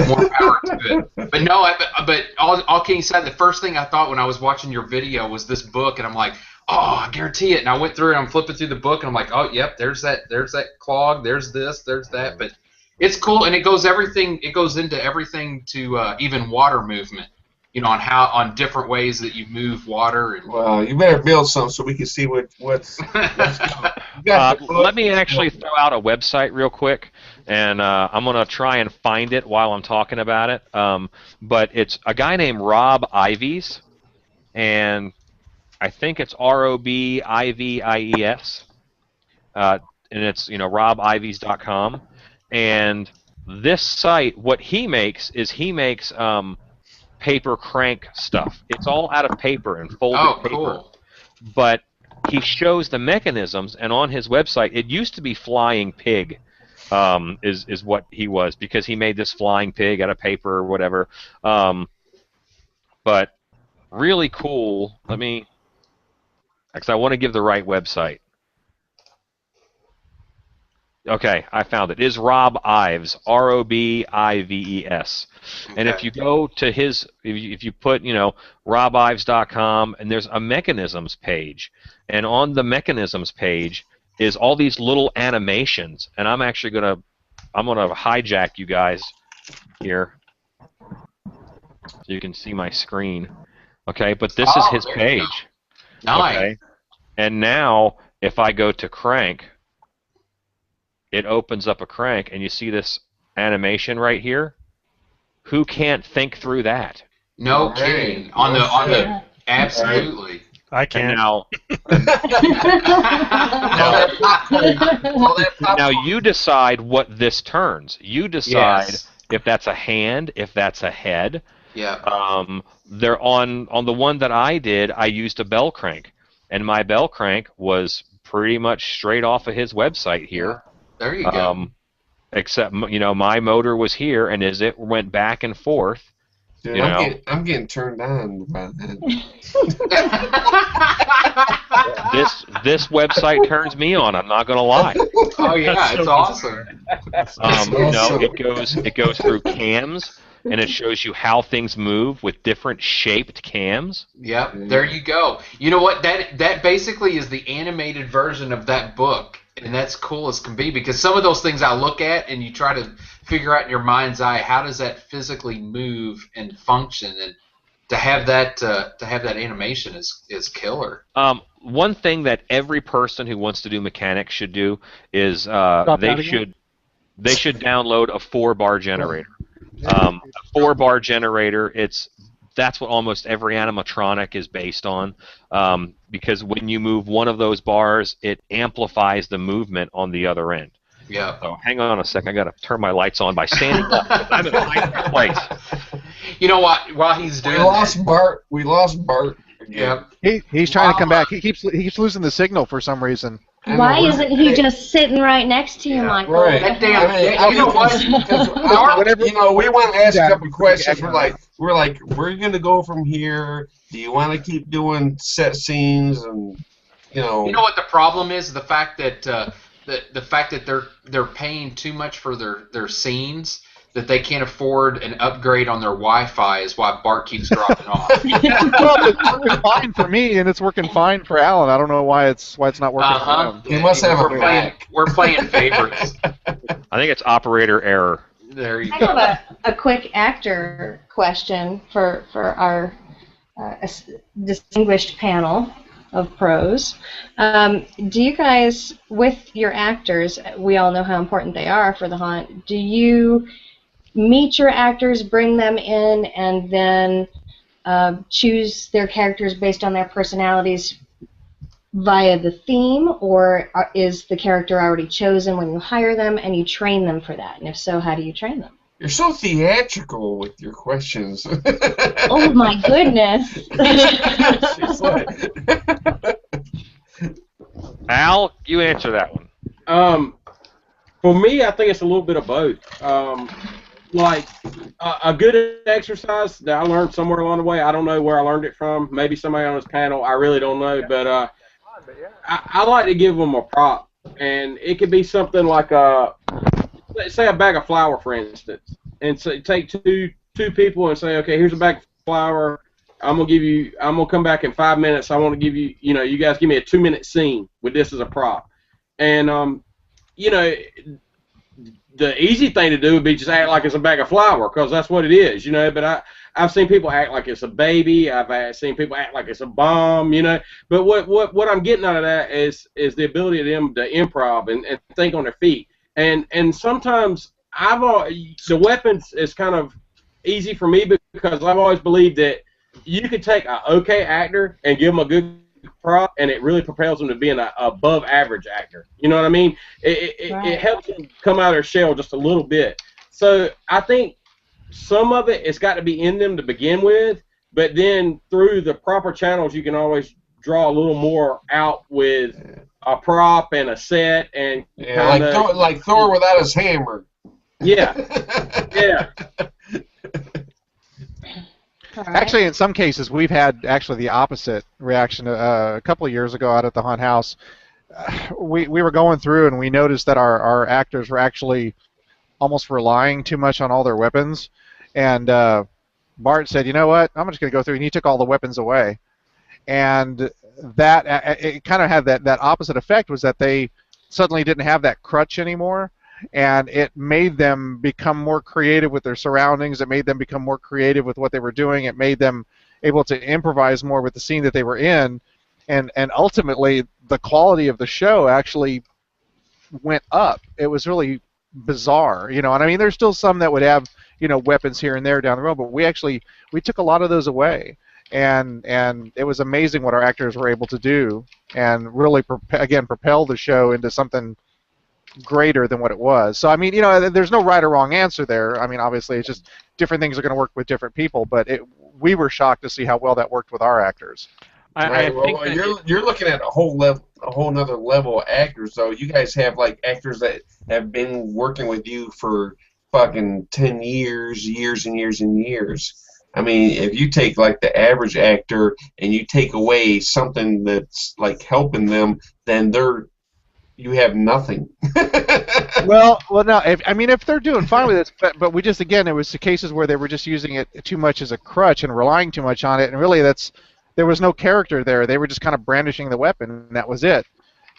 more power to it. But no, but all kidding aside, the first thing I thought when I was watching your video was this book, and I'm like, oh, I guarantee it. And I went through it, and I'm flipping through the book, and I'm like, oh, yep, there's that clog, there's this, there's that. But it's cool, and it goes into everything to even water movement. You know, on different ways that you move water. And well, you better build some so we can see what's let me actually throw out a website real quick, and I'm going to try and find it while I'm talking about it. But it's a guy named Rob Ivies, and I think it's ROBIVIES, and it's robivies.com. And this site, what he makes is paper crank stuff. It's all out of paper and folded paper. Cool. But he shows the mechanisms, and on his website, it used to be Flying Pig, is what he was, because he made this flying pig out of paper or whatever. But really cool. Because I want to give the right website. Okay, I found it. It is Rob Ives, ROBIVES. And if you go to his, if you put, robives.com, and there's a mechanisms page, and on the mechanisms page is all these little animations, and I'm actually gonna hijack you guys here so you can see my screen. Okay, but this is his page. Nice. Okay, and now if I go to crank, it opens up a crank, and you see this animation right here. Who can't think through that? No kidding. On the absolutely. I can. Now you decide what this turns. You decide if that's a hand, if that's a head. Yeah. They're on the one that I did. I used a bell crank, and my bell crank was pretty much straight off of his website here. There you go. Except, my motor was here, and as it went back and forth, dude, I'm getting turned on by that. This website turns me on. I'm not gonna lie. Oh yeah, it's awesome. It goes through cams, and it shows you how things move with different shaped cams. Yep, there you go. You know what? That basically is the animated version of that book. And that's cool as can be, because some of those things I look at and you try to figure out in your mind's eye, how does that physically move and function, and to have that animation is killer. One thing that every person who wants to do mechanics should do is they should download a 4-bar generator. A 4-bar generator, that's what almost every animatronic is based on, because when you move one of those bars, it amplifies the movement on the other end. Yeah. So hang on a second. I got to turn my lights on by standing up. I'm in a high place. You know what? While he's doing we lost Bart. Yeah. He's trying to come back. He keeps losing the signal for some reason. Why isn't he just sitting right next to you, Michael? Right. That damn. You know what? We want to ask a couple questions. We're like, where are you going to go from here? Do you want to keep doing set scenes and You know what the problem is? The fact that they're paying too much for their scenes, that they can't afford an upgrade on their Wi-Fi is why Bart keeps dropping off. Well, it's working fine for me, and it's working fine for Alan. I don't know why it's not working for him. He must have a Mac. We're playing favorites. I think it's operator error. There you I go. have a quick actor question for our a distinguished panel of pros. Do you guys, with your actors, we all know how important they are for the haunt, do you meet your actors, bring them in, and then choose their characters based on their personalities via the theme, or is the character already chosen when you hire them and you train them for that? And if so, how do you train them? You're so theatrical with your questions. Oh my goodness. Al, you answer that one. For me, I think it's a little bit of both. Like a good exercise that I learned somewhere along the way. I don't know where I learned it from. Maybe somebody on this panel. I really don't know. But I like to give them a prop, and it could be something like say a bag of flour, for instance, and so take two people and say, okay, here's a bag of flour. I'm gonna come back in 5 minutes. I want to give you, you guys give me a 2-minute scene with this as a prop, and the easy thing to do would be just act like it's a bag of flour, because that's what it is, But I've seen people act like it's a baby. I've seen people act like it's a bomb, But what I'm getting out of that is the ability of them to improv and think on their feet. And sometimes the weapons is kind of easy for me because I've always believed that you could take an okay actor and give them a good prop, and it really propels them to being an above average actor. You know what I mean? It helps them come out of their shell just a little bit. So I think some of it's got to be in them to begin with, but then through the proper channels you can always draw a little more out with a prop and a set and like Thor without his hammer. Yeah. Yeah. Actually, in some cases, we've had actually the opposite reaction. A couple of years ago out at the Haunted House, we were going through and we noticed that our actors were actually almost relying too much on all their weapons. And Bart said, you know what, I'm just going to go through, and he took all the weapons away. And that it kind of had that opposite effect, was that they suddenly didn't have that crutch anymore. And it made them become more creative with their surroundings. It made them become more creative with what they were doing. It made them able to improvise more with the scene that they were in. And ultimately, the quality of the show actually went up. It was really bizarre, And I mean, there's still some that would have, weapons here and there down the road, but we took a lot of those away. And it was amazing what our actors were able to do, and really, propel the show into something greater than what it was. So I mean, there's no right or wrong answer there. I mean, obviously, it's just different things are going to work with different people. But we were shocked to see how well that worked with our actors. I think you're looking at a whole nother level of actors. So you guys have like actors that have been working with you for fucking 10 years and years. I mean, if you take like the average actor and you take away something that's like helping them, then you have nothing. well, no. If they're doing fine with it, but we just, again, it was the cases where they were just using it too much as a crutch and relying too much on it, and really there was no character there. They were just kind of brandishing the weapon, and that was it.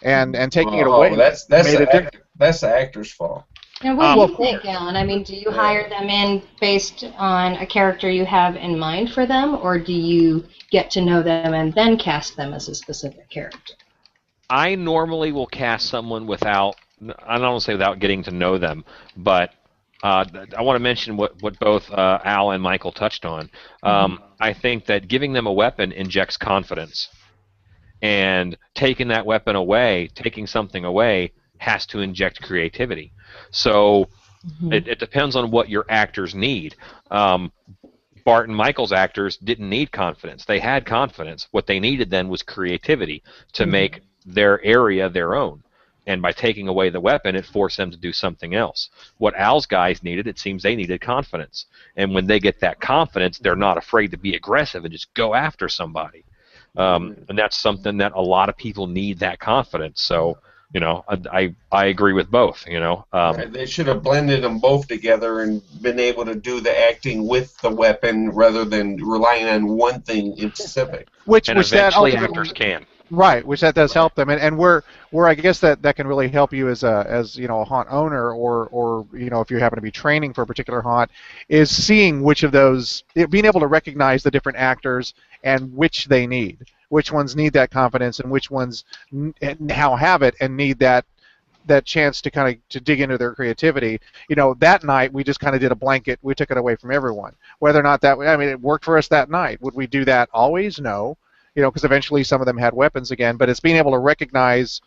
And taking it away. That's the actor's fault. Now, what do you think, Alan? I mean, do you hire them in based on a character you have in mind for them, or do you get to know them and then cast them as a specific character? I normally will cast someone without, I don't want to say without getting to know them, but I want to mention what both Al and Michael touched on. I think that giving them a weapon injects confidence, and taking that weapon away, taking something away, has to inject creativity. So it depends on what your actors need. Bart and Michael's actors didn't need confidence. They had confidence. What they needed then was creativity to make their area their own. And by taking away the weapon, it forced them to do something else. What Al's guys needed, it seems they needed confidence. And when they get that confidence, they're not afraid to be aggressive and just go after somebody. And that's something that a lot of people need, that confidence. So, I agree with both, They should have blended them both together and been able to do the acting with the weapon rather than relying on one thing in specific. And eventually actors can. Right, which that does help them, and where I guess that can really help you as a haunt owner, or if you happen to be training for a particular haunt, is seeing which of those, being able to recognize the different actors and which they need, which ones need that confidence, and which ones now have it and need that chance to kind of to dig into their creativity. That night we just kind of did a blanket. We took it away from everyone. Whether or not it worked for us that night. Would we do that always? No. Because eventually some of them had weapons again. But it's being able to recognize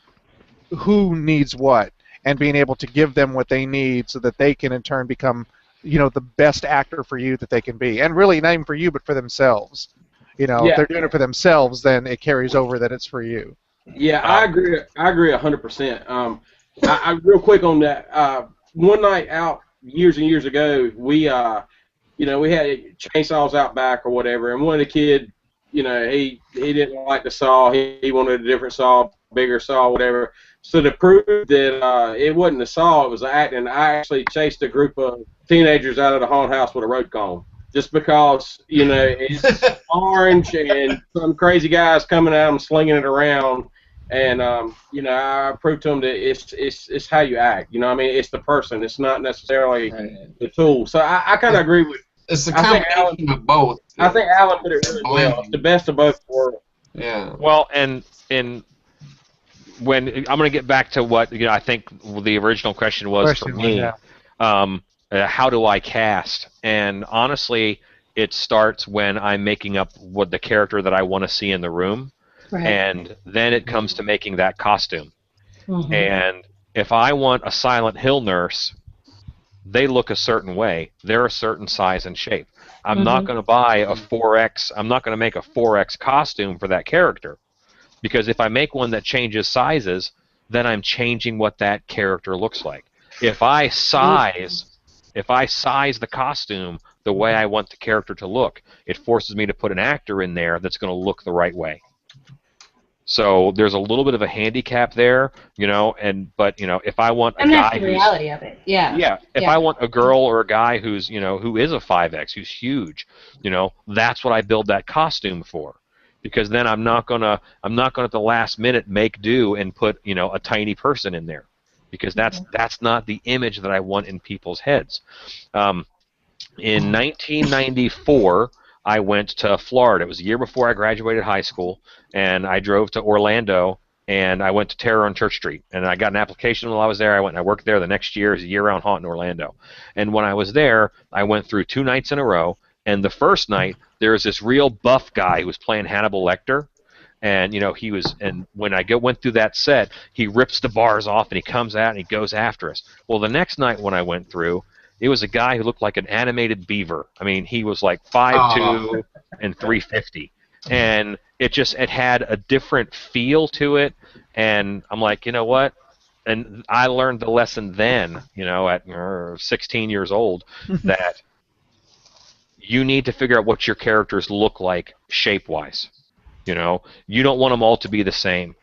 who needs what and being able to give them what they need so that they can in turn become, the best actor for you that they can be. And really not even for you, but for themselves. If they're doing it for themselves, then it carries over that it's for you. Yeah, I agree. I agree 100%. I real quick on that. One night out years and years ago, we had chainsaws out back or whatever, and one of the kids, he didn't like the saw. He wanted a different saw, bigger saw, whatever. So to prove that it wasn't the saw, it was the acting, I actually chased a group of teenagers out of the haunted house with a road comb. Just because, it's orange and some crazy guys coming at them slinging it around. And, I proved to them that it's how you act. It's the person. It's not necessarily the tool. So I kind of agree with. It's a combination of both. I think Alan put it really well. It's the best of both worlds. Yeah. Well, and when I'm going to get back to what I think the original question was for me. How do I cast? And honestly, it starts when I'm making up what the character that I want to see in the room. Right. And then it comes to making that costume. Mm-hmm. And if I want a Silent Hill nurse, they look a certain way. They're a certain size and shape. I'm not going to buy a 4X. I'm not going to make a 4X costume for that character. Because if I make one that changes sizes, then I'm changing what that character looks like. If I size the costume the way I want the character to look, it forces me to put an actor in there that's going to look the right way. So there's a little bit of a handicap there, but if I want a guy that's the reality of it. Yeah. Yeah. If I want a girl or a guy who's, who is a 5X, who's huge, that's what I build that costume for. Because then I'm not gonna at the last minute make do and put, a tiny person in there. Because that's not the image that I want in people's heads. In 1994, I went to Florida. It was a year before I graduated high school, and I drove to Orlando, and I went to Terror on Church Street. And I got an application while I was there. I went and I worked there the next year as a year-round haunt in Orlando. And when I was there, I went through 2 nights in a row, and the first night, there was this real buff guy who was playing Hannibal Lecter. And when I went through that set, he rips the bars off and he comes out and he goes after us. Well, the next night when I went through, it was a guy who looked like an animated beaver. I mean, he was like 5'2" and 350, and it had a different feel to it. And I'm like, you know what? And I learned the lesson then, at 16 years old, that you need to figure out what your characters look like shape-wise. You don't want them all to be the same.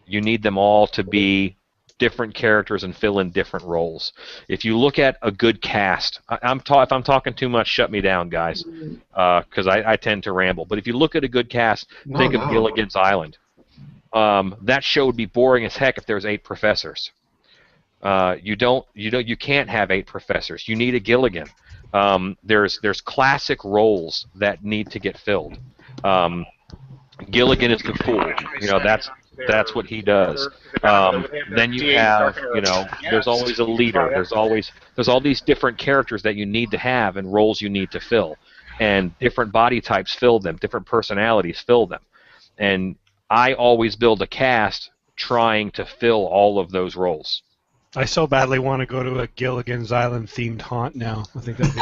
You need them all to be different characters and fill in different roles. If you look at a good cast, if I'm talking too much, shut me down, guys, because I tend to ramble. But if you look at a good cast, think of Gilligan's Island. That show would be boring as heck if there was 8 professors. You can't have 8 professors. You need a Gilligan. There's classic roles that need to get filled. Gilligan is the fool. That's what he does. Then you have, there's always a leader. There's all these different characters that you need to have and roles you need to fill, and different body types fill them, different personalities fill them, and I always build a cast trying to fill all of those roles. I so badly want to go to a Gilligan's Island themed haunt now. I think that'd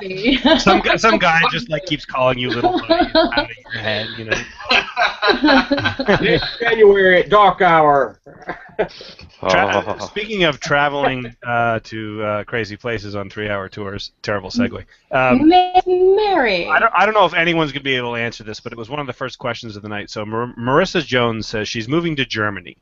be amazing. Some guy just keeps calling you little buddy out of your head, Next January at dark hour. Speaking of traveling to crazy places on 3-hour tours, terrible segue. Mary. I don't know if anyone's going to be able to answer this, but it was one of the first questions of the night. So Marissa Jones says she's moving to Germany.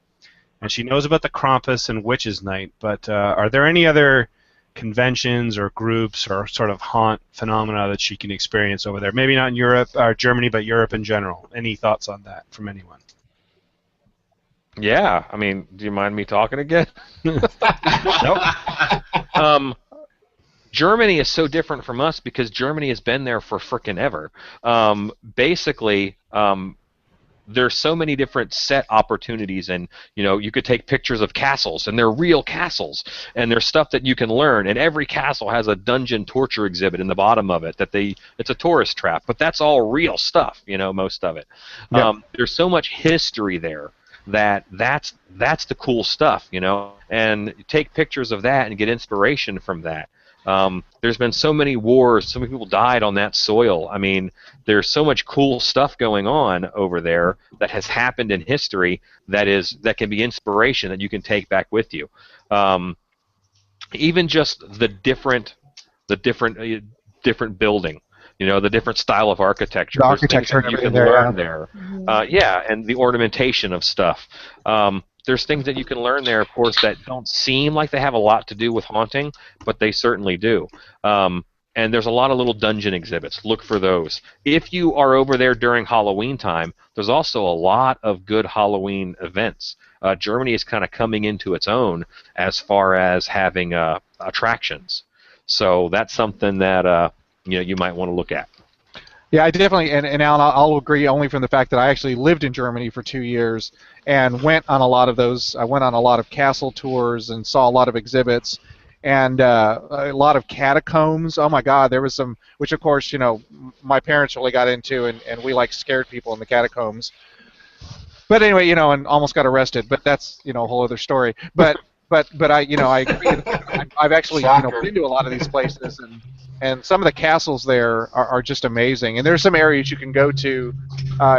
And she knows about the Krampus and Witches' Night, but are there any other conventions or groups or sort of haunt phenomena that she can experience over there? Maybe not in Europe or Germany, but Europe in general. Any thoughts on that from anyone? Yeah, I mean, do you mind me talking again? Nope. Germany is so different from us because Germany has been there for frickin' ever. Basically, there's so many different set opportunities, and you could take pictures of castles, and they're real castles, and there's stuff that you can learn, and every castle has a dungeon torture exhibit in the bottom of it it's a tourist trap, but that's all real stuff, most of it. Yep. There's so much history there that's the cool stuff, and take pictures of that and get inspiration from that. There's been so many wars, so many people died on that soil. I mean, there's so much cool stuff going on over there that has happened in history that can be inspiration that you can take back with you. Even just the different building, the different style of architecture. The architecture and everything there. And the ornamentation of stuff. There's things that you can learn there, of course, that don't seem like they have a lot to do with haunting, but they certainly do. And there's a lot of little dungeon exhibits. Look for those. If you are over there during Halloween time, there's also a lot of good Halloween events. Germany is kind of coming into its own as far as having attractions. So that's something that you might want to look at. Yeah, I definitely, and Alan, I'll agree only from the fact that I actually lived in Germany for 2 years and went on a lot of those. I went on a lot of castle tours and saw a lot of exhibits and a lot of catacombs. Oh my God, there was some, which of course, my parents really got into, and we scared people in the catacombs. But anyway, and almost got arrested. But that's a whole other story. But I agree. I've actually been to a lot of these places, and some of the castles there are just amazing. And there's some areas you can go to,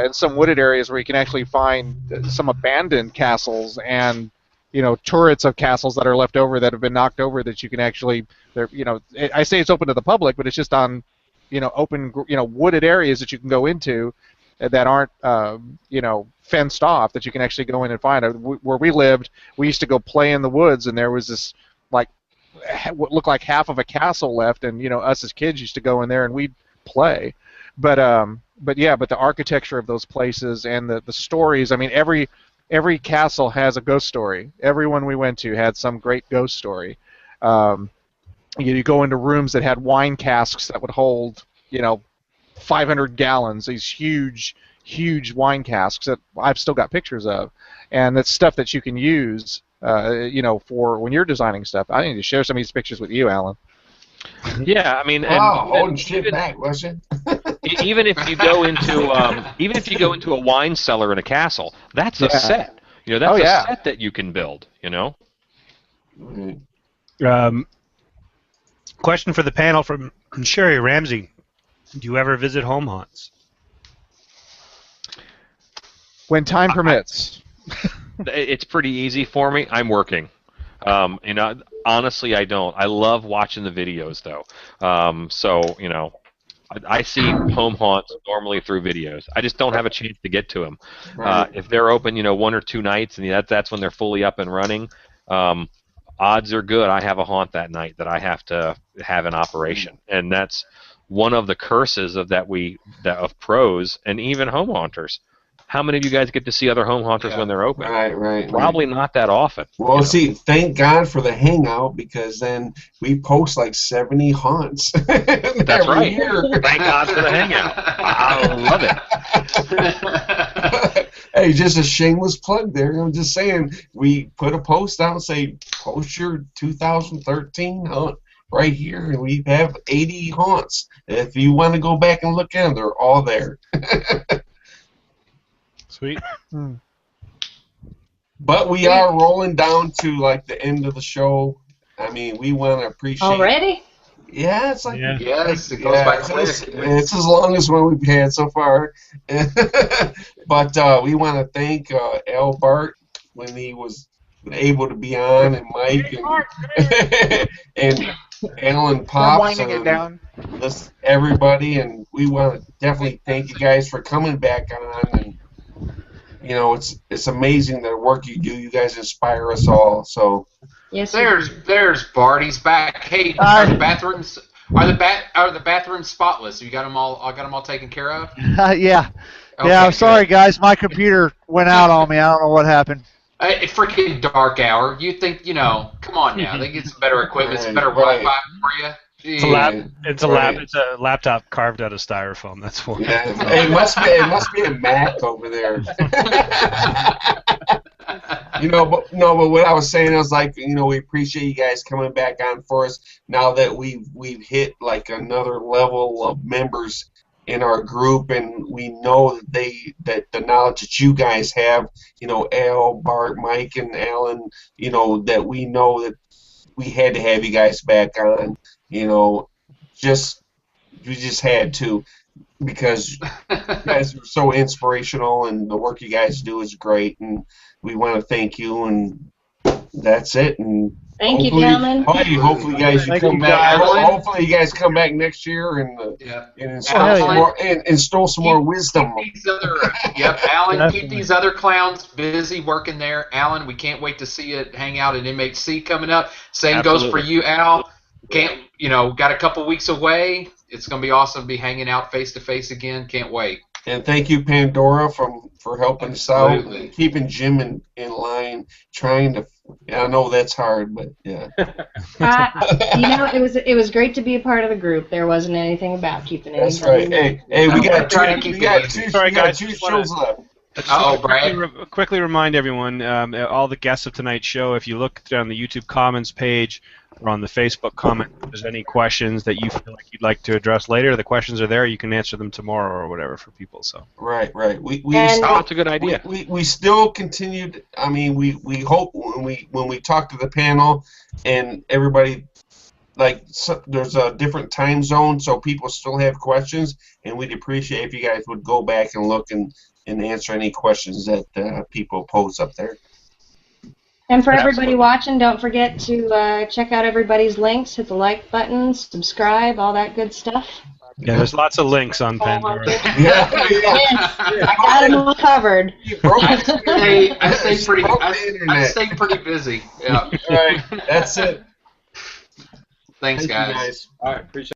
in some wooded areas where you can actually find some abandoned castles and turrets of castles that are left over that have been knocked over that you can actually, I say it's open to the public, but it's just on open wooded areas that you can go into that aren't fenced off, that you can actually go in and find. Where we lived, we used to go play in the woods, and there was this what looked like half of a castle left, and us as kids used to go in there and we'd play. But the architecture of those places and the stories. I mean, every castle has a ghost story. Every one we went to had some great ghost story. You go into rooms that had wine casks that would hold 500 gallons. These huge wine casks that I've still got pictures of, and that's stuff that you can use. For when you're designing stuff. I need to share some of these pictures with you, Alan. Yeah, I mean, holding shit back, was it? Even if you go into a wine cellar in a castle, that's a set. That's a set that you can build. Question for the panel from Sherry Ramsey: do you ever visit home haunts? When time permits. It's pretty easy for me. I'm working. Honestly, I don't. I love watching the videos, though. I see home haunts normally through videos. I just don't have a chance to get to them. If they're open, 1 or 2 nights, and that's when they're fully up and running, odds are good I have a haunt that night that I have to have in operation. And that's one of the curses of pros and even home haunters. How many of you guys get to see other home haunters when they're open? Right. Probably not that often. Well, see, thank God for the Hangout, because then we post 70 haunts. That's right. Year. Thank God for the Hangout. I love it. Hey, just a shameless plug there. I'm just saying, we put a post out and say, post your 2013 haunt right here, and we have 80 haunts. If you want to go back and look at them, they're all there. Sweet. But we are rolling down to the end of the show. I mean, we want to appreciate. Already? Yeah, it's yes, it goes by quick. It's as long as what we've had so far. But we want to thank Bart when he was able to be on, and Mike and Alan Pops and everybody, and we want to definitely thank you guys for coming back on. And it's amazing the work you do. You guys inspire us all. So Yes. There's Bart. He's back. Hey, are the bathrooms spotless? You got them all? I got them all taken care of. Yeah. Okay, Yeah. I'm sorry, good. guys. My computer went out on me. I don't know what happened. A freaking dark hour. You think, come on now. They get some better equipment, some better Wi-Fi for you. It's a laptop carved out of styrofoam. That's why. Yeah, it must be a Mac over there. But what I was saying, I was like, we appreciate you guys coming back on for us now that we've hit like another level of members in our group, and we know that the knowledge that you guys have, Al, Bart, Mike, and Alan, that we know that we had to have you guys back on. We just had to, because you guys are so inspirational and the work you guys do is great, and we want to thank you, and that's it. And thank you, gentlemen. Hopefully, guys, you come back. Hopefully, you guys come back next year and instill some more wisdom. Alan, keep these other clowns busy working there. Alan, we can't wait to see you at Hangout at MHC coming up. Same goes for you, Al. Got a couple weeks away. It's gonna be awesome to be hanging out face to face again. Can't wait. And thank you, Pandora, for helping us out and keeping Jim in line. I know that's hard, but yeah. It was great to be a part of the group. There wasn't anything about keeping it. That's right. Hey, we got two shows left. Quickly remind everyone, all the guests of tonight's show, if you look on the YouTube comments page or on the Facebook comment, if there's any questions that you feel like you'd like to address later, the questions are there. You can answer them tomorrow or whatever for people. So Right. That's a good idea. We still continued. I mean, we hope when we talk to the panel and everybody, there's a different time zone, so people still have questions, and we'd appreciate if you guys would go back and look and answer any questions that people pose up there. And for everybody watching, don't forget to check out everybody's links, hit the like button, subscribe, all that good stuff. Yeah, there's lots of links on Pandora. I got them all covered. I stay pretty busy. Yeah. All right, that's it. Thanks, guys. All right, appreciate it.